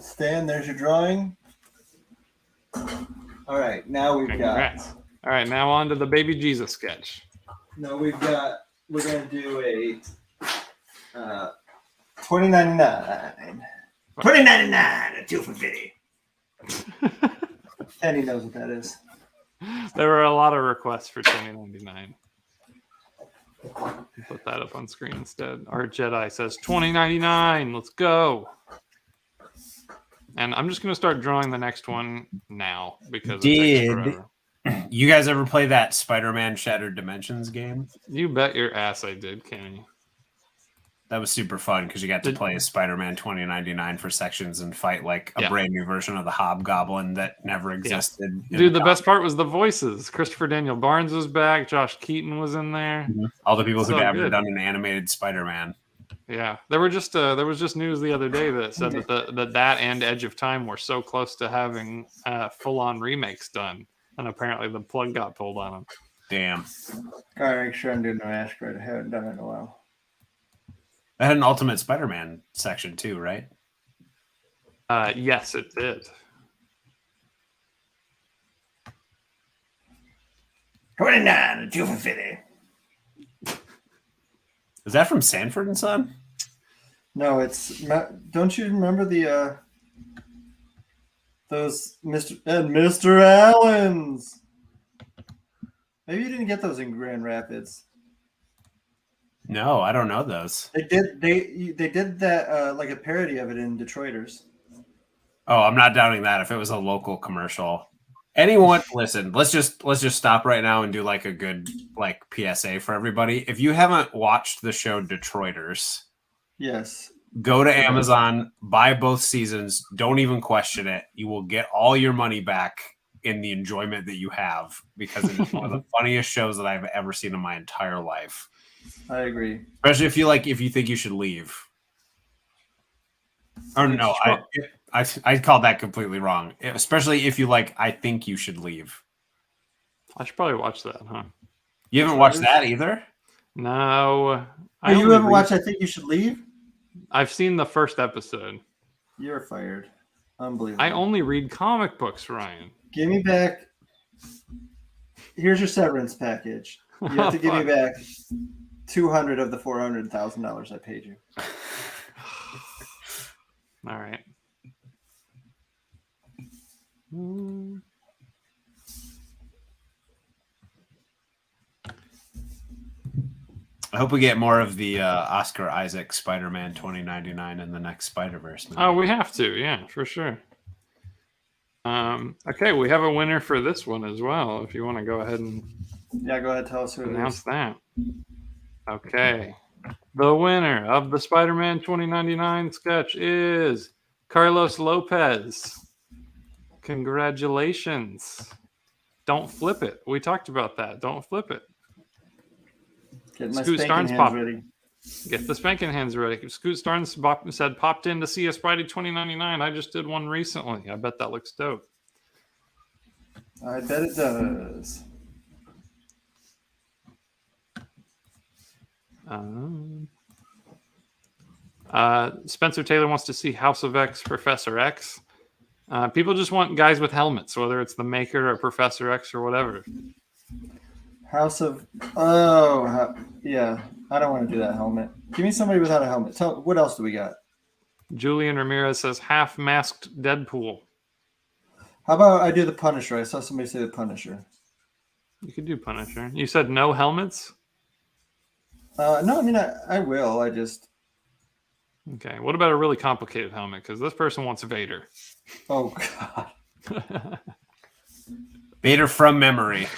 Stan, there's your drawing. All right, now we've Congrats. All right, now on to the Baby Jesus sketch. we're going to do a $20.99. $20.99, a 2 for $50. And he knows what that is. There were a lot of requests for $20.99. Put that up on screen instead. Our Jedi says $20.99. Let's go. And I'm just gonna start drawing the next one now because it takes forever. You guys ever play that Spider-Man Shattered Dimensions game? You bet your ass I did, Kenny. That was super fun because you got to play as Spider-Man 2099 for sections and fight like a brand new version of the Hobgoblin that never existed. Dude, the best part was the voices. Christopher Daniel Barnes was back. Josh Keaton was in there. Mm-hmm. All the people So who've ever good. done an animated Spider-Man. Yeah, there was just news the other day that said that and Edge of Time were so close to having full-on remakes done, and apparently the plug got pulled on them. Damn. Gotta make sure I'm doing no Asteroid. I haven't done it in a while. That had an Ultimate Spider-Man section too, right? Yes, it did. $29, a 2 for $50. Is that from Sanford and Son? No, it's. Don't you remember the Those Mr. Allen's. Maybe you didn't get those in Grand Rapids. No, I don't know those. They did that like a parody of it in Detroiters. Oh, I'm not doubting that. If it was a local commercial, anyone listen. Let's just stop right now and do like a good like PSA for everybody. If you haven't watched the show Detroiters, yes, go to Amazon, buy both seasons. Don't even question it. You will get all your money back in the enjoyment that you have because it is one of the funniest shows that I've ever seen in my entire life. I agree. Especially if you think you should leave. Or no, I called that completely wrong. Especially if you like, I think you should leave. I should probably watch that, huh? You haven't watched that either? No. You haven't watched I Think You Should Leave? I've seen the first episode. You're fired. Unbelievable. I only read comic books, Ryan. Give me back. Here's your severance package. You have to give me back $200 of the $400,000 I paid you. All right. I hope we get more of the Oscar Isaac Spider-Man 2099 in the next Spider-Verse movie. Oh, we have to. Yeah, for sure. Okay, we have a winner for this one as well. If you want to go ahead and go ahead, tell us who it announce is. that. Okay. The winner of the Spider-Man 2099 sketch is Carlos Lopez. Congratulations. Don't flip it. We talked about that. Don't flip it. Get my Scoot spanking Starnes hands ready. Get the spanking hands ready. Scoot Starnes said, popped in to see a Spidey 2099. I just did one recently. I bet that looks dope. I bet it does. Spencer Taylor wants to see House of X, Professor X. People just want guys with helmets, whether it's the Maker or Professor X or whatever. Yeah. I don't want to do that helmet. Give me somebody without a helmet. What else do we got? Julian Ramirez says half-masked Deadpool. How about I do the Punisher? I saw somebody say the Punisher. You could do Punisher. You said no helmets? No, I mean, I will. I just... Okay. What about a really complicated helmet? Because this person wants Vader. Oh, God. Vader from memory.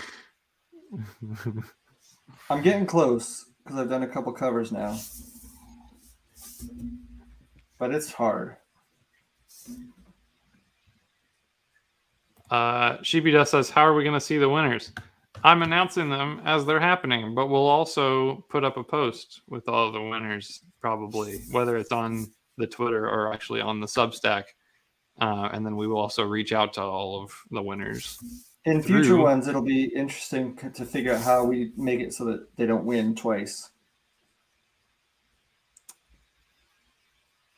I'm getting close because I've done a couple covers now. But it's hard. Shibida says, how are we going to see the winners? I'm announcing them as they're happening, but we'll also put up a post with all of the winners, probably, whether it's on the Twitter or actually on the Substack. And then we will also reach out to all of the winners. In future ones, it'll be interesting to figure out how we make it so that they don't win twice.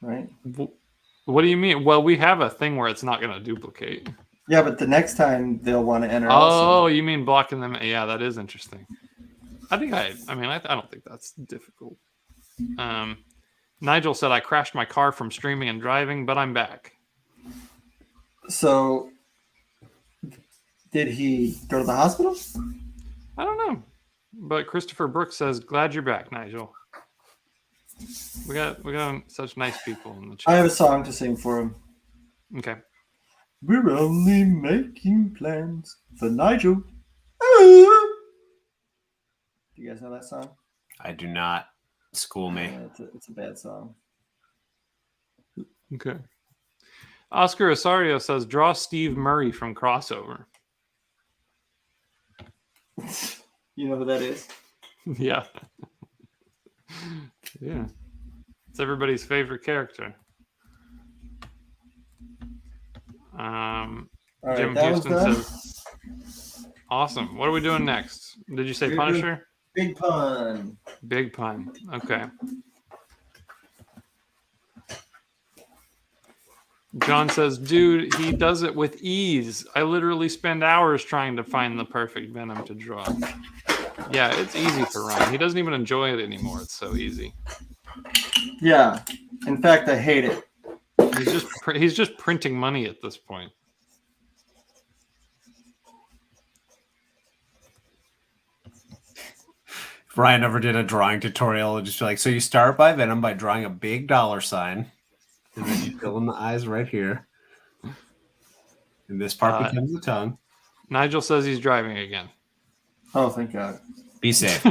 Right? What do you mean? Well, we have a thing where it's not going to duplicate. Yeah, but the next time they'll want to enter. Oh, also. you mean blocking them? Yeah, that is interesting. I don't think that's difficult. Nigel said, I crashed my car from streaming and driving, but I'm back. So, did he go to the hospital? I don't know. But Christopher Brooks says, glad you're back, Nigel. We got such nice people in the chat. I have a song to sing for him. Okay. We're only making plans for Nigel. Do you guys know that song? I do not. School me. Yeah, it's a bad song. Okay. Oscar Osario says, draw Steve Murray from Crossover. You know who that is? Yeah. Yeah. It's everybody's favorite character. Right, Jim Houston says, awesome. What are we doing next? Did you say We're Punisher? Big Pun. Big Pun. Okay. John says, dude, he does it with ease. I literally spend hours trying to find the perfect Venom to draw. Yeah, it's easy for Ryan. He doesn't even enjoy it anymore. It's so easy. Yeah. In fact, I hate it. He's just printing money at this point. If Ryan ever did a drawing tutorial, it'd just be like, so you start by Venom by drawing a big $sign, and then you fill in the eyes right here. And this part becomes the tongue. Nigel says he's driving again. Oh, thank God. Be safe.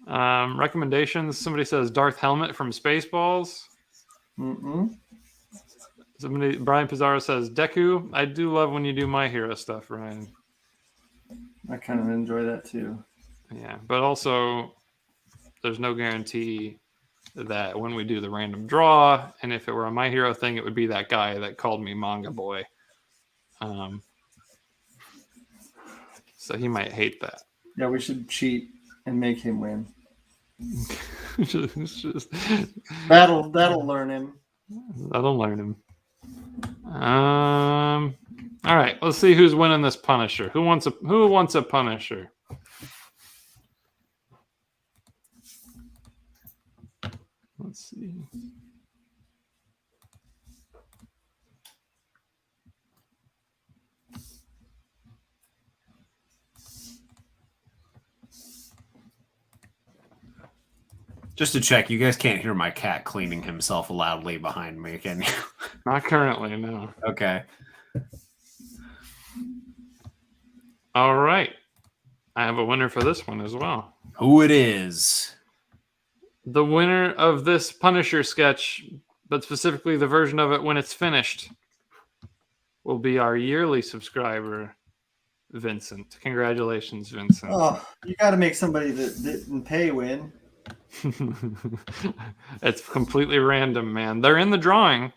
Recommendations. Somebody says Darth Helmet from Spaceballs. Brian Pizarro says Deku. I do love when you do My Hero stuff, Ryan. I kind of enjoy that too. Yeah, but also there's no guarantee that when we do the random draw, and if it were a My Hero thing, it would be that guy that called me Manga Boy. So he might hate that. Yeah, we should cheat and make him win. That'll learn him. That'll learn him. All right, let's see who's winning this Punisher. Who wants a Punisher? Let's see. Just to check, you guys can't hear my cat cleaning himself loudly behind me, can you? Not currently, no. Okay. All right. I have a winner for this one as well. Who it is? The winner of this Punisher sketch, but specifically the version of it when it's finished, will be our yearly subscriber, Vincent. Congratulations, Vincent. Oh, you got to make somebody that didn't pay win. It's completely random, man. They're in the drawing.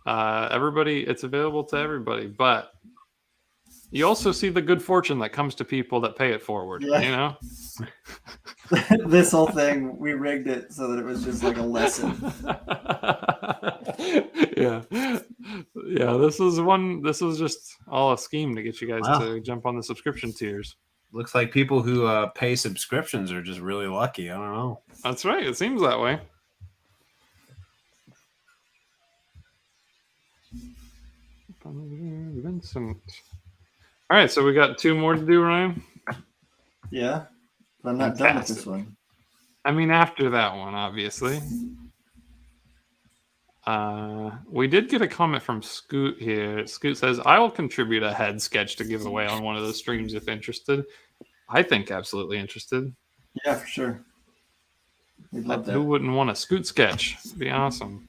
Everybody, it's available to everybody, but you also see the good fortune that comes to people that pay it forward. Yeah. You know, This whole thing, we rigged it so that it was just like a lesson. yeah. This was just all a scheme to get you guys to jump on the subscription tiers. Looks like people who pay subscriptions are just really lucky. I don't know. That's right. It seems that way. Vincent. All right, so we got 2 more to do, Ryan. Yeah, but I'm not done with this one. I mean, after that one, obviously. We did get a comment from Scoot here. Scoot says, I will contribute a head sketch to give away on one of the streams if interested. I think absolutely interested. Yeah, for sure. We'd love that. Who wouldn't want a Scoot sketch? It'd be awesome.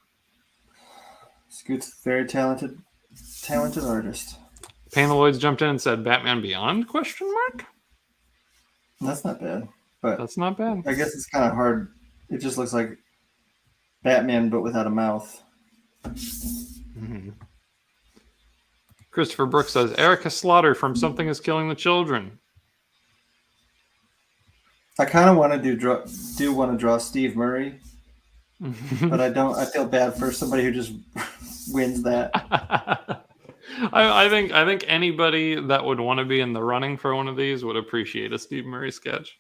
Scoot's a very talented artist. Panaloids jumped in and said, Batman Beyond? ? That's not bad. But That's not bad. I guess it's kind of hard. It just looks like Batman, but without a mouth. Mm-hmm. Christopher Brooks says, Erica Slaughter from Something is Killing the Children. I kind of want to draw Steve Murray, but I don't. I feel bad for somebody who just wins that. I think anybody that would want to be in the running for one of these would appreciate a Steve Murray sketch.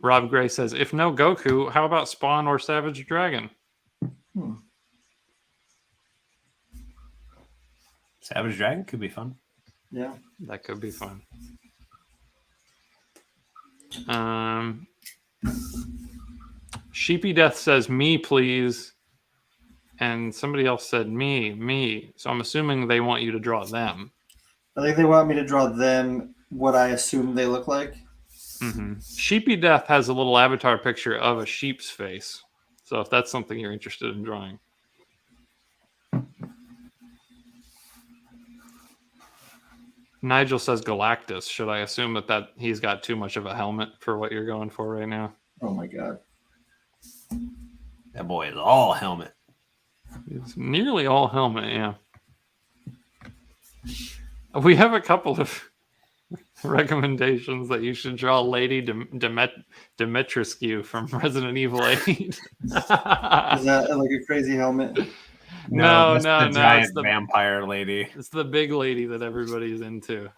Rob Gray says, if no Goku, how about Spawn or Savage Dragon? Savage Dragon could be fun. Yeah. That could be fun. Sheepy Death says, me, please. And somebody else said, me. So I'm assuming they want you to draw them. I think they want me to draw them what I assume they look like. Mm-hmm. Sheepy Death has a little avatar picture of a sheep's face. So if that's something you're interested in drawing. Nigel says Galactus. Should I assume that he's got too much of a helmet for what you're going for right now? Oh my God. That boy is all helmet. It's nearly all helmet, yeah. We have a couple of recommendations that you should draw Lady Dimitrescu from Resident Evil 8. Is that like a crazy helmet? No, that's the no. giant It's the vampire lady. It's the big lady that everybody's into.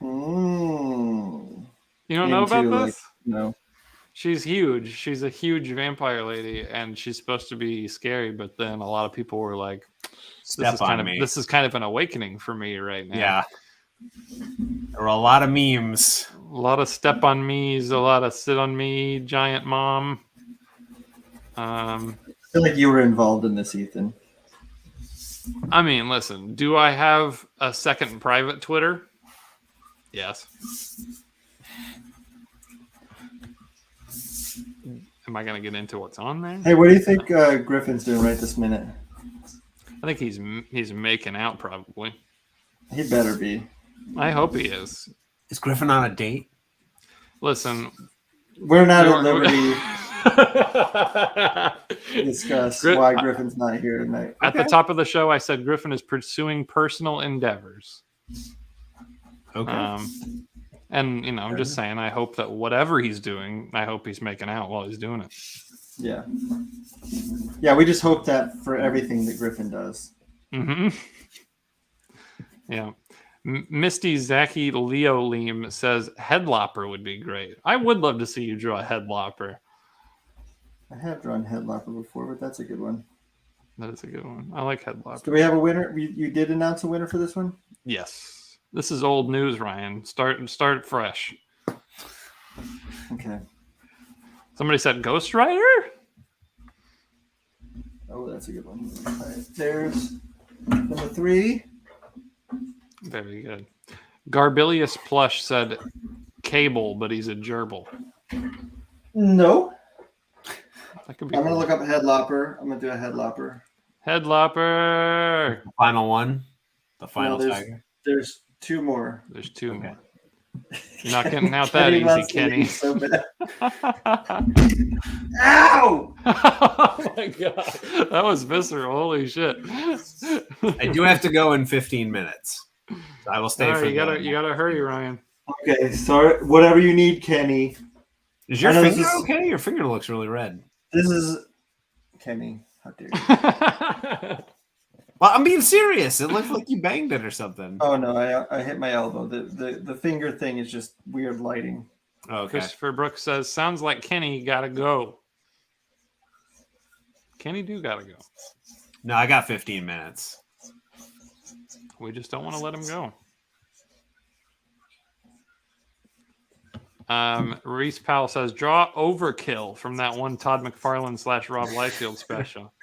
Mm. You don't know about Into, this? No. She's huge. She's a huge vampire lady, and she's supposed to be scary, but then a lot of people were like, Step on me. This is kind of an awakening for me right now. Yeah. There were a lot of memes. A lot of step on me's, a lot of sit on me, giant mom. I feel like you were involved in this, Ethan. I mean, listen, do I have a second private Twitter? Yes. Am I going to get into what's on there? Hey, what do you think Griffin's doing right this minute? I think he's making out probably. He better be. I hope he is. Is Griffin on a date? Listen, we're not at liberty to discuss why Griffin's not here tonight. At the top of the show, I said Griffin is pursuing personal endeavors. Okay. And, you know, I'm just saying, I hope that whatever he's doing, I hope he's making out while he's doing it. Yeah. Yeah, we just hope that for everything that Griffin does. Mm-hmm. Yeah. Misty Zaki Leo Leem says headlopper would be great. I would love to see you draw a headlopper. I have drawn headlopper before, but that's a good one. That is a good one. I like headlopper. Do we have a winner? You did announce a winner for this one? Yes. This is old news, Ryan. Start fresh. Okay. Somebody said Ghost Rider? Oh, that's a good one. All right. There's number 3. Very good. Garbilius Plush said Cable, but he's a gerbil. No. That could be I'm going to look up a headlopper. I'm going to do a headlopper. Headlopper. Final one. The final No, tiger. There's 2 more. There's 2 more. You're not getting out that easy, Kenny. So bad. Ow! Oh my god. That was visceral. Holy shit. I do have to go in 15 minutes. So I will stay for you gotta hurry, Ryan. Okay, sorry. Whatever you need, Kenny. Is your I know finger this is- okay? Your finger looks really red. This is Kenny. How dare you? Well, I'm being serious. It looks like you banged it or something. Oh no, I hit my elbow. The finger thing is just weird lighting. Okay. Christopher Brooks says, sounds like Kenny gotta go. Kenny do gotta go. No, I got 15 minutes. We just don't want to let him go. Reese Powell says, draw Overkill from that one Todd McFarlane / Rob Liefeld special.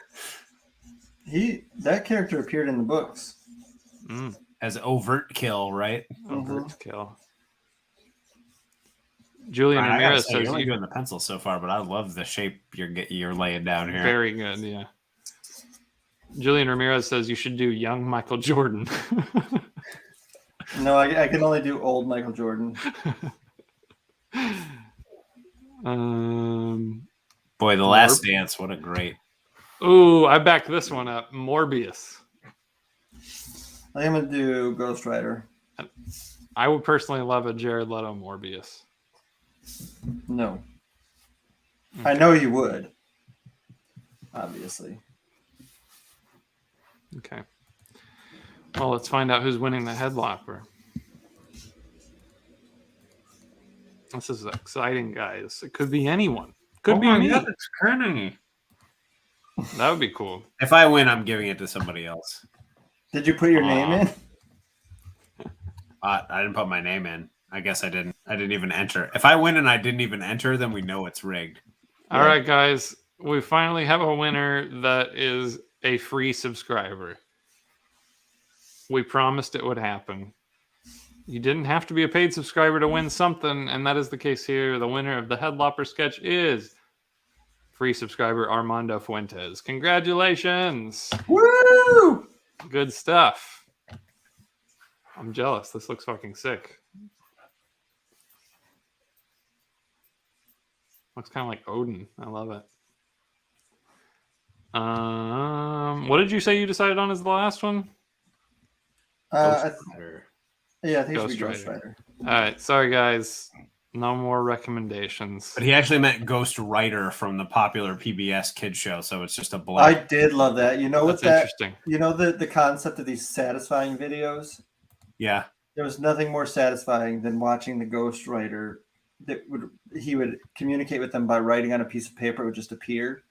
That character appeared in the books. As overt kill, right? Overt kill. Julian Ryan, Ramirez you're says only doing the pencil so far, but I love the shape you're laying down here. very good, yeah. Julian Ramirez says you should do young Michael Jordan. No, I can only do old Michael Jordan. Boy, The Last Dance, what a great. Ooh, I backed this one up. Morbius. I think I'm gonna do Ghost Rider. I would personally love a Jared Leto Morbius. No. I know you would. Obviously. Okay. Well, let's find out who's winning the headlopper. This is exciting, guys. It could be anyone. Could be me. It's Kearney. That would be cool. If I win, I'm giving it to somebody else. Did you put your name in? I didn't put my name in. I guess I didn't. I didn't even enter. If I win and I didn't even enter, then we know it's rigged. All right, guys. We finally have a winner that is a free subscriber. We promised it would happen. You didn't have to be a paid subscriber to win something, and that is the case here. The winner of the Headlopper sketch is free subscriber Armando Fuentes. Congratulations. Woo! Good stuff. I'm jealous. This looks fucking sick. Looks kind of like Odin. I love it. What did you say you decided on as the last one? Yeah, I think it should be Ghost Ghost Rider. All right. Sorry, guys. No more recommendations. But he actually meant Ghost Rider from the popular PBS kids show, so it's just a I blank. did love that. You know That's what that? interesting. You know the concept of these satisfying videos. Yeah. There was nothing more satisfying than watching the Ghost Rider. He would communicate with them by writing on a piece of paper. It would just appear,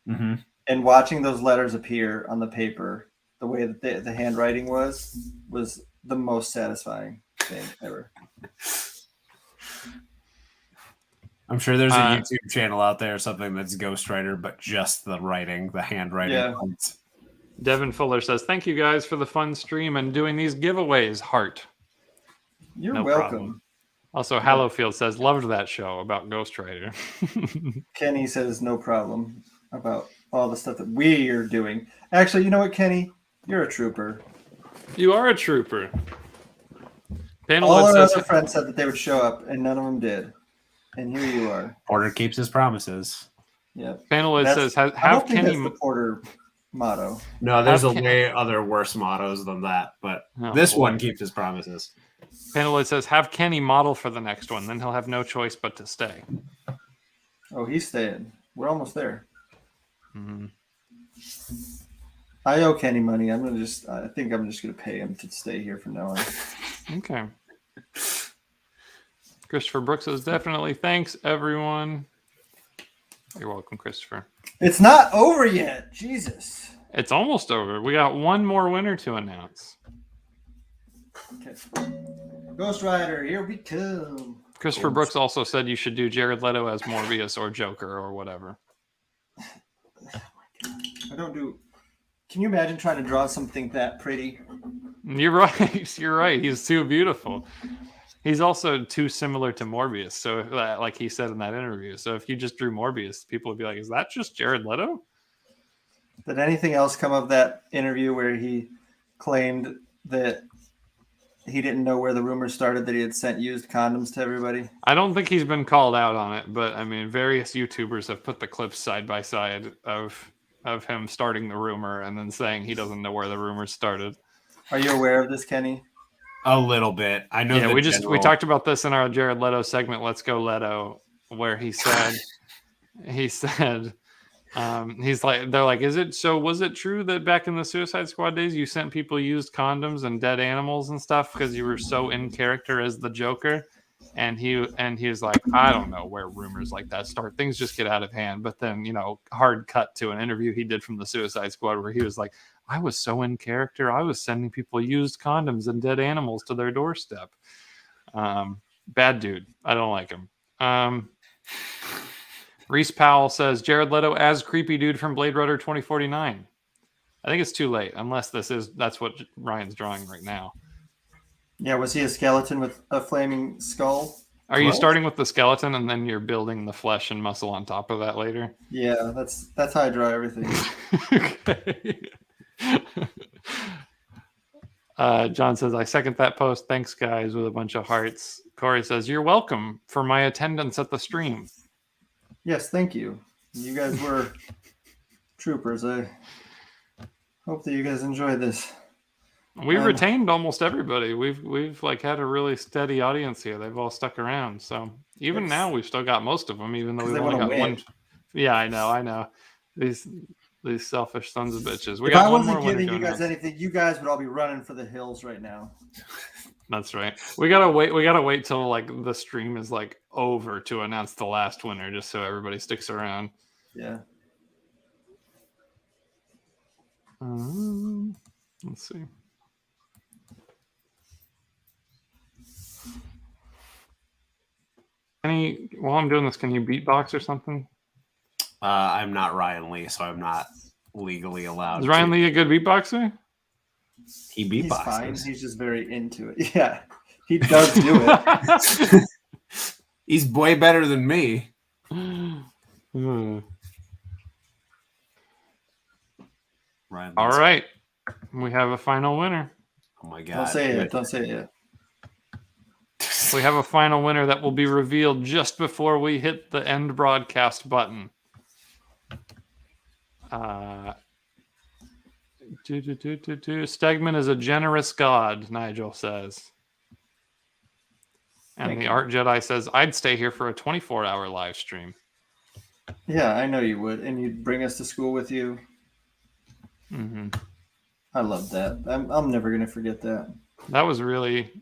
Mm-hmm. and watching those letters appear on the paper the way that the handwriting was the most satisfying thing ever. I'm sure there's a YouTube channel out there or something that's Ghostwriter, but just the writing, the handwriting. Yeah. Parts. Devin Fuller says, "Thank you guys for the fun stream and doing these giveaways." Heart. You're No welcome. problem. Also, Hallowfield says, "Loved that show about Ghostwriter." Kenny says no problem about all the stuff that we are doing. Actually, you know what, Kenny? You're a trooper. You are a trooper. All our other friends said that they would show up, and none of them did. And here you are. Porter keeps his promises. Yeah. Panoid says, I "Have don't think Kenny." that's the Porter motto. No, there's way other worse mottos than that, but this one keeps his promises. Panoid says, "Have Kenny model for the next one, then he'll have no choice but to stay." Oh, he's staying. We're almost there. Mm-hmm. I owe Kenny money. I think I'm just gonna pay him to stay here from now on. Okay. Christopher Brooks says, "Definitely. Thanks, everyone." You're welcome, Christopher. It's not over yet. Jesus. It's almost over. We got one more winner to announce. Okay. Ghost Rider, here we come. Christopher Brooks also said you should do Jared Leto as Morbius or Joker or whatever. I don't do. Can you imagine trying to draw something that pretty? You're right. You're right. He's too beautiful. He's also too similar to Morbius. So, like he said in that interview, so if you just drew Morbius, people would be like, "Is that just Jared Leto?" Did anything else come of that interview where he claimed that he didn't know where the rumors started that he had sent used condoms to everybody? I don't think he's been called out on it, but I mean, various YouTubers have put the clips side by side of him starting the rumor and then saying he doesn't know where the rumors started. Are you aware of this, Kenny? A little bit. I know. Yeah, we talked about this in our Jared Leto segment, "Let's Go Leto," where he said he's like, they're like, was it true that back in the Suicide Squad days you sent people used condoms and dead animals and stuff because you were so in character as the Joker? And he was like, "I don't know where rumors like that start. Things just get out of hand." But then, hard cut to an interview he did from the Suicide Squad where he was like, "I was so in character. I was sending people used condoms and dead animals to their doorstep." Bad dude. I don't like him. Reese Powell says, "Jared Leto as creepy dude from Blade Runner 2049. I think it's too late, unless that's what Ryan's drawing right now. Yeah, was he a skeleton with a flaming skull? Are you starting with the skeleton and then you're building the flesh and muscle on top of that later? Yeah, that's how I draw everything. Okay. John says, "I second that post. Thanks, guys," with a bunch of hearts. Corey says, "You're welcome for my attendance at the stream." Yes, thank you. You guys were troopers. I hope that you guys enjoyed this. We've retained almost everybody. We've like had a really steady audience here. They've all stuck around. So even now, we've still got most of them, even though we've only got one. Yeah, I know. These selfish sons of bitches. If I wasn't giving you guys anything, you guys would all be running for the hills right now. That's right. We gotta wait till like the stream is like over to announce the last winner, just so everybody sticks around. Yeah. Let's see. While I'm doing this, can you beatbox or something? I'm not Ryan Lee, so I'm not legally allowed. Is Ryan Lee a good beatboxer? He beatboxes. He's fine. He's just very into it. Yeah, he does do it. He's way better than me. Ryan All right, we have a final winner. Oh my god! Don't say it. Don't say it. We have a final winner that will be revealed just before we hit the end broadcast button. Stegman is a generous god, Nigel says. And the Art Jedi says, "I'd stay here for a 24-hour live stream." Yeah, I know you would. And you'd bring us to school with you. Mm-hmm. I love that. I'm never going to forget that. That was really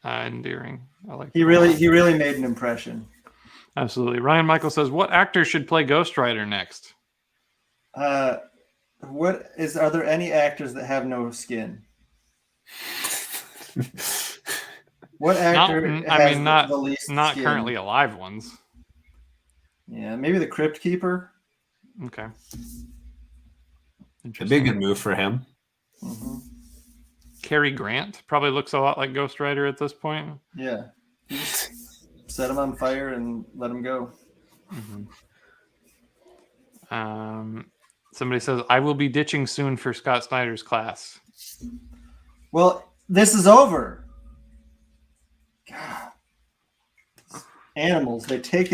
endearing. I like. He really made an impression. Absolutely. Ryan Michael says, "What actor should play Ghost Rider next?" That's Are there any actors that have no skin? What actor has the least not skin? currently alive ones. Yeah, maybe the Crypt Keeper. Okay. It'd be a good move for him. Mm-hmm. Cary Grant probably looks a lot like Ghost Rider at this point. Yeah. Set him on fire and let him go. Mm-hmm. Somebody says, I will be ditching soon for Scott Snyder's class. Well, this is over. God. Animals, they take.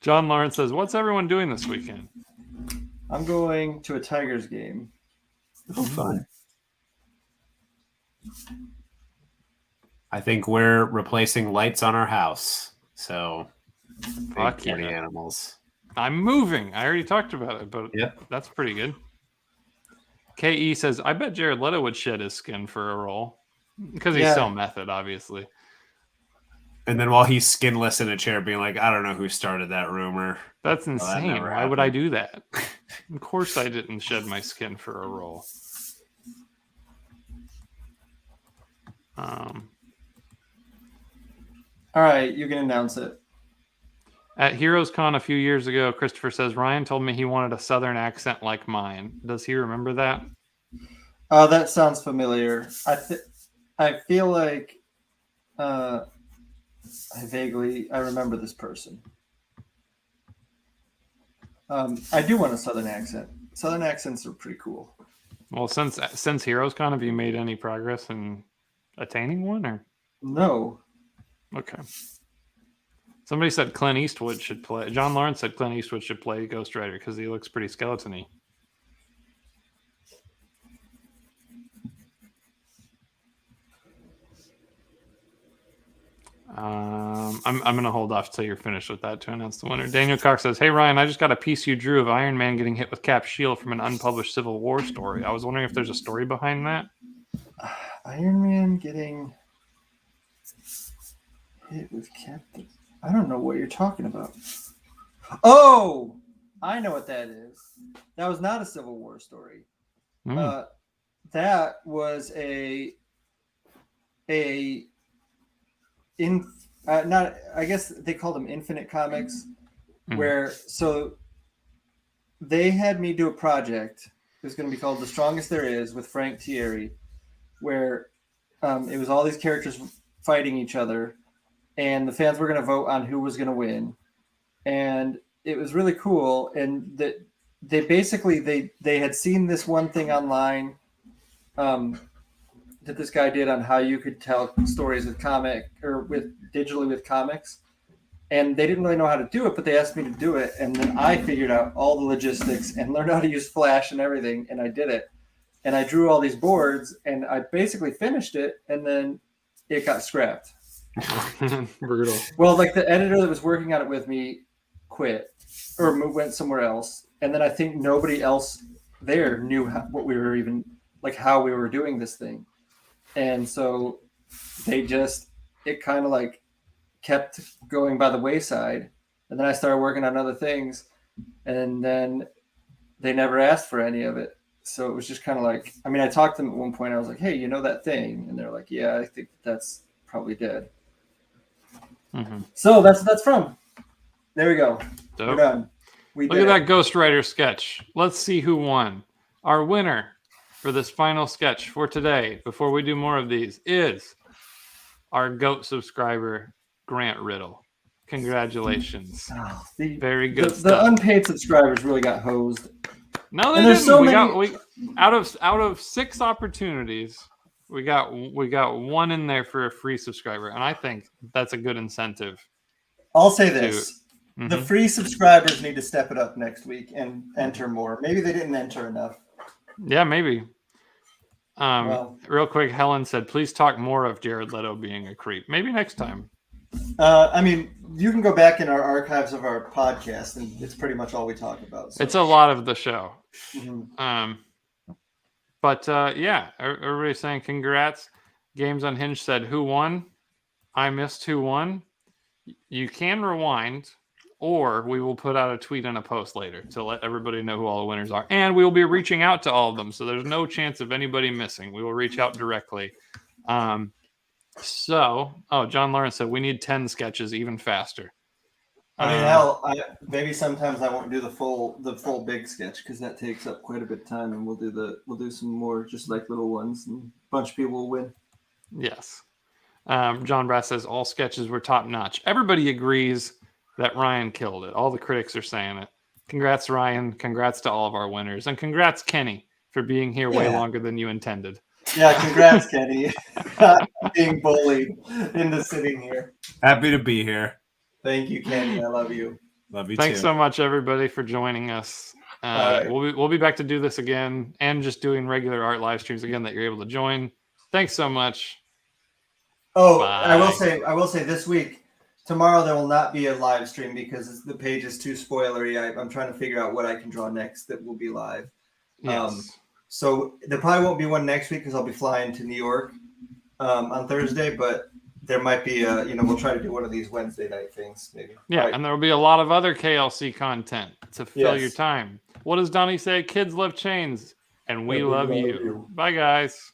John Lawrence says, what's everyone doing this weekend? I'm going to a Tigers game. Oh, fun. I think we're replacing lights on our house. So, Fuck big yeah. animals. I'm moving. I already talked about it, but that's pretty good. KE says, I bet Jared Leto would shed his skin for a role. Because he's so method, obviously. And then while he's skinless in a chair being like, I don't know who started that rumor. That's insane. That Why would I do that? Of course I didn't shed my skin for a role. All right, you can announce it. At Heroes Con a few years ago, Christopher says, Ryan told me he wanted a southern accent like mine. Does he remember that? Oh, that sounds familiar. I feel like I remember this person. I do want a southern accent. Southern accents are pretty cool. Well, since Heroes Con, have you made any progress in attaining one, or no? Okay. Somebody said Clint Eastwood should play. John Lawrence said Clint Eastwood should play Ghost Rider because he looks pretty skeleton-y. I'm going to hold off till you're finished with that to announce the winner. Daniel Cox says, hey, Ryan, I just got a piece you drew of Iron Man getting hit with Cap's shield from an unpublished Civil War story. I was wondering if there's a story behind that. Iron Man getting hit with Cap. I don't know what you're talking about. Oh, I know what that is. That was not a Civil War story. That was I guess they called them Infinite Comics, where so they had me do a project. It was going to be called The Strongest There Is with Frank Thierry, where it was all these characters fighting each other, and the fans were going to vote on who was going to win. And it was really cool. And that they basically they had seen this one thing online that this guy did on how you could tell stories with digitally with comics. And they didn't really know how to do it, but they asked me to do it. And then I figured out all the logistics and learned how to use Flash and everything. And I did it. And I drew all these boards and I basically finished it. And then it got scrapped. Brutal. Well, like the editor that was working on it with me quit or went somewhere else. And then I think nobody else there knew how we were doing this thing. And so it kind of like kept going by the wayside. And then I started working on other things. And then they never asked for any of it. So it was just kind of like, I talked to them at one point. I was like, hey, you know that thing? And they're like, yeah, I think that's probably dead. Mm-hmm. So that's from. There we go. Dope. We're done. Look at that Ghost Rider sketch. Let's see who won. Our winner for this final sketch for today, before we do more of these, is our GOAT subscriber, Grant Riddle. Congratulations. Oh, very good stuff. The unpaid subscribers really got hosed. No, they didn't. Out of 6 opportunities, we got one in there for a free subscriber, and I think that's a good incentive. I'll say this. The free subscribers need to step it up next week and enter more. Maybe they didn't enter enough. Yeah, maybe. Real quick, Helen said, please talk more of Jared Leto being a creep. Maybe next time. You can go back in our archives of our podcast, and it's pretty much all we talk about. So. It's a lot of the show. Mm-hmm. Yeah, everybody's saying congrats. Games Unhinged said, who won? I missed who won. You can rewind or we will put out a tweet and a post later to let everybody know who all the winners are. And we will be reaching out to all of them, so there's no chance of anybody missing. We will reach out directly. John Lawrence said we need 10 sketches even faster. I mean, hell, maybe sometimes I won't do the full big sketch because that takes up quite a bit of time, and we'll do some more just like little ones, and a bunch of people will win. Yes. John Brass says all sketches were top notch. Everybody agrees that Ryan killed it. All the critics are saying it. Congrats, Ryan. Congrats to all of our winners, and congrats, Kenny, for being here way longer than you intended. Yeah, congrats, Kenny, being bullied into sitting here. Happy to be here. Thank you, Kenny. I love you. Love you Thanks too. so much, everybody, for joining us. Right. We'll be back to do this again and just doing regular art live streams again that you're able to join. Thanks so much. Oh, Bye. I will say this week, tomorrow there will not be a live stream because the page is too spoilery. I'm trying to figure out what I can draw next that will be live. Yes. So there probably won't be one next week because I'll be flying to New York on Thursday, but there might be we'll try to do one of these Wednesday night things maybe. Yeah, Right. and there will be a lot of other KLC content to fill Yes. your time. What does Donnie say? Kids love chains, and we And we love love you. you. Bye, guys.